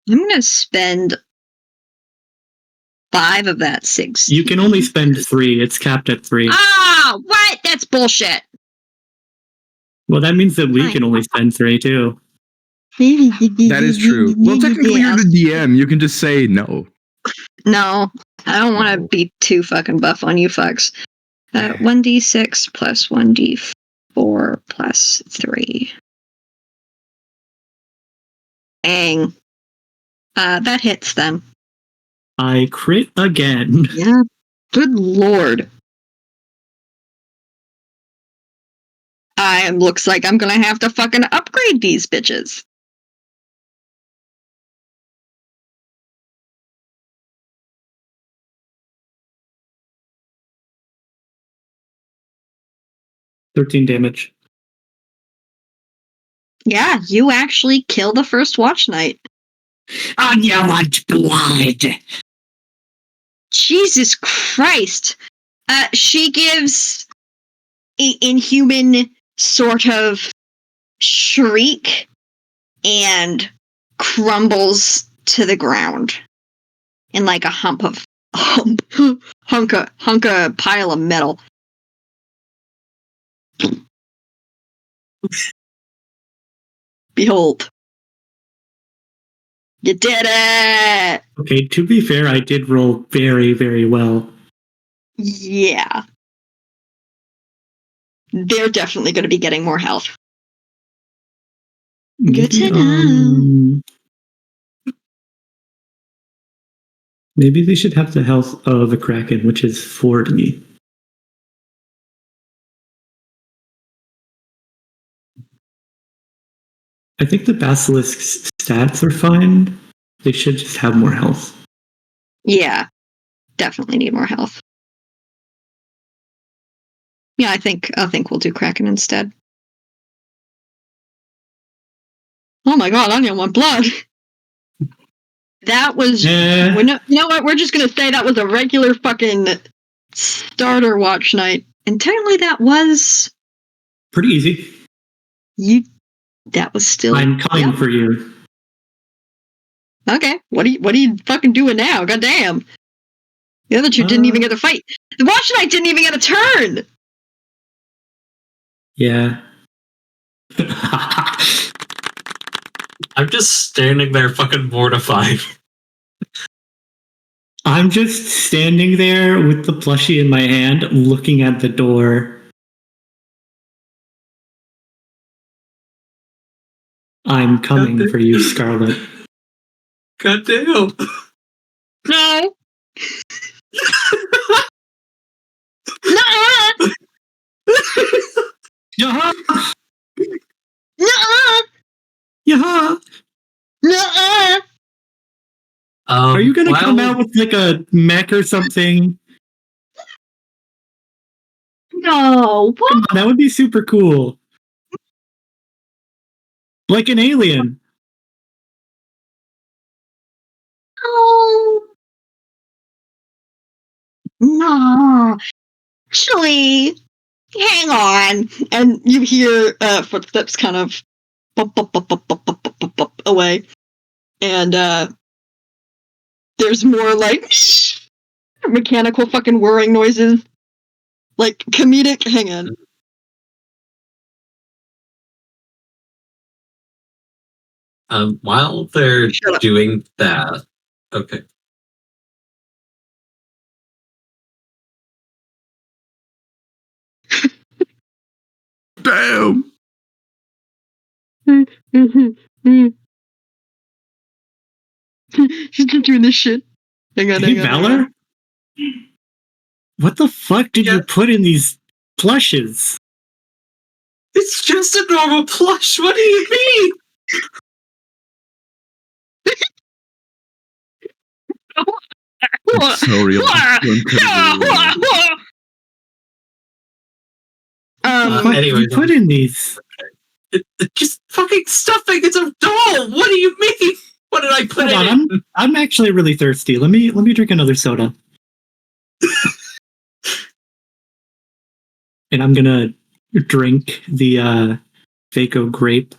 I'm gonna spend 5 of that 6. You can only spend 3. It's capped at 3. Ah, what? That's bullshit. Well, that means that we Fine. can only spend 3 too. That is true. Well, technically, you're the DM. You can just say no. No, I don't want to No. be too fucking buff on you fucks. 1d6 plus 1d4 plus 3. Dang. That hits then. I crit again. Yeah. Good lord. Looks like I'm gonna have to fucking upgrade these bitches. $13 damage. Yeah, you actually kill the first watch knight. And you want blood. Jesus Christ. She gives an inhuman sort of shriek and crumbles to the ground in like a hunk of pile of metal. Behold. You did it! Okay, to be fair, I did roll very, very well. Yeah. They're definitely going to be getting more health. Good to know. Maybe they should have the health of a Kraken, which is 40. I think the Basilisk's stats are fine. They should just have more health. Yeah. Definitely need more health. Yeah, I think we'll do Kraken instead. Oh my god, I don't want blood. That was you know what? We're just gonna say that was a regular fucking starter watch night. And technically that was Pretty easy. that was still I'm coming for you. Okay. What are you fucking doing now? Goddamn. The other two didn't even get a fight. The watch knight didn't even get a turn. Yeah. I'm just standing there fucking mortified. I'm just standing there with the plushie in my hand, looking at the door. I'm coming for you, Scarlet. Goddamn. No. Nuh-uh. Yaha! Nuh-uh. Yaha! Nuh-uh. Are you gonna come out with like a mech or something? No. What? Come on, that would be super cool. Like an alien. Oh. No. Actually, hang on. And you hear footsteps kind of bump away. And there's more like mechanical fucking whirring noises. Like comedic. Hang on. While they're Shut up. doing that, okay. Damn. She's just doing this shit. Hang on, Hey, hang on. Valor? What the fuck did you put in these plushes? It's just a normal plush. What do you mean? It's so real. So incredibly real. What did Anyway, you put in these? just fucking stuffing. It's a doll. What do you mean? What did I put Hold in? on, I'm actually really thirsty. Let me drink another soda. And I'm gonna drink the Vaco grape.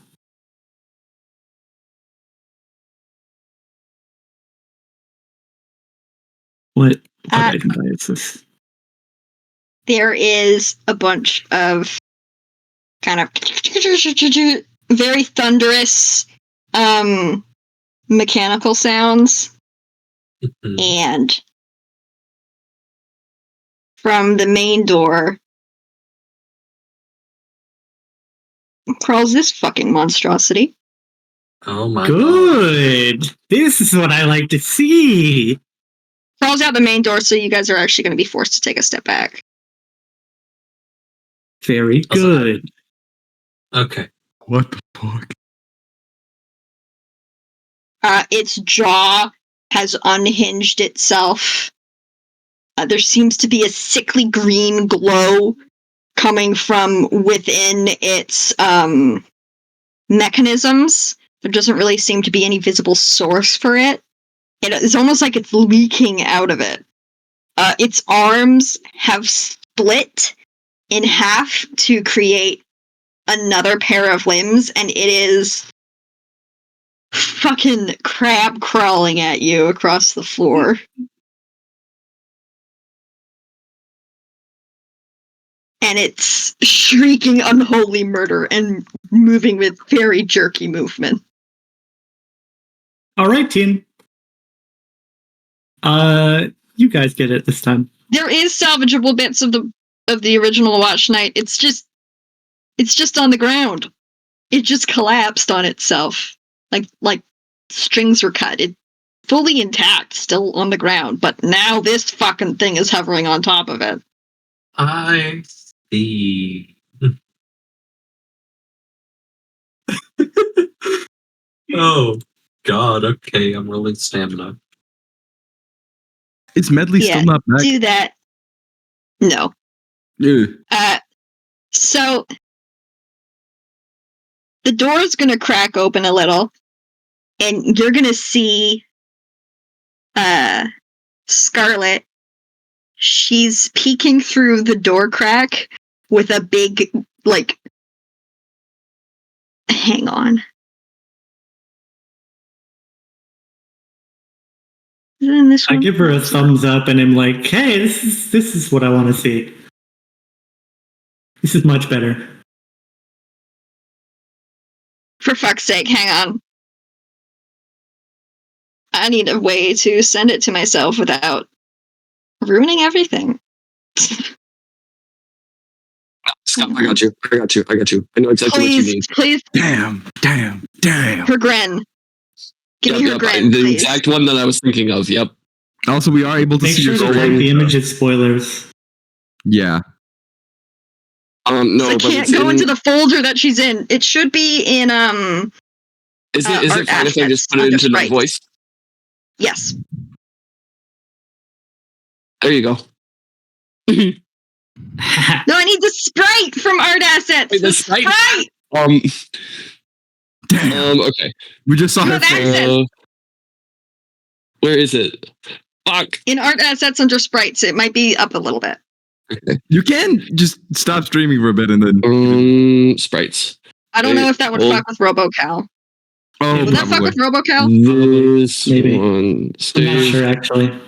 What item is this? There is a bunch of kind of very thunderous mechanical sounds, and from the main door crawls this fucking monstrosity. Oh my Good. This is what I like to see. Crawls out the main door, so you guys are actually going to be forced to take a step back. Very good. Okay. What the fuck? Its jaw has unhinged itself. There seems to be a sickly green glow coming from within its mechanisms. There doesn't really seem to be any visible source for it. It's almost like it's leaking out of it. Its arms have split in half to create another pair of limbs, and it is fucking crab crawling at you across the floor. And it's shrieking unholy murder and moving with very jerky movement. All right, team. You guys get it this time. There is salvageable bits of the original Watch Night. It's just on the ground. It just collapsed on itself. Like strings were cut. It's fully intact, still on the ground, but now this fucking thing is hovering on top of it. I see. Oh God. Okay, I'm rolling stamina. Is Medley still not back? Do that. No. Yeah. So the door's gonna crack open a little, and you're gonna see Scarlet. She's peeking through the door crack with a big, like, hang on. Is it in this one? I give her a thumbs up and I'm like, hey, this is what I want to see. This is much better. For fuck's sake, hang on. I need a way to send it to myself without ruining everything. Stop, I got you. I know exactly what you need. Please. Damn. Her Gren. Give me her Gren, The please. exact one that I was thinking of, yep. Also, we are able to Make see sure your to check screen. the images spoilers. Yeah. No, So I but can't go into the folder that she's in. It should be in Is it art fine if I just assets put it under into no sprites. voice? Yes. There you go. No, I need the sprite from art assets. Wait, the the sprite? sprite. Damn. Okay. We just saw You her have face. access. Where is it? Fuck. In art assets under sprites, it might be up a little bit. Okay. You can just stop streaming for a bit and then. Sprites. I don't know if that would Hold. fuck with RoboCal. Oh, Would that fuck probably. with RoboCal? This Maybe. one. I'm not Stage. sure, actually.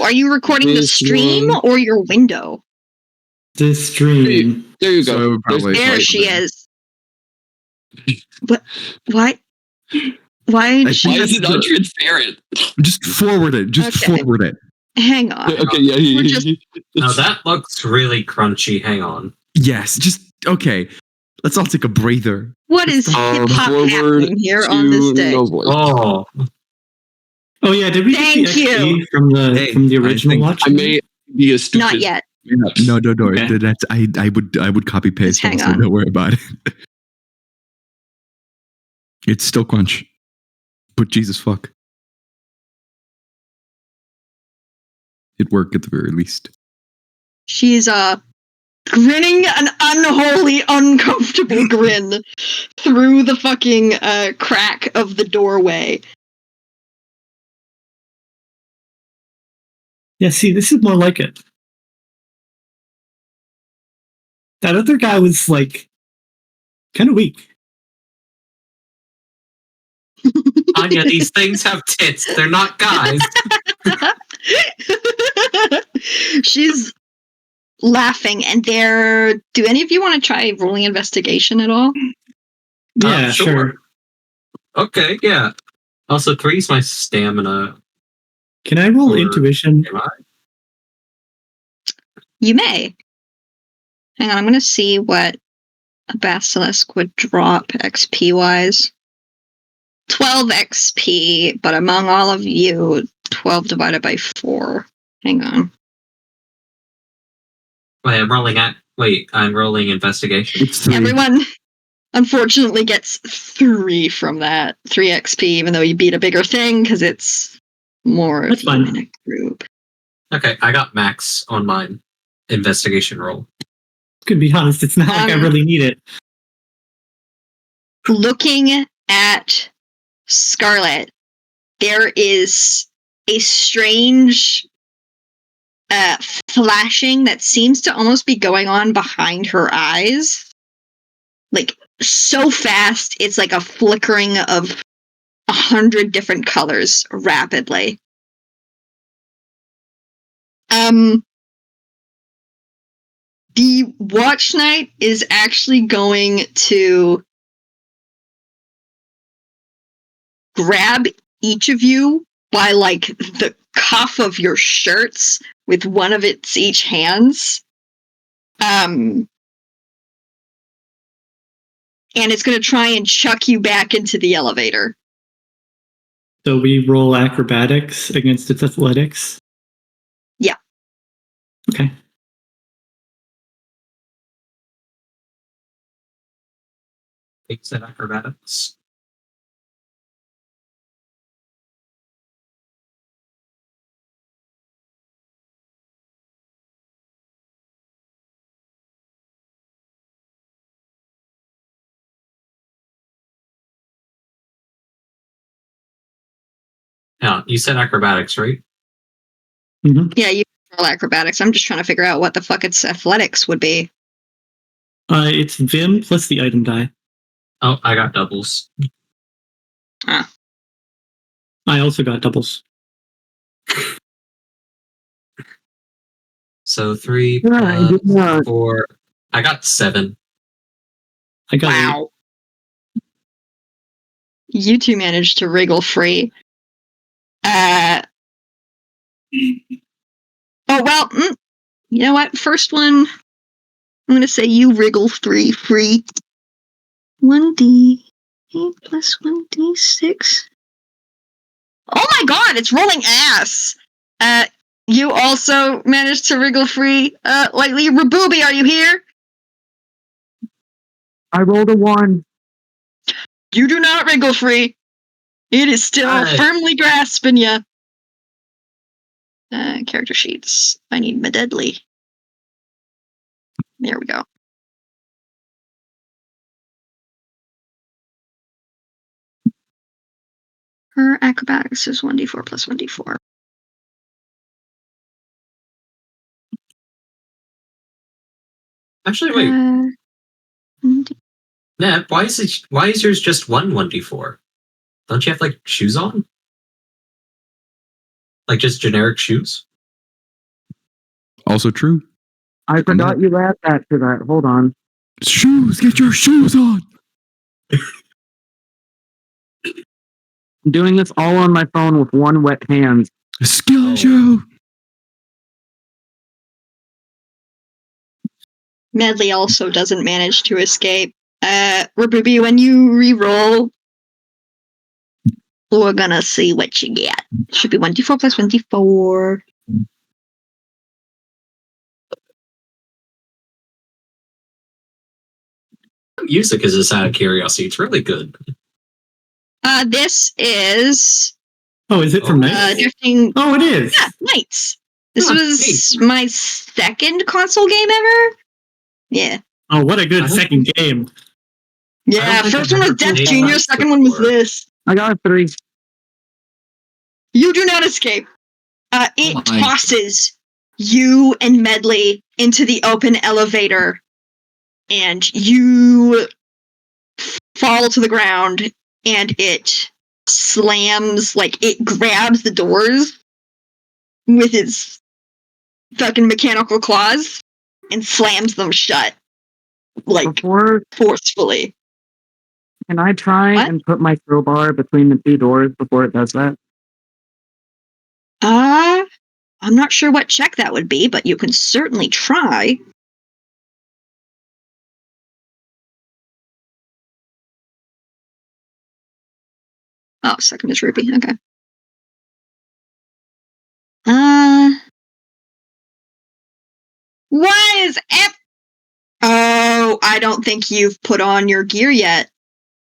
Are you recording the This stream one. or your window? The stream. There you So it go. would probably- There's the There sprite. she is. What? Why? Why? Like, Why is it not transparent? Just forward it. Just Okay. forward it. Hang on. Okay, yeah. We're just- No, that looks really crunchy. Hang on. Yes. Just okay. Let's all take a breather. What is hip hop Forward happening here to on this day? no voice. Oh, Oh yeah, did we Thank get the XP you. from the I original think- watch? I may be a stupid. Not yet. No. Okay. That's I would copy paste. Hang Also, on. don't worry about it. It's still crunch, but Jesus fuck, it worked at the very least. She's grinning an unholy, uncomfortable grin through the fucking crack of the doorway. Yeah, see, this is more like it. That other guy was like kind of weak. Anya, these things have tits. They're not guys. She's laughing, and do any of you want to try rolling investigation at all? Yeah, Sure. sure. Okay, yeah. Also, 3's my stamina. Can I roll Or- intuition? Am I? You may. Hang on, I'm going to see what a basilisk would drop XP wise. 12 XP, but among all of you, 12 divided by 4. Hang on. I'm rolling investigation. It's 3. Everyone, unfortunately, gets 3 from that. 3 XP, even though you beat a bigger thing, because it's more of That's you fine. in a group. Okay, I got max on mine. Investigation roll. To be honest, it's not like I really need it. Looking at Scarlet, there is a strange flashing that seems to almost be going on behind her eyes. Like, so fast, it's like a flickering of 100 different colors rapidly. The Watch Knight is actually going to grab each of you by like the cuff of your shirts with one of its each hands. And it's going to try and chuck you back into the elevator. So we roll acrobatics against its athletics? Yeah. Okay. Takes at acrobatics. Yeah, you said acrobatics, right? Yeah, you roll acrobatics. I'm just trying to figure out what the fuck its athletics would be. It's Vim plus the item die. Oh, I got doubles. Ah. I also got doubles. So 3 No, I plus did not. 4. I got 7. I got Wow. You two managed to wriggle free. Oh, well, you know what? First one, I'm going to say you wriggle free. 1d8 plus 1d6. Oh my god, it's rolling ass! You also managed to wriggle free. Lightly, Rabooby, are you here? I rolled a 1. You do not wriggle free. It is still Nice. firmly grasping you. Character sheets. I need my deadly. There we go. Her acrobatics is 1d4 plus 1d4. Actually, wait. 1d- Neb, why is yours just 1d4? Don't you have like shoes on? Like just generic shoes? Also true. I forgot you add that to that. Hold on. Shoes. Get your shoes on. I'm doing this all on my phone with one wet hand. Skill Oh. show. Medley also doesn't manage to escape. Ruby, when you re-roll, we're gonna see what you get. Should be 1d4 plus 1d4. Music is just out of curiosity. It's really good. This is Oh, is it from Knights? drifting. Oh, it is. Yeah, Knights. This Oh, was my second console game ever. Yeah. Oh, what a good I don't second game. Yeah, think first I've one was ever Death played Junior, Knights second one was before. this. I got a 3. You do not escape. It my. tosses you and Medley into the open elevator, and you fall to the ground, and it slams, like, it grabs the doors with its fucking mechanical claws and slams them shut, like, Before, forcefully. can I try What? and put my crowbar between the 2 doors before it does that? I'm not sure what check that would be, but you can certainly try. Oh, second is Ruby. Okay. Why is F? Oh, I don't think you've put on your gear yet.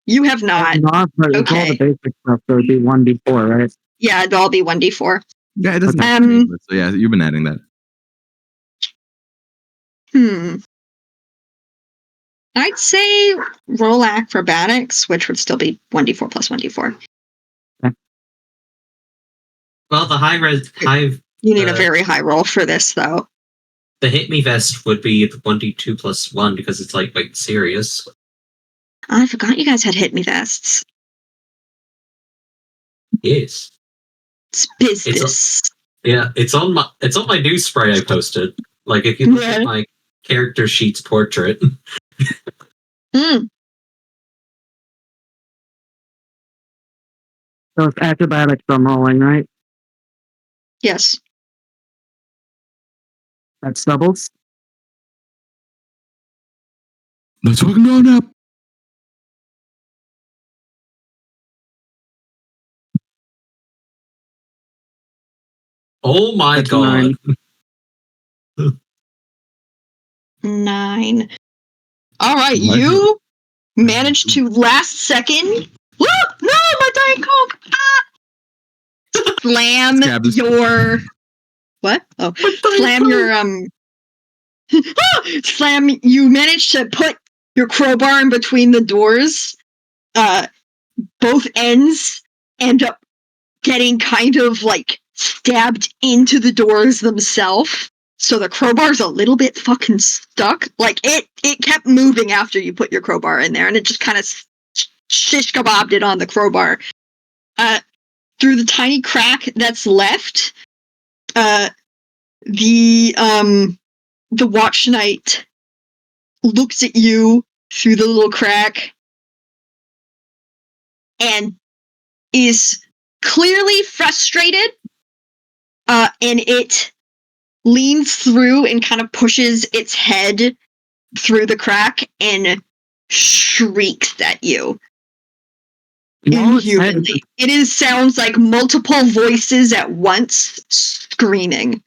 You have not. Not, but it's all the Okay. basic stuff, so it'd be 1d4, right? Yeah, it'll all be 1d4. Yeah, it doesn't Okay. have to be, but so yeah, you've been adding that. I'd say roll acrobatics, which would still be 1d4 plus 1d4. Well, the high You need a very high roll for this, though. the hit me vest would be the 1d2 plus 1 because it's like serious. I forgot you guys had hit me vests. Yes. It's business. Yeah, it's on my news spray I posted. Like if you look at my character sheet's portrait. Mm. So it's acrobatics I'm rolling, right? Yes. That's doubles. Let's fucking go now. Oh my That's god. 9. 9. All right, My you managed to last second. Look! No, my Diet Coke! Slam Scab this- your. What? Oh, slam your slam. You managed to put your crowbar in between the doors. Both ends end up getting kind of like stabbed into the doors themselves. So the crowbar's a little bit fucking stuck. Like it kept moving after you put your crowbar in there, and it just kind of shish kebabbed it on the crowbar. Through the tiny crack that's left, the watch knight looks at you through the little crack and is clearly frustrated. And it leans through and kind of pushes its head through the crack and shrieks at you. No, it's Inhumanly. It sounds like multiple voices at once screaming.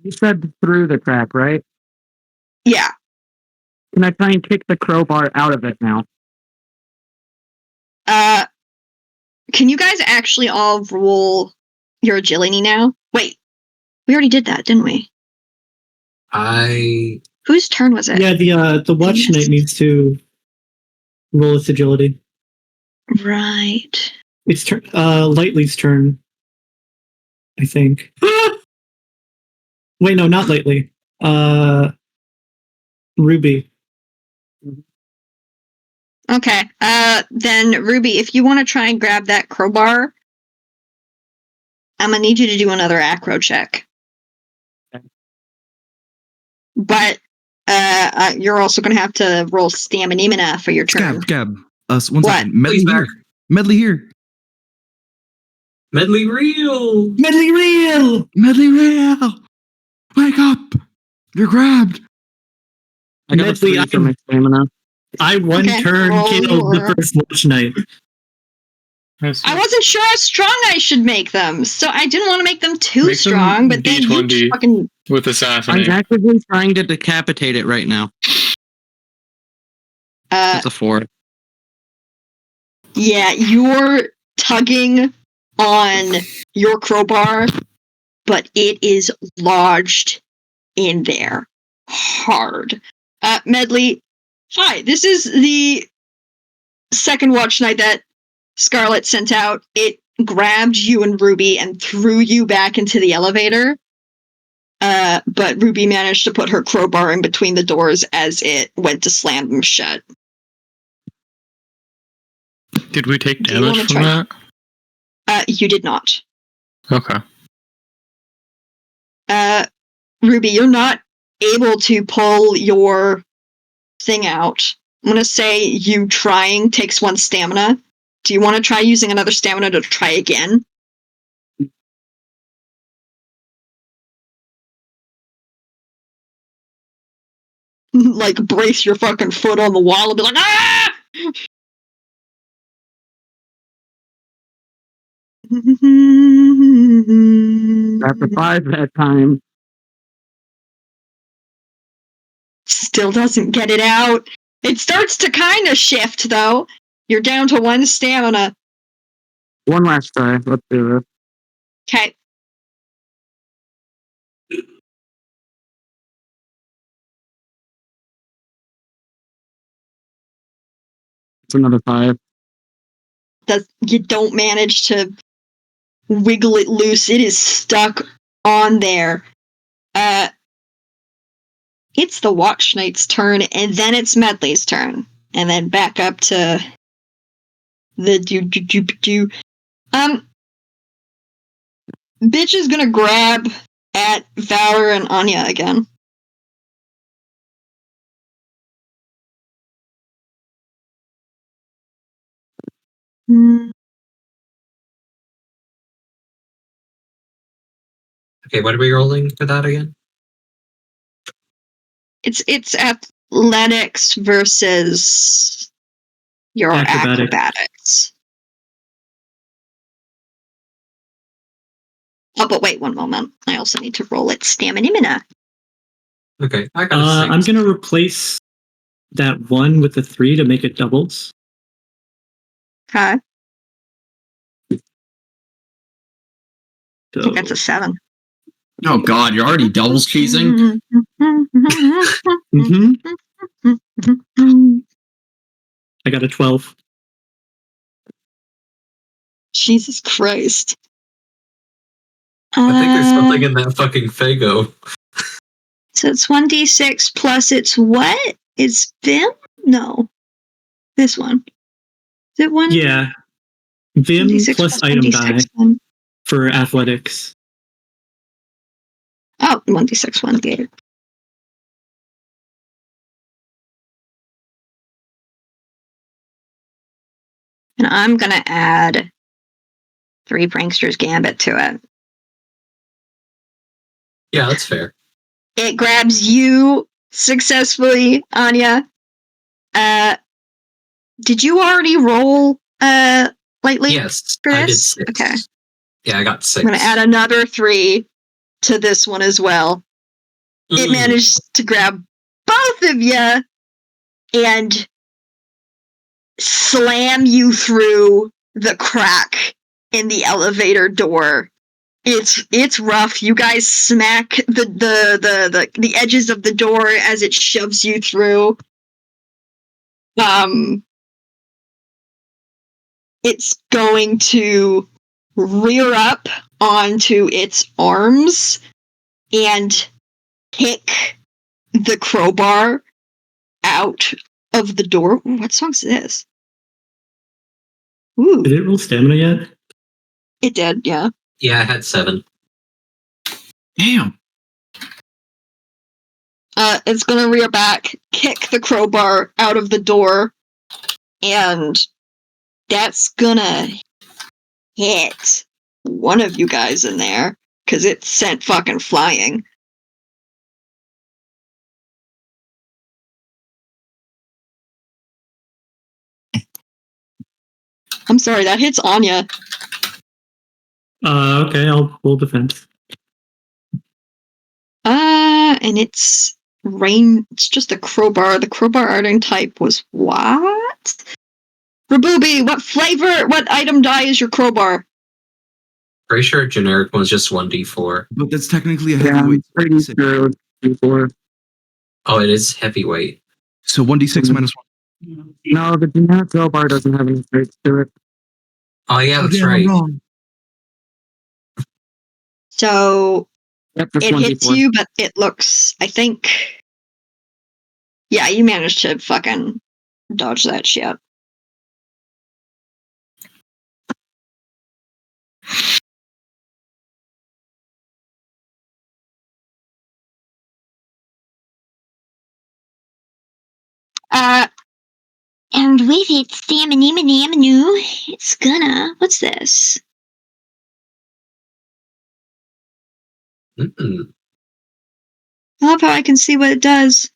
You said through the crack, right? Yeah. Can I try and kick the crowbar out of it now? Can you guys actually all roll your agility now? Wait, we already did that, didn't we? Whose turn was it? Yeah, the watch knight needs to roll its agility. Right. It's Lightly's turn, I think. Wait, no, not Lightly. Ruby. Okay. Then Ruby, if you want to try and grab that crowbar, I'm gonna need you to do another acro check. Okay. But you're also gonna have to roll stamina for your turn. Scab. One What? second. Medley Please, here. Medley here. Medley reel. Medley reel! Medley rail! Wake up! You're grabbed! I got a Medley, 3 for my stamina. I one Okay, turn roll killed your- the first watch knight. I wasn't sure how strong I should make them, so I didn't want to make them too Make them strong, but then you D20. fucking... With I'm assassinate. actively trying to decapitate it right now. It's a 4. Yeah, you're tugging on your crowbar, but it is lodged in there hard. Medley, hi, this is the second watch night that Scarlet sent out. It grabbed you and Ruby and threw you back into the elevator. But Ruby managed to put her crowbar in between the doors as it went to slam them shut. Did we take Do you damage wanna from try- that? You did not. Okay. Ruby, you're not able to pull your thing out. I'm gonna say you trying takes 1 stamina. Do you want to try using another stamina to try again? Like, brace your fucking foot on the wall and be like, ah! That's a 5 that time. Still doesn't get it out. It starts to kind of shift, though. You're down to 1 stamina. One last try. Let's do this. Okay. It's another 5. You don't manage to wiggle it loose. It is stuck on there. It's the Watch Knight's turn, and then it's Medley's turn. And then back up to the do. Bitch is gonna grab at Valor and Anya again. Okay, what are we rolling for that again? It's athletics versus your acrobatics. Oh, but wait 1 moment. I also need to roll it stamina. Okay, I got a 6. I'm gonna replace that 1 with the 3 to make it doubles. Okay. So, I think that's a 7. Oh god, you're already doubles cheesing? mhm. I got a 12. Jesus Christ. I think there's something in that fucking Fago. So it's 1d6 plus it's what? It's Vim? No. This one. Is it one? Yeah. Vim 1d6 plus item 1d6 die one. for athletics. Oh, 1d6, 1d8. And I'm going to add 3 Prankster's Gambit to it. Yeah, that's fair. It grabs you successfully, Anya. Did you already roll lightly? Yes, for I did this? 6. Okay. Yeah, I got 6. I'm going to add another 3 to this one as well. It managed to grab both of you and slam you through the crack in the elevator door. It's rough. You guys smack the edges of the door as it shoves you through. It's going to rear up onto its arms and kick the crowbar out of the door. Ooh, what song's this? Ooh, Did it roll stamina yet? it did, yeah. Yeah, I had 7. Damn. It's gonna rear back, kick the crowbar out of the door, and that's gonna hit. one of you guys in there, because it sent fucking flying. I'm sorry, that hits Anya. Okay, I'll roll defense. And it's rain. It's just a crowbar. The crowbar arting type was what? Rabooby, what flavor, what item die is your crowbar? Pretty sure generic one's just 1d4. But that's technically a Yeah, I'm heavyweight. pretty sure before. Oh, it is heavyweight. So 1d6 Mhm. minus 1. No, the generic crowbar doesn't have any traits to it. Oh yeah, that's damn, I'm right. wrong. So Yep, just it hits 1d4. you, but it looks, I think. Yeah, you managed to fucking dodge that shit. And with its stamina, it's gonna. What's this? Mm-mm. I love how I can see what it does.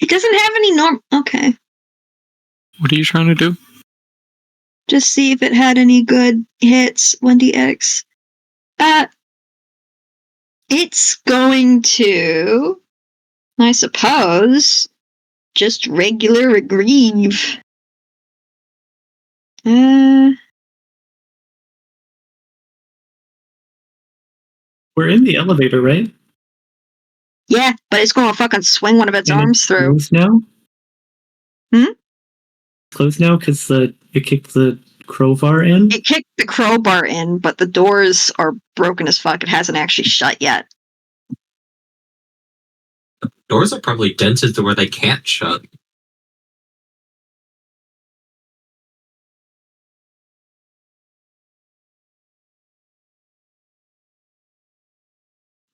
It doesn't have any norm. Okay. What are you trying to do? Just see if it had any good hits. 1dx. It's going to, I suppose, just regular grieve. We're in the elevator, right? Yeah, but it's going to fucking swing one of its And arms it's through. closed now? Hmm? Closed now because it kicked the crowbar in? It kicked the crowbar in, but the doors are broken as fuck. It hasn't actually shut yet. Doors are probably dented to where they can't shut.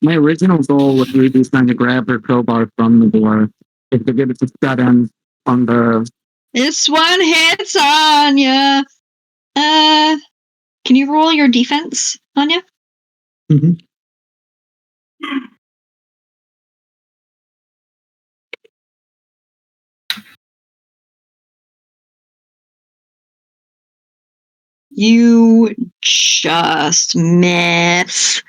My original goal with Ruby's trying to grab her crowbar from the door is to get it to shut in on the. This one hits Anya. Can you roll your defense, Anya? Mm-hmm. You just miss.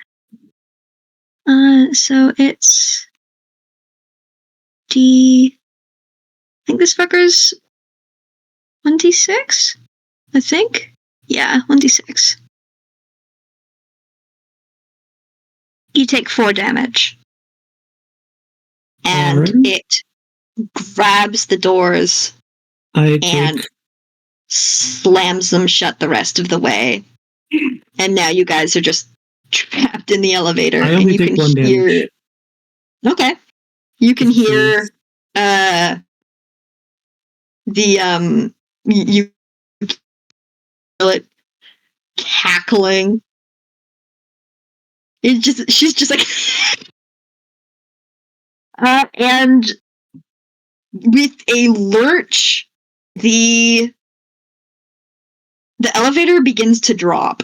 So it's I think this fucker's 1d6? I think? Yeah, 1d6. You take 4 damage. And Alright. it grabs the doors I and take slams them shut the rest of the way. And now you guys are just trapped in the elevator. I and only you take can 1 hear. damage. Okay. You can Just hear the you feel it cackling. She's just like and with a lurch, the elevator begins to drop.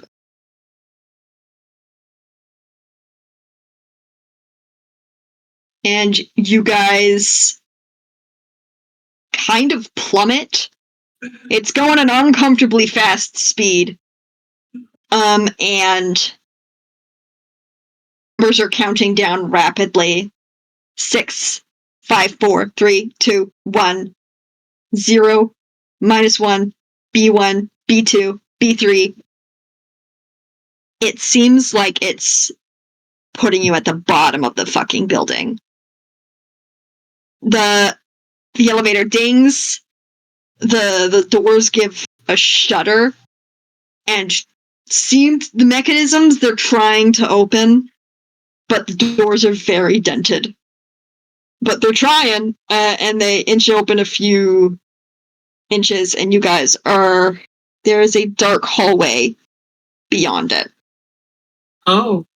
And you guys kind of plummet. It's going at an uncomfortably fast speed. And numbers are counting down rapidly. 6, 5, 4, 3, 2, 1, 0, -1, B1, B2, B3. It seems like it's putting you at the bottom of the fucking building. The elevator dings, the doors give a shudder, and the mechanisms they're trying to open, but the doors are very dented. But they're trying, and they inch open a few inches, and you guys are. There is a dark hallway beyond it. Oh.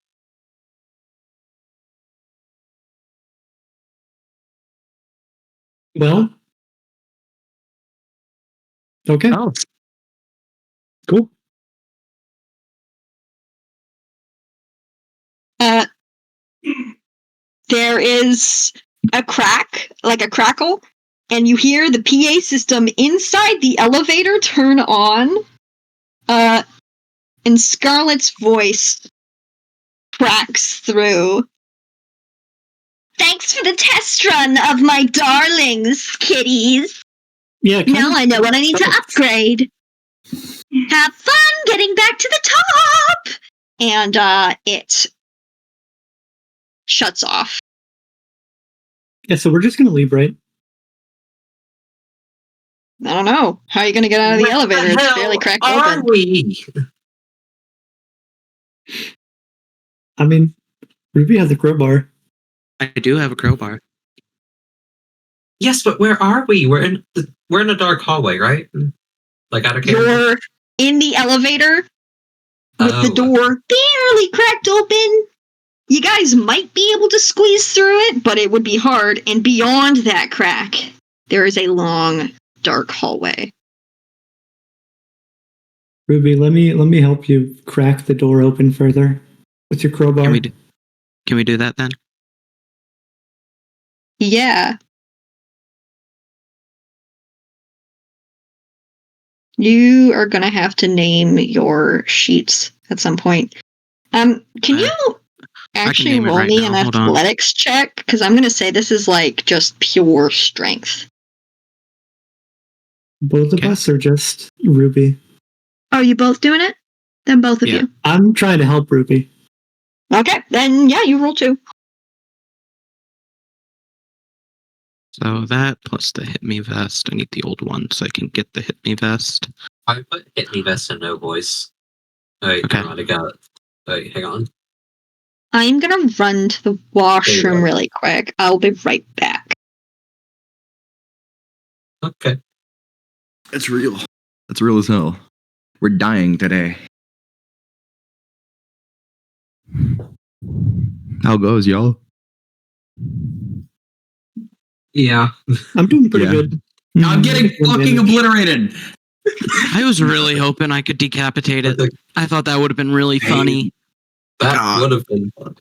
Well. Okay. Oh. Cool. There is a crack, like a crackle, and you hear the PA system inside the elevator turn on. And Scarlett's voice cracks through. Thanks for the test run of my darlings, kitties. Yeah. Now I know what I need to upgrade. Have fun getting back to the top! And it shuts off. Yeah, so we're just going to leave, right? I don't know. How are you going to get out of the elevator? It's barely cracked open. We? I mean, Ruby has a crowbar. I do have a crowbar. Yes, but where are we? We're in a dark hallway, right? Like out of character. You're in the elevator with the door barely cracked open. You guys might be able to squeeze through it, but it would be hard. And beyond that crack, there is a long, dark hallway. Ruby, let me help you crack the door open further with your crowbar. Can we do that then? Yeah. You are gonna have to name your sheets at some point. Can you actually name it roll right me now. an Hold on. athletics check? Because I'm gonna say this is like just pure strength. Both of Okay. us or just Ruby? Are you both doing it? Then both of Yeah. you. I'm trying to help Ruby. Okay, then yeah, you roll 2. So that plus the hit me vest. I need the old one so I can get the hit me vest. I put hit me vest and no voice. Wait, Okay. I got it. Wait, hang on. I'm gonna run to the There you washroom go. really quick. I'll be right back. Okay. That's real. That's real as hell. We're dying today. How goes, y'all? Yeah. I'm doing pretty Yeah. good. I'm getting fucking obliterated. I was really hoping I could decapitate it. I thought that would have been really funny. That God. would have been fun.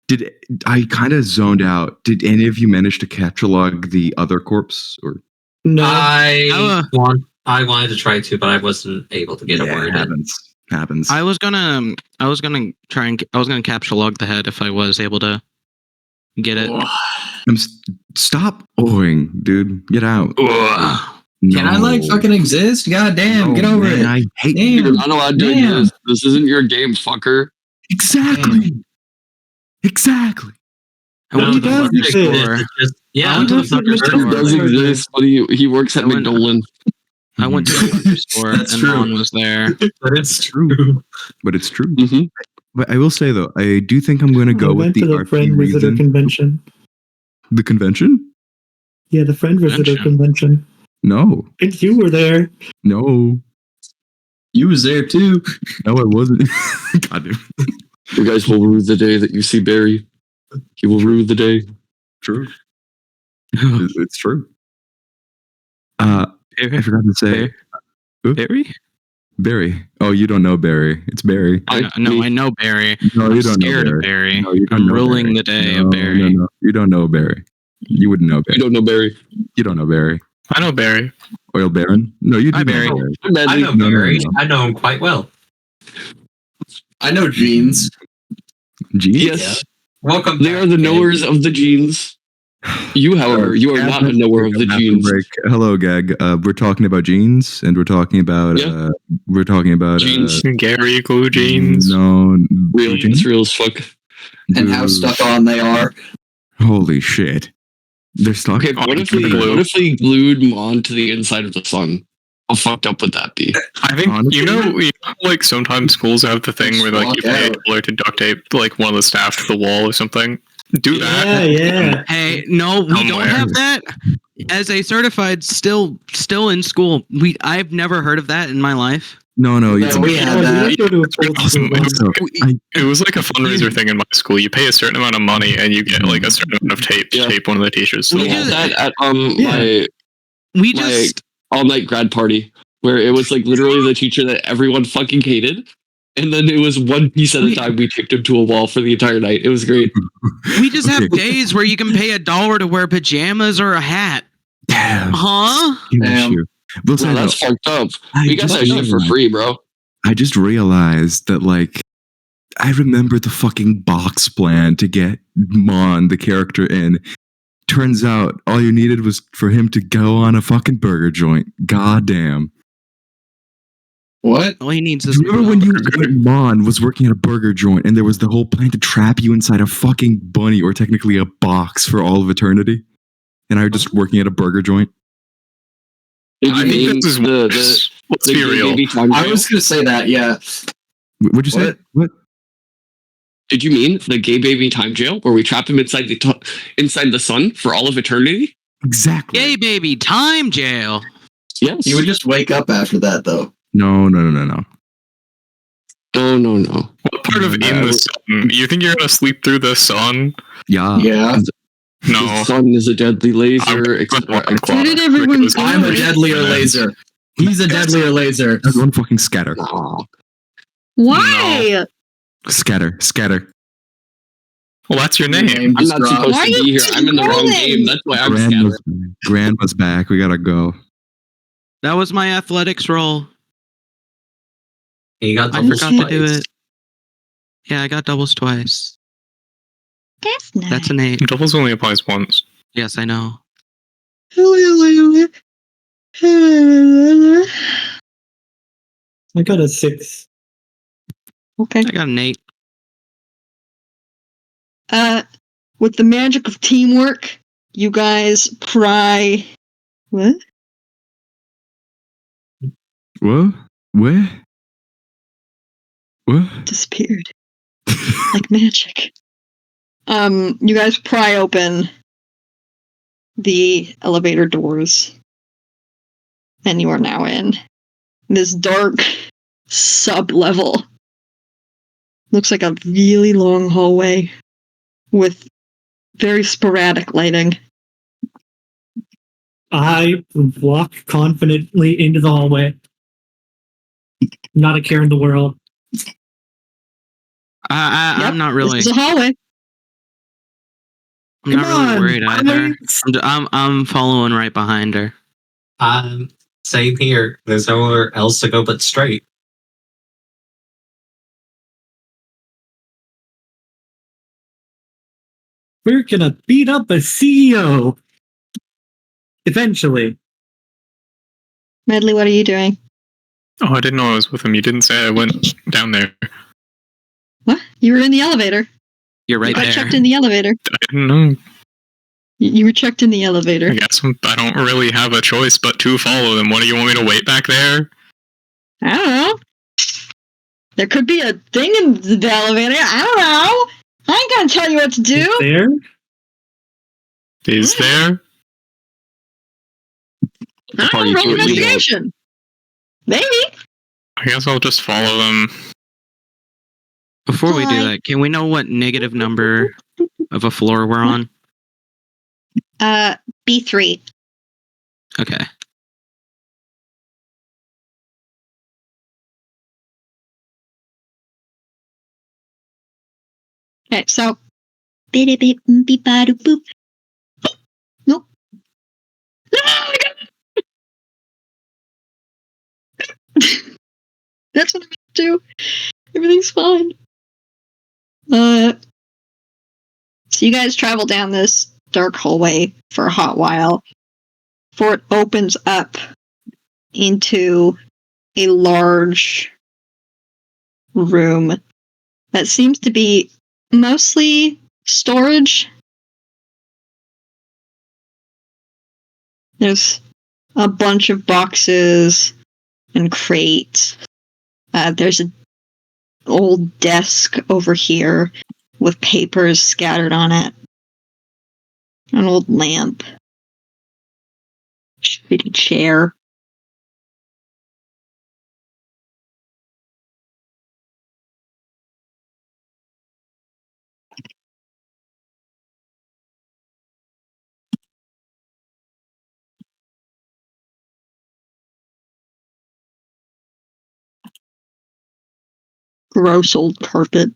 Did I kind of zoned out? Did any of you manage to catalog the other corpse? Or No. I wanted to try to, but I wasn't able to get a word in. happens. I was gonna capture log the head if I was able to get it. Stop owing, dude. Get out. Can I like fucking exist? God damn, get over it. I hate Damn. you. You're not allowed to exist. This isn't your game, fucker. Exactly. Exactly. I went to the does fucking exist. store. Yeah, I went to the fucking Mr. He store. does exist, but he works at I went- McDolin. I went to the fucking store and That's true. no one was there. but it's true. But it's true. Mm-hmm. But I will say though, I do think I'm going to go I with went the to the RP friend visitor reason. convention. The convention? Yeah, the friend visitor convention. No. And you were there. No. You was there too. No, I wasn't. God damn. You guys will rue the day that you see Barry. He will rue the day. True. It's true. I forgot to say. Barry? Barry. Oh, you don't know Barry. It's Barry. I know Barry. No, I'm you don't know scared Barry. of Barry. No, you don't I'm know ruling Barry. the day No, of Barry. No, you don't know Barry. You wouldn't know You Barry. don't know Barry. You don't know Barry. I know Barry. Oil Baron? No, you do Hi, know Barry. Barry. I'm I Medley. know No, no, Barry. no. I know him quite well. I know jeans. G? Yes, Welcome. they back, are the Gabe. knowers of the genes. You, however, you are not a knower of the After genes. break. Hello, Gag. We're talking about jeans, and we're talking about Yeah. Genes. Gary Glue jeans. No, Real, it's real as fuck. And how stuck on they are. Holy shit! They're stuck. Okay, what if we glued them onto the inside of the sun? How fucked up would that be? I think Honestly? you know, like sometimes schools have the thing where like you pay a dollar to duct tape like one of the staff to the wall or something. Do that. Yeah. Hey, no, we don't Somewhere. have that. As a certified, still in school, I've never heard of that in my life. No, No, it's we had Oh, that. you go to a full also, school one. also, It was like a fundraiser thing in my school. You pay a certain amount of money and you get like a certain amount of tape to Yeah. tape one of the teachers. We So had that at Yeah. We my just all night grad party where it was like literally the teacher that everyone fucking hated. And then it was one piece at a time. We taped him to a wall for the entire night. It was great. we just have Okay. days where you can pay $1 to wear pajamas or a hat. Damn. Huh? Damn. We'll say No, that's though, fucked up. I We got just that shit for realized- free, bro. I just realized that, like, I remember the fucking box plan to get Mon, the character, in. Turns out all you needed was for him to go on a fucking burger joint. Goddamn. What? All he needs Do is you remember when Mon was working at a burger joint and there was the whole plan to trap you inside a fucking bunny, or technically a box, for all of eternity? And I was just working at a burger joint? Did I you think mean this is the worse. Let's the be gay real. baby time I jail? was gonna say that. Yeah. What'd you say? What? Did you mean the gay baby time jail where we trap him inside inside the sun for all of eternity? Exactly. Gay baby time jail. Yes. You would just wake up after that, though. No. No. What part of in the sun? You think you're gonna sleep through the sun? Yeah. Yeah. No. The sun is a deadly laser. Where did everyone go? I'm a deadlier laser. He's a deadlier laser. Everyone fucking scatter. Why? Scatter. Well, that's your name. I'm not supposed Why to are be you here. I'm in the wrong rolling? game. That's why I'm scattering. Grandma's back. We gotta go. That was my athletics roll. You got I doubles forgot to do twice. it. Yeah, I got doubles twice. That's nice. That's an 8. Doubles only applies once. Yes, I know. I got a 6. Okay. I got an 8. With the magic of teamwork, you guys pry. What? What? Where? What? Disappeared. Like magic. You guys pry open the elevator doors. And you are now in this dark sub-level. Looks like a really long hallway with very sporadic lighting. I walk confidently into the hallway. Not a care in the world. I'm not really. This is a hallway. I'm not Come really on, worried either. I'm following right behind her. Same here. There's nowhere else to go but straight. We're gonna beat up a CEO. Eventually. Medley, what are you doing? Oh, I didn't know I was with him. You didn't say I went down there. What? You were in the elevator. You're right You got there. checked in the elevator. I didn't know. You were checked in the elevator. I guess I don't really have a choice but to follow them. What do you want me to wait back there? I don't know. There could be a thing in the elevator. I don't know. I ain't gonna tell you what to do. There? Is there? I don't know. Roll investigation. Maybe. I guess I'll just follow them. Before we do that, can we know what negative number of a floor we're on? B3. Okay. Okay, so Boop. nope. That's what I meant to do. Everything's fine. So you guys travel down this dark hallway for a hot while before it opens up into a large room that seems to be mostly storage. There's a bunch of boxes and crates. There's an old desk over here with papers scattered on it. An old lamp. Shitty chair. Gross old carpet.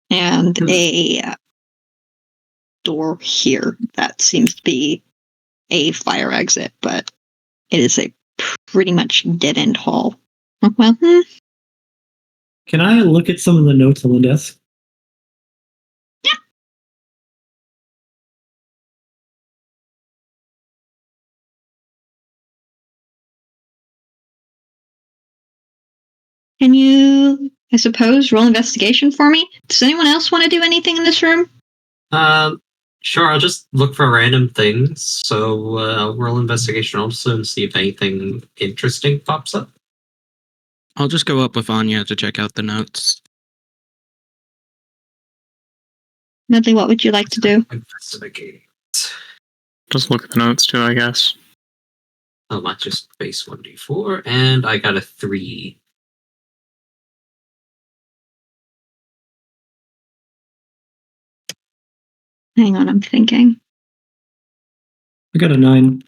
And a door here that seems to be a fire exit, but it is a pretty much dead-end hall. Well, Can I look at some of the notes on the desk? can you, I suppose, roll investigation for me? Does anyone else want to do anything in this room? Sure, I'll just look for random things. So I'll roll investigation also and see if anything interesting pops up. I'll just go up with Anya to check out the notes. Medley, what would you like to do? Investigate. Just look at the notes too, I guess. Oh, not just base 1d4, and I got a 3. Hang on, I'm thinking. I got a 9.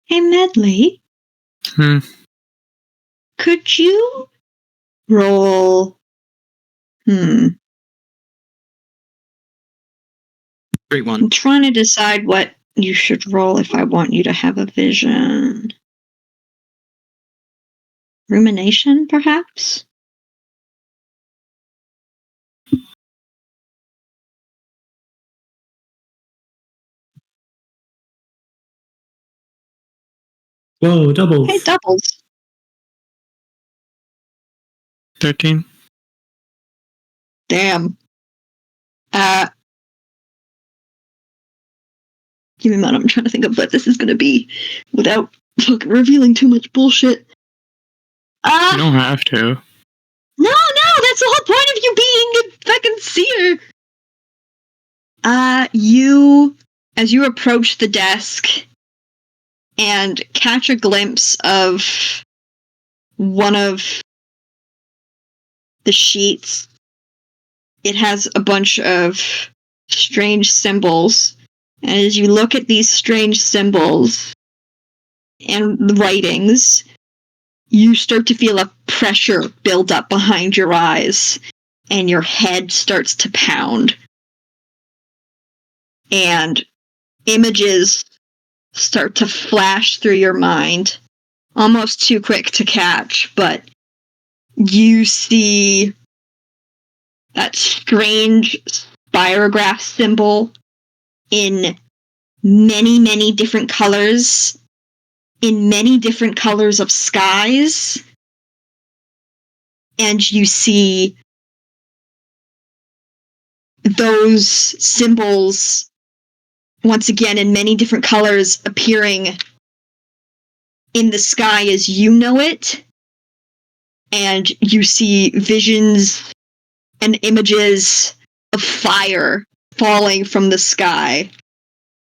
Hey, Medley, could you roll... Great one. I'm trying to decide what you should roll if I want you to have a vision. Rumination, perhaps? Whoa, doubles. Hey, doubles. 13. Damn. Give me a moment. I'm trying to think of what this is going to be without fucking revealing too much bullshit. You don't have to. No, that's the whole point of you being a fucking seer. As you approach the desk and catch a glimpse of one of the sheets, it has a bunch of strange symbols. And as you look at these strange symbols and the writings, you start to feel a pressure build up behind your eyes, and your head starts to pound. And images start to flash through your mind, almost too quick to catch, but you see that strange spirograph symbol in many, many different colors, in many different colors of skies, and you see those symbols once again in many different colors appearing in the sky as you know it, and you see visions and images of fire falling from the sky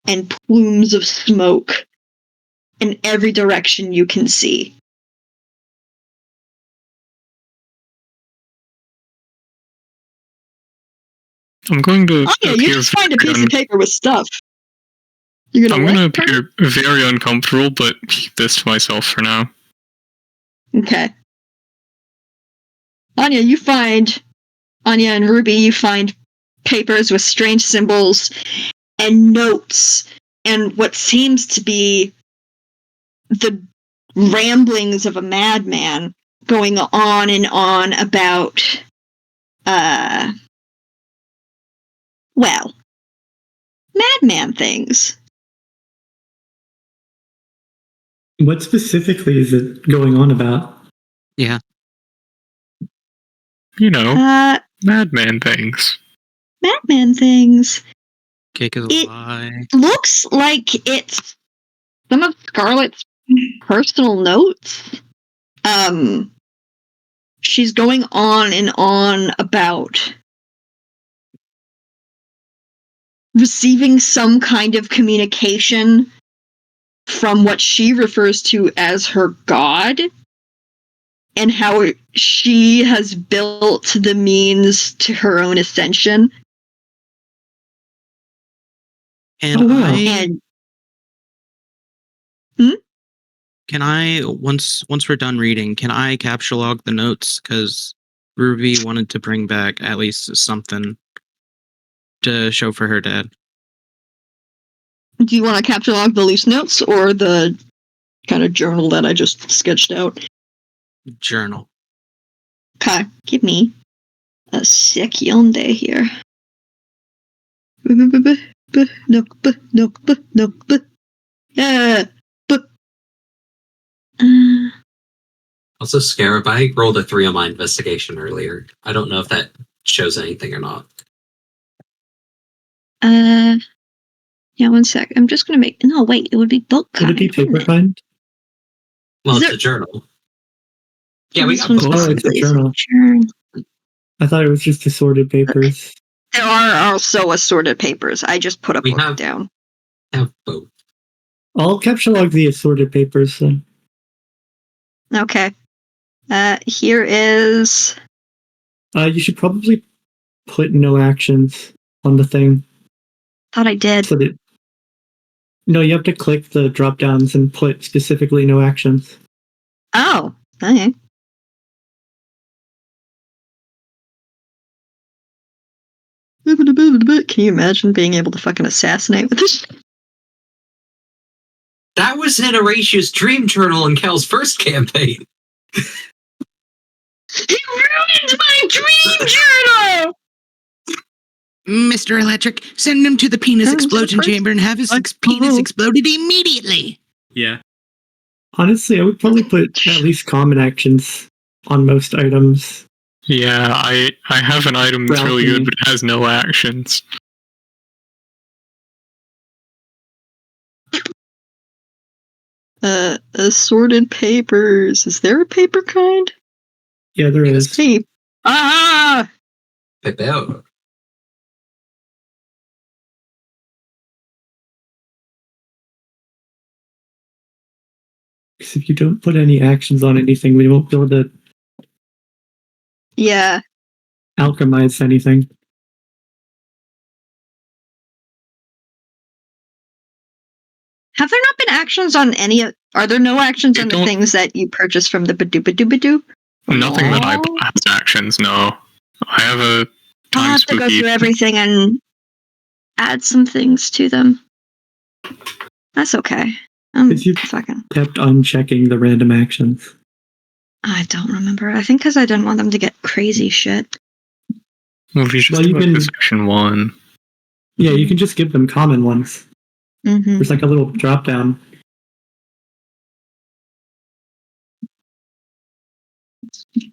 and plumes of smoke in every direction you can see. I'm going to Oh yeah, you appear just find a very piece of paper with stuff. You're I'm gonna going what? to appear very uncomfortable, but keep this to myself for now. Okay. Anya and Ruby, you find papers with strange symbols and notes and what seems to be the ramblings of a madman going on and on about, well, madman things. What specifically is it going on about? Yeah. You know, madman things. Madman things. Cake is a lie. Looks like it's some of Scarlett's personal notes. She's going on and on about receiving some kind of communication from what she refers to as her god, and how she has built the means to her own ascension. And Oh, wow. And can I once we're done reading, can I capture log the notes? Because Ruby wanted to bring back at least something to show for her dad. do you want to capture log the loose notes or the kind of journal that I just sketched out? Journal. Okay, give me a second here. Yeah. Also, Scarab, I rolled a 3 on my investigation earlier. I don't know if that shows anything or not. Yeah, one sec. I'm just gonna make. No, wait. It would be book Would it be kind, wouldn't paper it? kind? Well, Is it's there- a journal. Yeah, we This got one both. Oh, it's a specifically is journal. journal. I thought it was just assorted papers. There are also assorted papers. I just put a We book have- down. Have both. I'll capture log the assorted papers. Then. Okay. Here is. You should probably put no actions on the thing. Thought I did. So that no, you have to click the drop downs and put specifically no actions. Oh, okay. Can you imagine being able to fucking assassinate with this? That was in Horatio's dream journal in Cal's first campaign. He ruined my dream journal! Mr. Electric, send him to the penis Oh, explosion first- chamber and have his penis exploded immediately. Yeah. Honestly, I would probably put at least common actions on most items. Yeah, I have an item that's really Ralphie. good, but it has no actions. Assorted papers. Is there a paper kind? Yeah, there is. Tape. Ah! Pepeo. Because if you don't put any actions on anything, we won't be able to Yeah. alchemize anything. Have there not been actions on any? Are there no actions You on the don't- things that you purchased from the Badoo? Nothing that I No. has actions, no. I have a I'll time have to go spooky. through everything and add some things to them. That's okay. If you Fucking. kept unchecking the random actions. I don't remember. I think because I didn't want them to get crazy shit. Well, if you just Well, you go up can- to section 1. Yeah, you can just give them common ones. Mm-hmm. There's like a little drop down. Hey,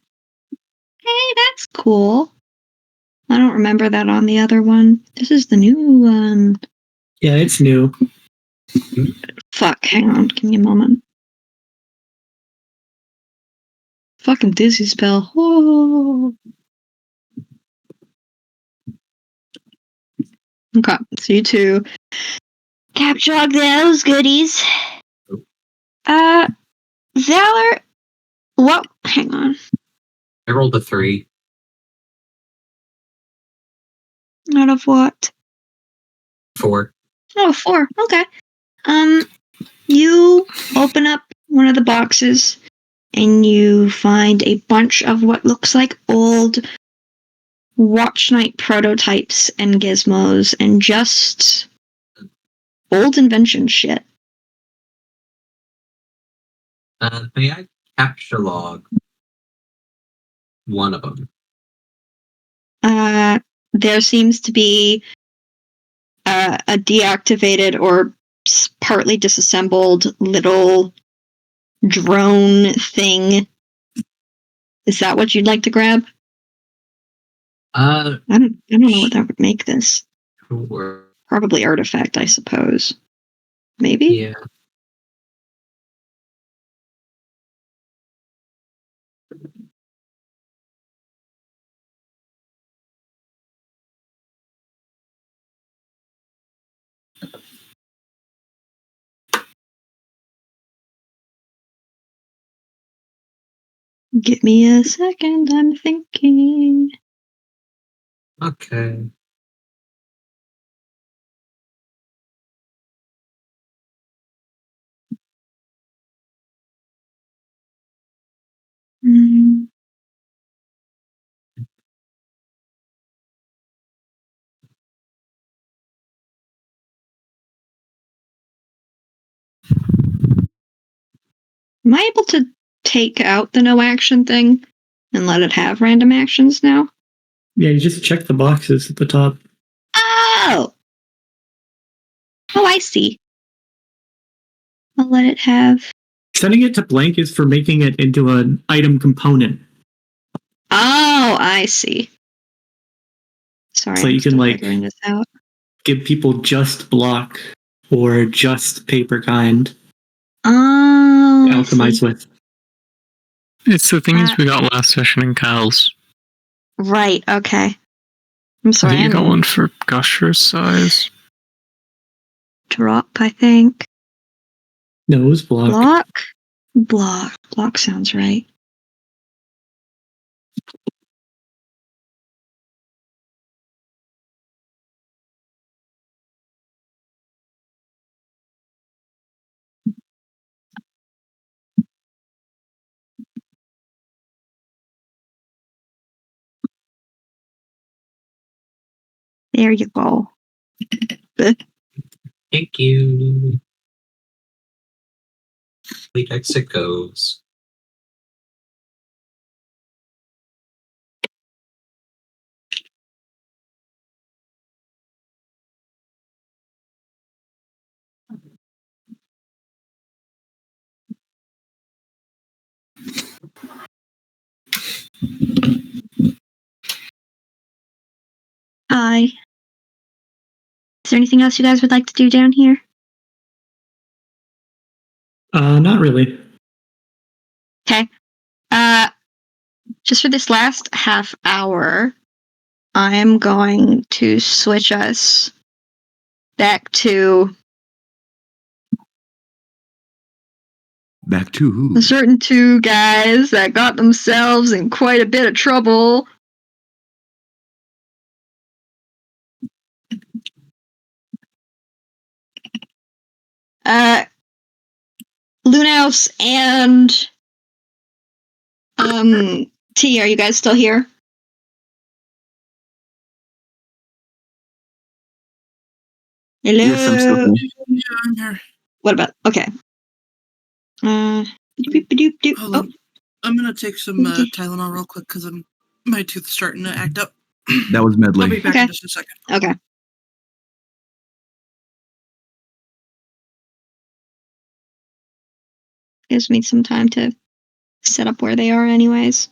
that's cool. I don't remember that on the other one. This is the new Yeah, it's new. Fuck, hang on, give me a moment. Fucking dizzy spell. Whoa. Okay, so you two capture those goodies. Valor. What? Hang on. I rolled a 3. Out of what? 4. Oh, 4. Okay. You open up one of the boxes and you find a bunch of what looks like old Watch Night prototypes and gizmos and just old invention shit. May I capture log one of them? There seems to be a deactivated or partly disassembled little drone thing. Is that what you'd like to grab? I don't know what that would make this. Sure. Probably artifact, I suppose. Maybe? Yeah. Give me a second, I'm thinking. Okay. Mm. Am I able to take out the no action thing and let it have random actions now? Yeah, you just check the boxes at the top. Oh! Oh, I see. I'll let it have. Setting it to blank is for making it into an item component. Oh, I see. Sorry, So I'm you can, still like, figuring this out. give people just block or just paper kind Oh, to I alchemize see. with. It's the things we got last session in Cal's. Right, okay. I'm I sorry, think you got I'm one for Gusher's size. drop, I think. No, it was block. Block sounds right. There you go. Thank you. Complete exit goes. Hi. Is there anything else you guys would like to do down here? Not really. Okay. Just for this last half hour, I'm going to switch us back to Back to who? a certain two guys that got themselves in quite a bit of trouble. Lunaus and T, are you guys still here? Hello? Yes, I'm still here. Yeah, I'm here. What about okay. Doop-a-doop-doop. Hold Oh, on. I'm gonna take some okay. Tylenol real quick because my tooth's starting to act up. That was I'll be Medley. back Okay. in just a second. Okay. Gives me some time to set up where they are anyways.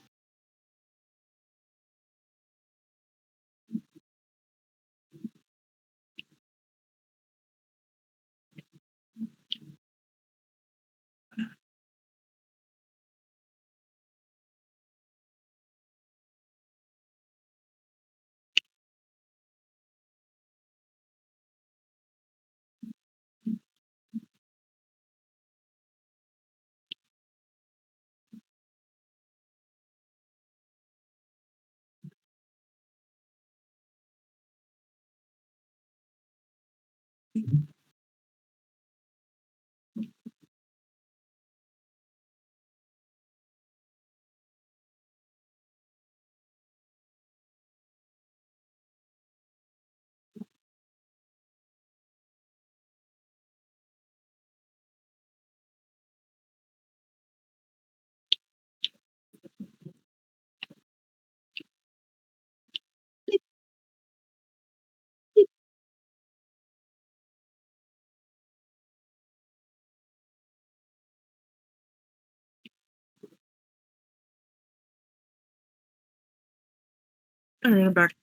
All right, I'm back.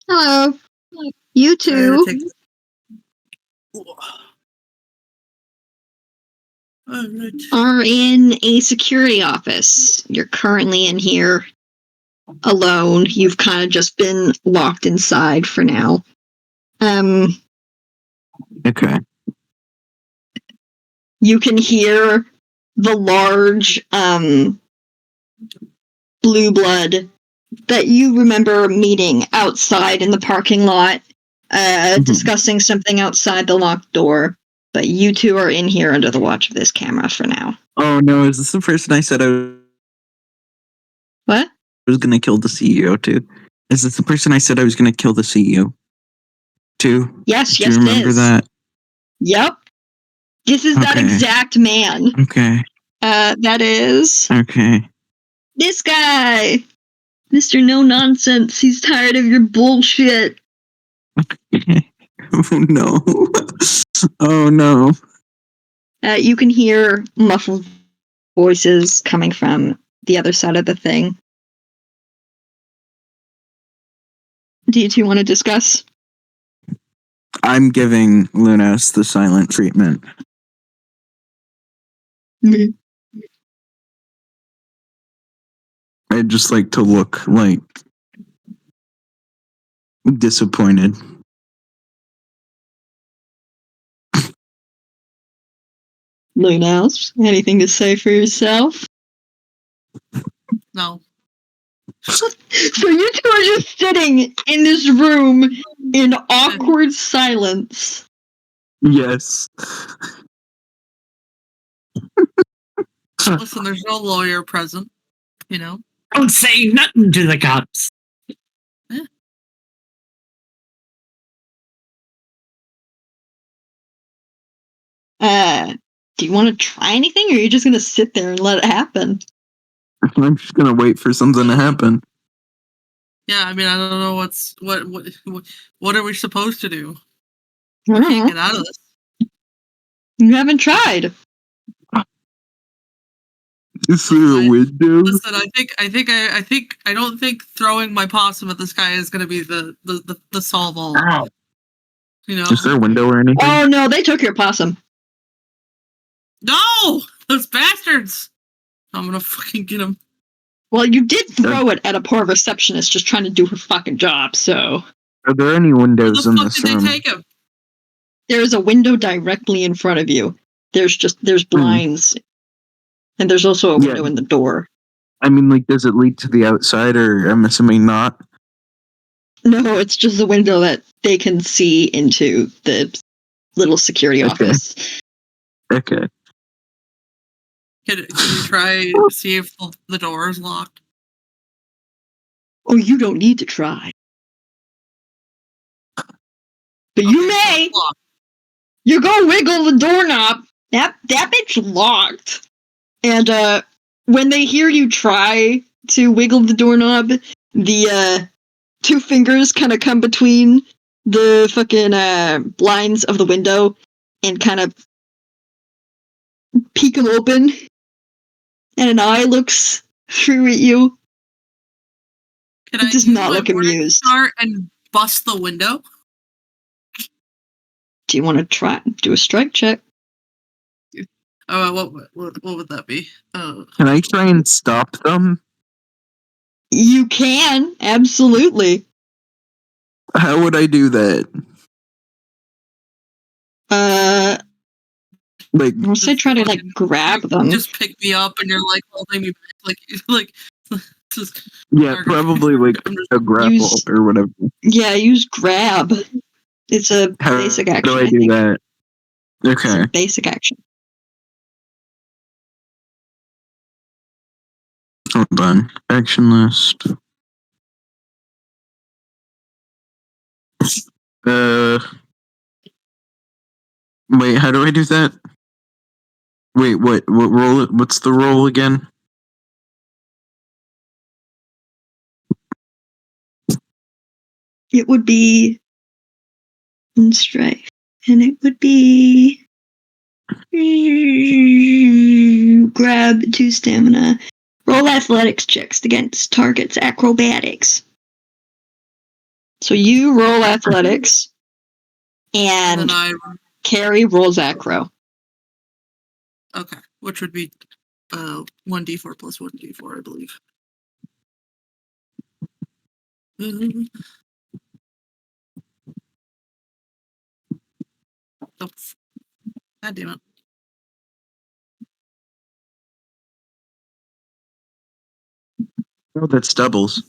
Hello. You Sorry, I had to two take. All right. are in a security office. You're currently in here alone. You've kind of just been locked inside for now. Okay. You can hear the large blue blood that you remember meeting outside in the parking lot, discussing something outside the locked door. But you two are in here under the watch of this camera for now. Oh no, is this the person I said I What? was going to kill the CEO to? Is this the person I said I was going to kill the CEO to? Yes, Do yes, you it remember is. that? Yep. This is that Okay. exact man. Okay. That is Okay. this guy, Mr. No Nonsense. He's tired of your bullshit. Oh no. Oh no. You can hear muffled voices coming from the other side of the thing. Do you two want to discuss? I'm giving Lunas the silent treatment. I'd just like to look like disappointed. Lunas, anything to say for yourself? No. So you two are just sitting in this room in awkward silence. Yes. Listen, there's no lawyer present, you know? Don't say nothing to the cops. Do you want to try anything, or are you just gonna sit there and let it happen? I'm just gonna wait for something to happen. Yeah, I mean, I don't know what are we supposed to do? I We don't can't know. get out of this. You haven't tried. Is there a window? Listen, I don't think throwing my possum at this guy is going to be the solve all. Ow. You know? Is there a window or anything? Oh no, they took your possum. No, those bastards! I'm gonna fucking get him. Well, you did throw it at a poor receptionist just trying to do her fucking job, so. Are there any windows in Where the fuck this did room? they take him? There's a window directly in front of you. There's blinds. And there's also a window in the door. I mean, like, does it lead to the outside, or I'm assuming not? No, it's just a window that they can see into the little security office. Okay. Can you try see if the door is locked? Oh, you don't need to try. But you may. You go wiggle the doorknob. That bitch locked. And when they hear you try to wiggle the doorknob, the two fingers kind of come between the fucking blinds of the window and kind of peek them open. And an eye looks through at you. Can It does not look amused. Start and bust the window. Do you want to try do a strike check? Oh, what would that be? Can I try and stop them? You can, absolutely. How would I do that? Like, I would say try to like grab them. Just pick me up, and you're like holding me back, like just. Yeah, probably like a grapple or whatever. Yeah, use grab. It's a How basic action. do I do that? Okay. It's a basic action. Hold on. Action list. Wait, how do I do that? Wait, what roll? What's the roll again? It would be in strife, and it would be grab 2 stamina. Roll athletics checks against target's acrobatics. So you roll athletics, and Carrie rolls acro. Okay, which would be 1d4 plus 1d4, I believe. Oh, God damn it. Oh, that's doubles.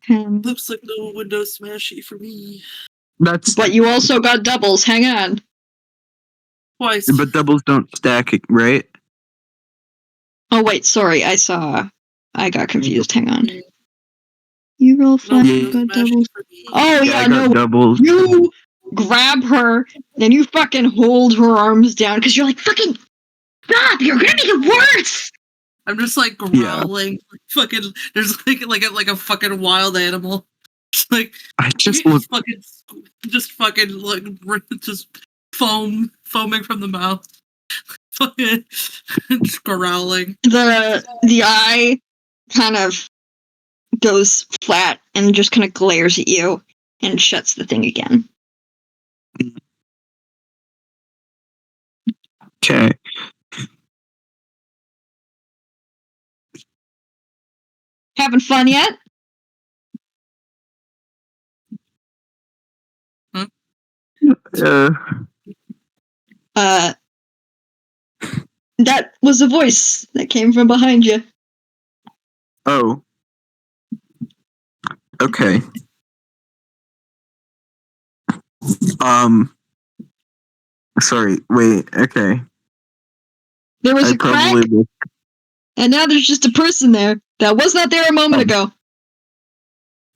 Looks like no Windows Smashy for me. That's But you also got doubles. Hang on. Twice. but doubles don't stack, right? Oh wait, sorry. I got confused. Hang on. You roll No flat, Yeah. you got doubles. for me. Oh Yeah, yeah, I got no. doubles. You grab her, and you fucking hold her arms down because you're like, fucking stop! You're gonna make it worse. I'm just like growling, like, fucking. There's like a fucking wild animal. Just like I just look. just fucking like just foaming from the mouth. Fucking just growling. The eye kind of goes flat and just kind of glares at you and shuts the thing again. Okay. Having fun yet? That was a voice that came from behind you. Oh. Okay. Sorry. Wait. Okay. There was I a crack, probably will. and now there's just a person there that was not there a moment ago.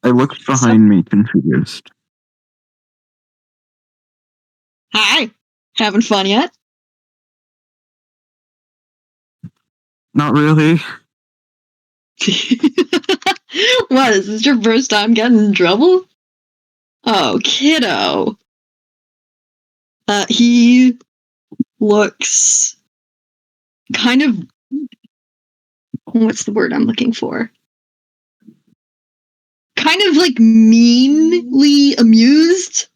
I looked behind me, confused. Hi. Having fun yet? Not really. What, is this your first time getting in trouble? Oh, kiddo. He looks kind of... What's the word I'm looking for? Kind of like meanly amused.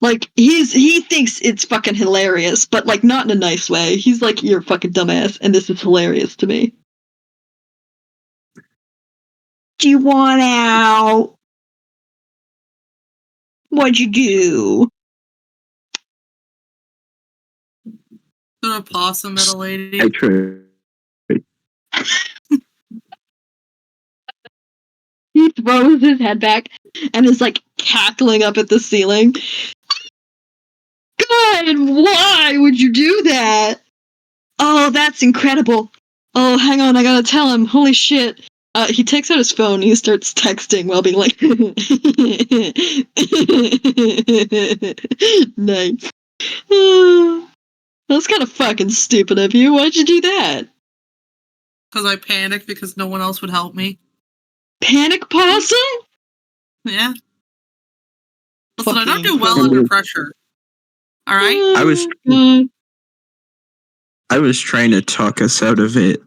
Like, he thinks it's fucking hilarious, but like not in a nice way. He's like, you're a fucking dumbass, and this is hilarious to me. Do you want out? What'd you do? Threw a possum at a lady. I tried. He throws his head back and is like cackling up at the ceiling. God, why would you do that? Oh, that's incredible. Oh, hang on, I gotta tell him. Holy shit. He takes out his phone and he starts texting while being like, nice. That's kind of fucking stupid of you. Why'd you do that? Because I panicked because no one else would help me. Panic possum? Yeah. Listen, I don't Fucking do well incredible. under pressure. All right. I was trying to talk us out of it.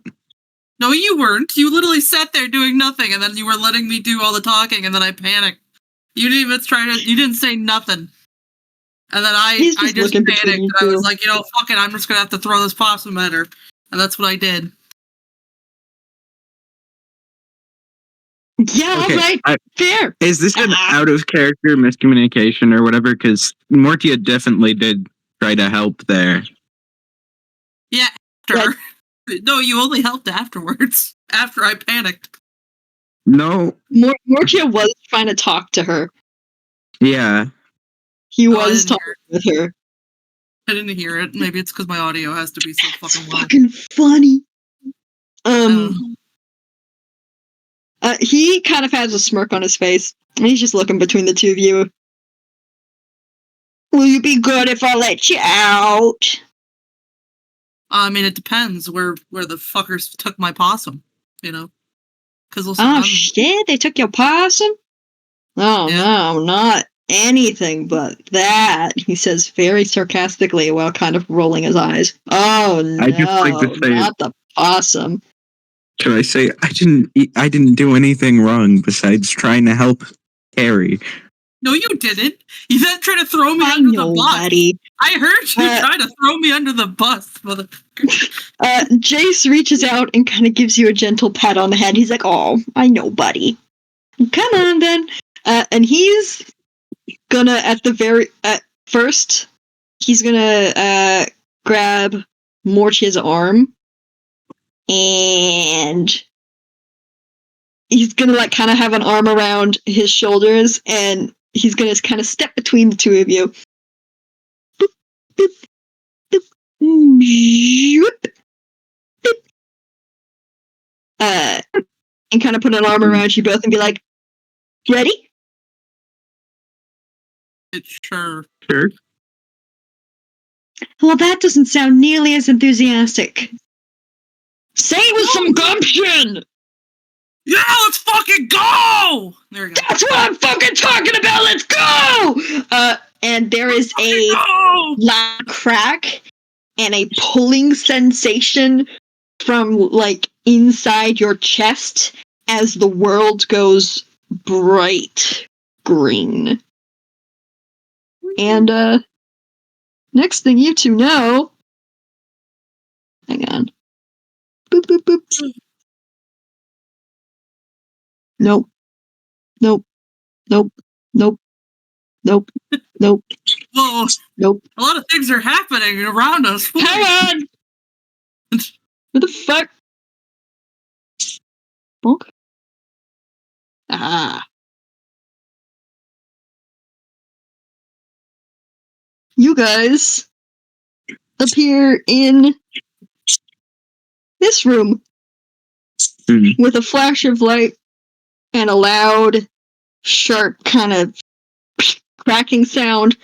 No, you weren't. You literally sat there doing nothing, and then you were letting me do all the talking, and then I panicked. You didn't even try to. You didn't say nothing. And then I just looking panicked, between you and I was two. like, fuck it, I'm just gonna have to throw this possum at her, and that's what I did. Yeah, Okay, alright. Fair. Is this an out of character miscommunication or whatever? Because Mortia definitely did try to help there. Yeah, after. No, you only helped afterwards. After I panicked. No. Mortia was trying to talk to her. Yeah. He was talking with her. I didn't hear it. Maybe it's because my audio has to be so fucking loud. Fucking funny. He kind of has a smirk on his face, and he's just looking between the two of you. Will you be good if I let you out? I mean, it depends where the fuckers took my possum, Because Shit, they took your possum? Oh, no, not anything but that, he says very sarcastically while kind of rolling his eyes. Oh, no, I just like to say, not the possum. Can I say I didn't do anything wrong besides trying to help Carrie? No, you didn't. You then tried to throw me under the bus. Buddy. I heard you try to throw me under the bus, motherfucker. Jace reaches out and kind of gives you a gentle pat on the head. He's like, "Oh, I know, buddy. Come on, then." And he's gonna First, he's gonna grab Mortia's arm, and he's gonna like kind of have an arm around his shoulders, and he's gonna kind of step between the two of you. Boop, boop, boop, boop, boop. And kind of put an arm around you both and be like, "Ready?" Sure. Sure. Well, that doesn't sound nearly as enthusiastic. Say it with some gumption! Yeah, let's fucking go! There we go. That's what I'm fucking talking about! Let's go! And there is a loud crack and a pulling sensation from, like, inside your chest as the world goes bright green. And, next thing you two know... Hang on. Boop, boop, boop. Nope. Nope. Nope. Nope. Nope. Nope. Whoa. Nope. A lot of things are happening around us. Hang on! What the fuck? Bonk? Ah. You guys appear in this room with a flash of light and a loud, sharp kind of cracking sound,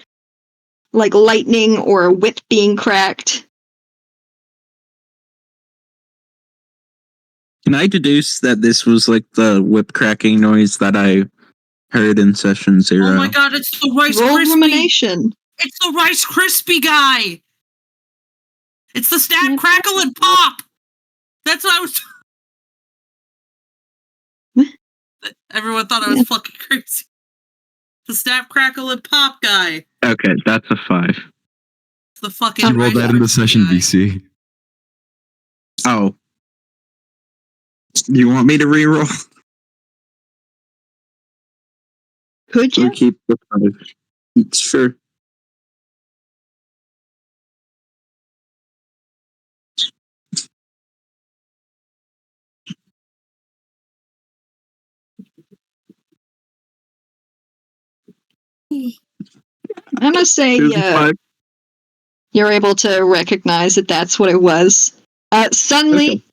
like lightning or a whip being cracked. Can I deduce that this was like the whip cracking noise that I heard in session 0? Oh my god, it's the Rice Roll Krispie! rumination. It's the Rice Krispie guy! It's the Snap, Crackle, and Pop! That's what I was... Everyone thought I was fucking crazy. The Snap, Crackle, and Pop guy. Okay, that's a 5. It's the fucking You rolled Rice that in the Krispie session, guy. VC. Oh. You want me to reroll? Could you? Or keep the 5? Sure. I'm gonna say Here's the 5. you're able to recognize that that's what it was. Suddenly, Okay.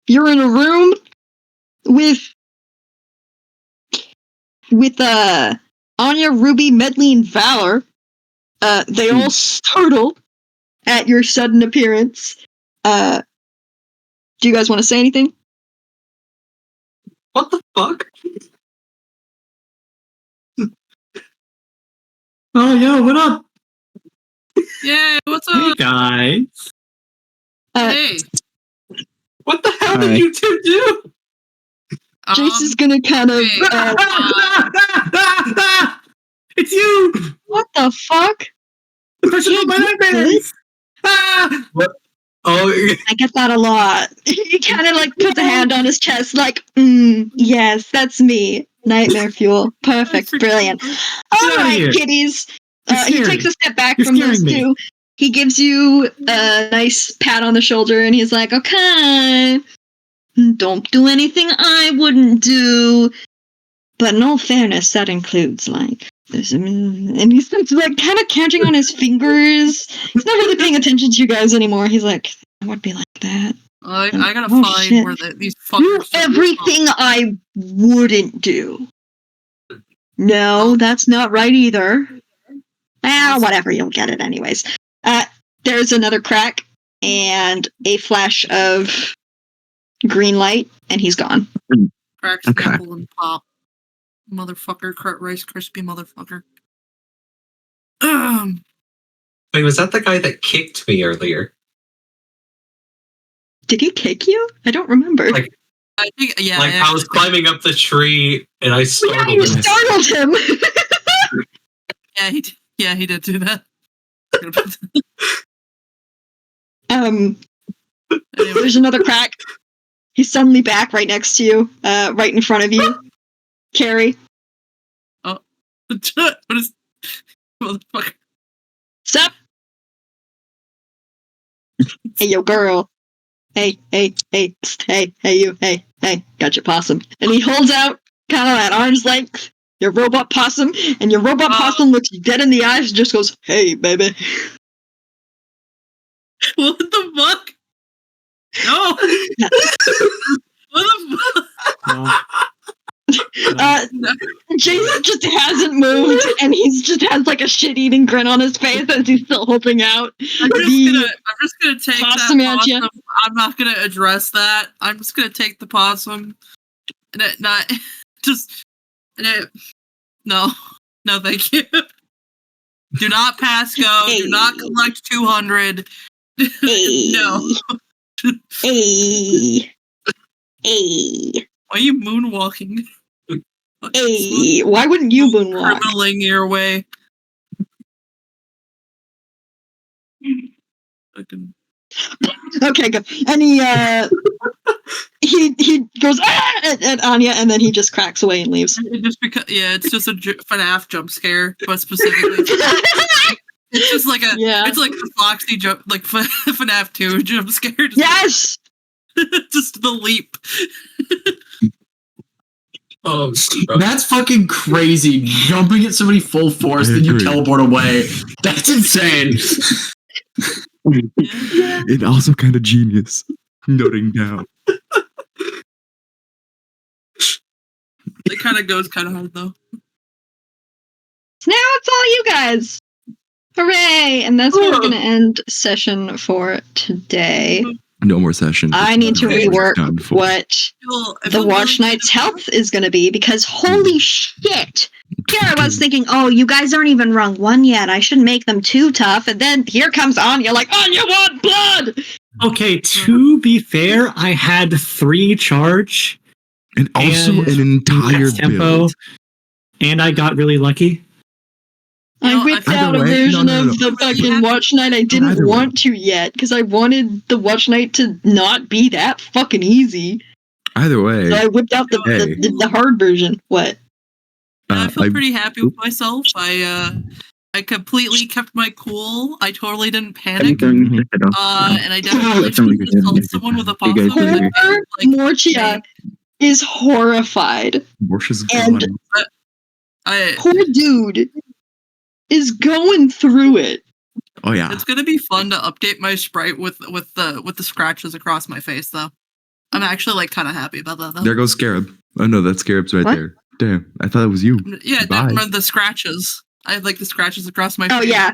you're in a room with Anya, Ruby, Medley, and Valor. They all startle at your sudden appearance. Do you guys want to say anything? What the fuck? Oh, yo, what up? Yeah, what's Hey, up? guys. Hey. What the hell Hi. did you two do? Jace is gonna kind of. hey, It's you! What the fuck? The person of my nightmares! Ah! Oh, I get that a lot. He kind of like puts a hand on his chest, like, yes, that's me. Nightmare fuel. Perfect. Brilliant. All outta right, here. kiddies. You're He scaring takes a step back You're from those scaring me. two. He gives you a nice pat on the shoulder, and he's like, okay, don't do anything I wouldn't do. But in all fairness, that includes, like, and he's like kind of counting on his fingers. He's not really paying attention to you guys anymore. He's like, I would be like that. I gotta Oh, find shit. where these Do fuckers... everything I wouldn't do. No, that's not right either. Whatever, you'll get it anyways. There's another crack and a flash of green light, and he's gone. Crack, Okay. Snapple, and Pop. Motherfucker, Rice Krispie motherfucker. Wait, was that the guy that kicked me earlier? Did he kick you? I don't remember. Like, I think, yeah. like I was climbing up the tree and I startled yeah, you him. startled him. Yeah, he did do that. There's another crack. He's suddenly back right next to you, right in front of you. Carrie. What is... Motherfucker. Sup? Hey, yo, girl. Hey, psst, hey, you, hey, gotcha, possum. And he holds out kind of at arm's length your robot possum, and your robot possum looks dead in the eyes and just goes, hey, baby. What the fuck? No! What the fuck? Jason just hasn't moved, and he's just has like a shit-eating grin on his face as he's still holding out. I'm just gonna take possum that at ya. possum. I'm not gonna address that. I'm just gonna take the possum, and it not just and it. No, thank you. Do not pass go. Do not collect 200. No. Hey. Why are you moonwalking? Hey, why wouldn't you moonwalk? Criminaling your way. Okay, good. And he goes at Anya, and then he just cracks away and leaves. It's just a FNAF jump scare, but specifically, it's just like it's like the Foxy jump, like FNAF 2 jump scare. Yes, just the leap. Oh, that's fucking crazy. Jumping at somebody full force, then you teleport away. That's insane. And also kind of genius. Noting down. It kind of goes kind of hard though. So now it's all you guys. Hooray! And that's where we're going to end session for today. No more session. I need to rework what the Watch Knight's health is going to be, because holy shit! Here I was thinking, oh, you guys aren't even rung 1 yet. I should make them too tough. And then here comes Anya, like, Anya want blood! Okay, to be fair, I had 3 charge. And also an entire tempo, build. And I got really lucky. I whipped out a version of the fucking Watch Knight I didn't want to yet, because I wanted the Watch Knight to not be that fucking easy. Either way. So I whipped out the hard version. What? I feel pretty happy with myself. I completely kept my cool. I totally didn't panic. And I definitely assaulted someone with a possum. Morchia is horrified. Morchia's and poor dude is going through it. Oh yeah. It's gonna be fun to update my sprite with the scratches across my face though. I'm actually like kind of happy about that though. There goes Scarab. Oh no, that Scarab's right there. Damn, I thought it was you. Yeah, the scratches. I have like the scratches across my face. Oh yeah.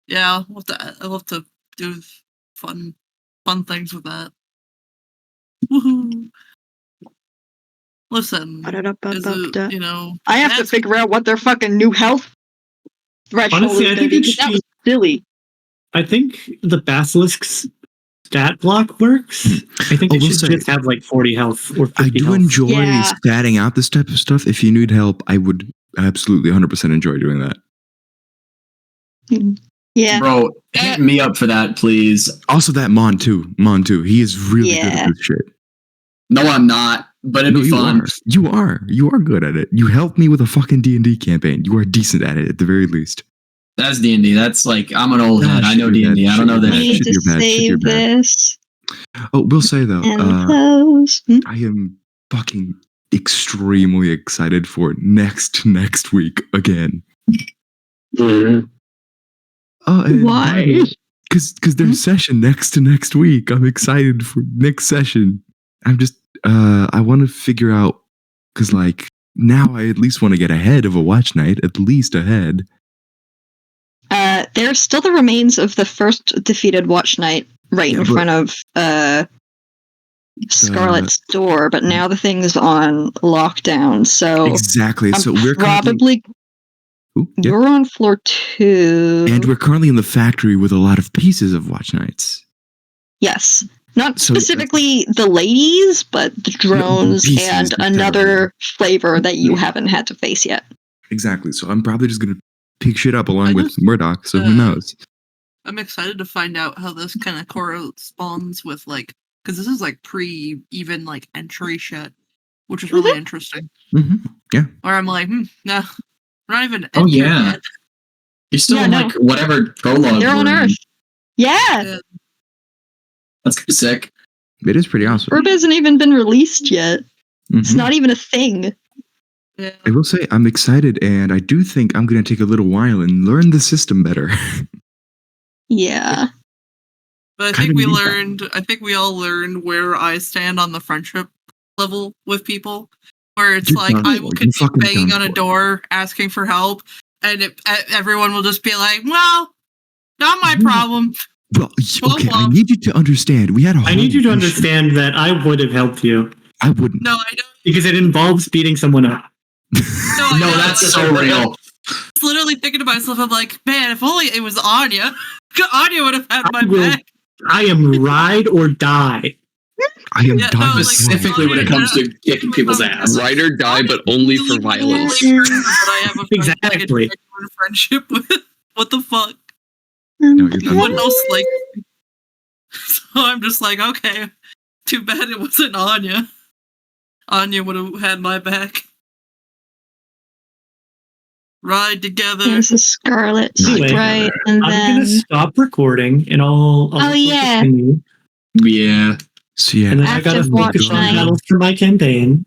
Yeah, I'll have to do fun things with that. Woohoo! Listen, you know, I have to figure out what their fucking new health threshold Honestly, is going to be, because that was silly. I think the Basilisk's stat block works. I think it should just have like 40 health or 50 I do health. enjoy statting out this type of stuff. If you need help, I would absolutely 100% enjoy doing that. Yeah. Bro, hit me up for that, please. Also that Mon too. He is really good at this shit. No, I'm not, but it'd be fun. You are good at it. You helped me with a fucking D&D campaign. You are decent at it at the very least. That's D&D. That's like, I'm an old head. I know D&D. I don't know that. I need to save this. Oh, we'll say though, I am fucking extremely excited for next week again. Why? Because there's session next week. I'm excited for next session. I'm just I want to figure out, because like now I at least want to get ahead of a Watch Night, at least ahead. There's still the remains of the first defeated Watch Knight right in front of Scarlet's door, but now the thing's on lockdown. So exactly. So we're probably you're on floor 2, and we're currently in the factory with a lot of pieces of Watch Knights. Yes. Not specifically the ladies, but the drones and another flavor that you haven't had to face yet. Exactly. So I'm probably just going to pick shit up along with Murdoch, so who knows? I'm excited to find out how this kind of corresponds with, like, because this is like pre-even like entry shit, which is really interesting. Mm-hmm. Yeah. Where I'm like, nah, we're not even. Oh yeah. Yet. He's still Yeah, in no. like whatever prologue. They're on we're in. Earth. Yeah. Yeah. That's kind of sick. It is pretty awesome. Herb hasn't even been released yet. It's Mhm. not even a thing. Yeah. I will say I'm excited, and I do think I'm going to take a little while and learn the system better. Yeah. But I Kinda think we need that. learned. I think we all learned where I stand on the friendship level with people. Where it's You're like done I for. will You're continue fucking banging done on a for. door asking for help, and everyone will just be like, "Well, not my problem." Well, Well, okay, I well. need you to understand. We had a whole I need you to mission. understand that I would have helped you I wouldn't. No, I don't. because it involves beating someone up. No, I No, know, that's like, so real. I was literally thinking to myself, I'm like, man, if only it was Anya. Anya would have had my I will- back. I am ride or die. I am Yeah, dying. no, like, Specifically when it comes to kicking people's ass. Ride or die, but only for violence. The only person that I have a Exactly. genuine friendship with. What the fuck? No, you're No one done. else like me. So I'm just like, okay. Too bad it wasn't Anya. Anya would have had my back. Ride together. There's a Scarlet Anyway, Sprite, and I'm then gonna stop recording and I'll Oh, yeah. continue. Yeah. So yeah, And then I After gotta focus on Fortnite. battles for my campaign.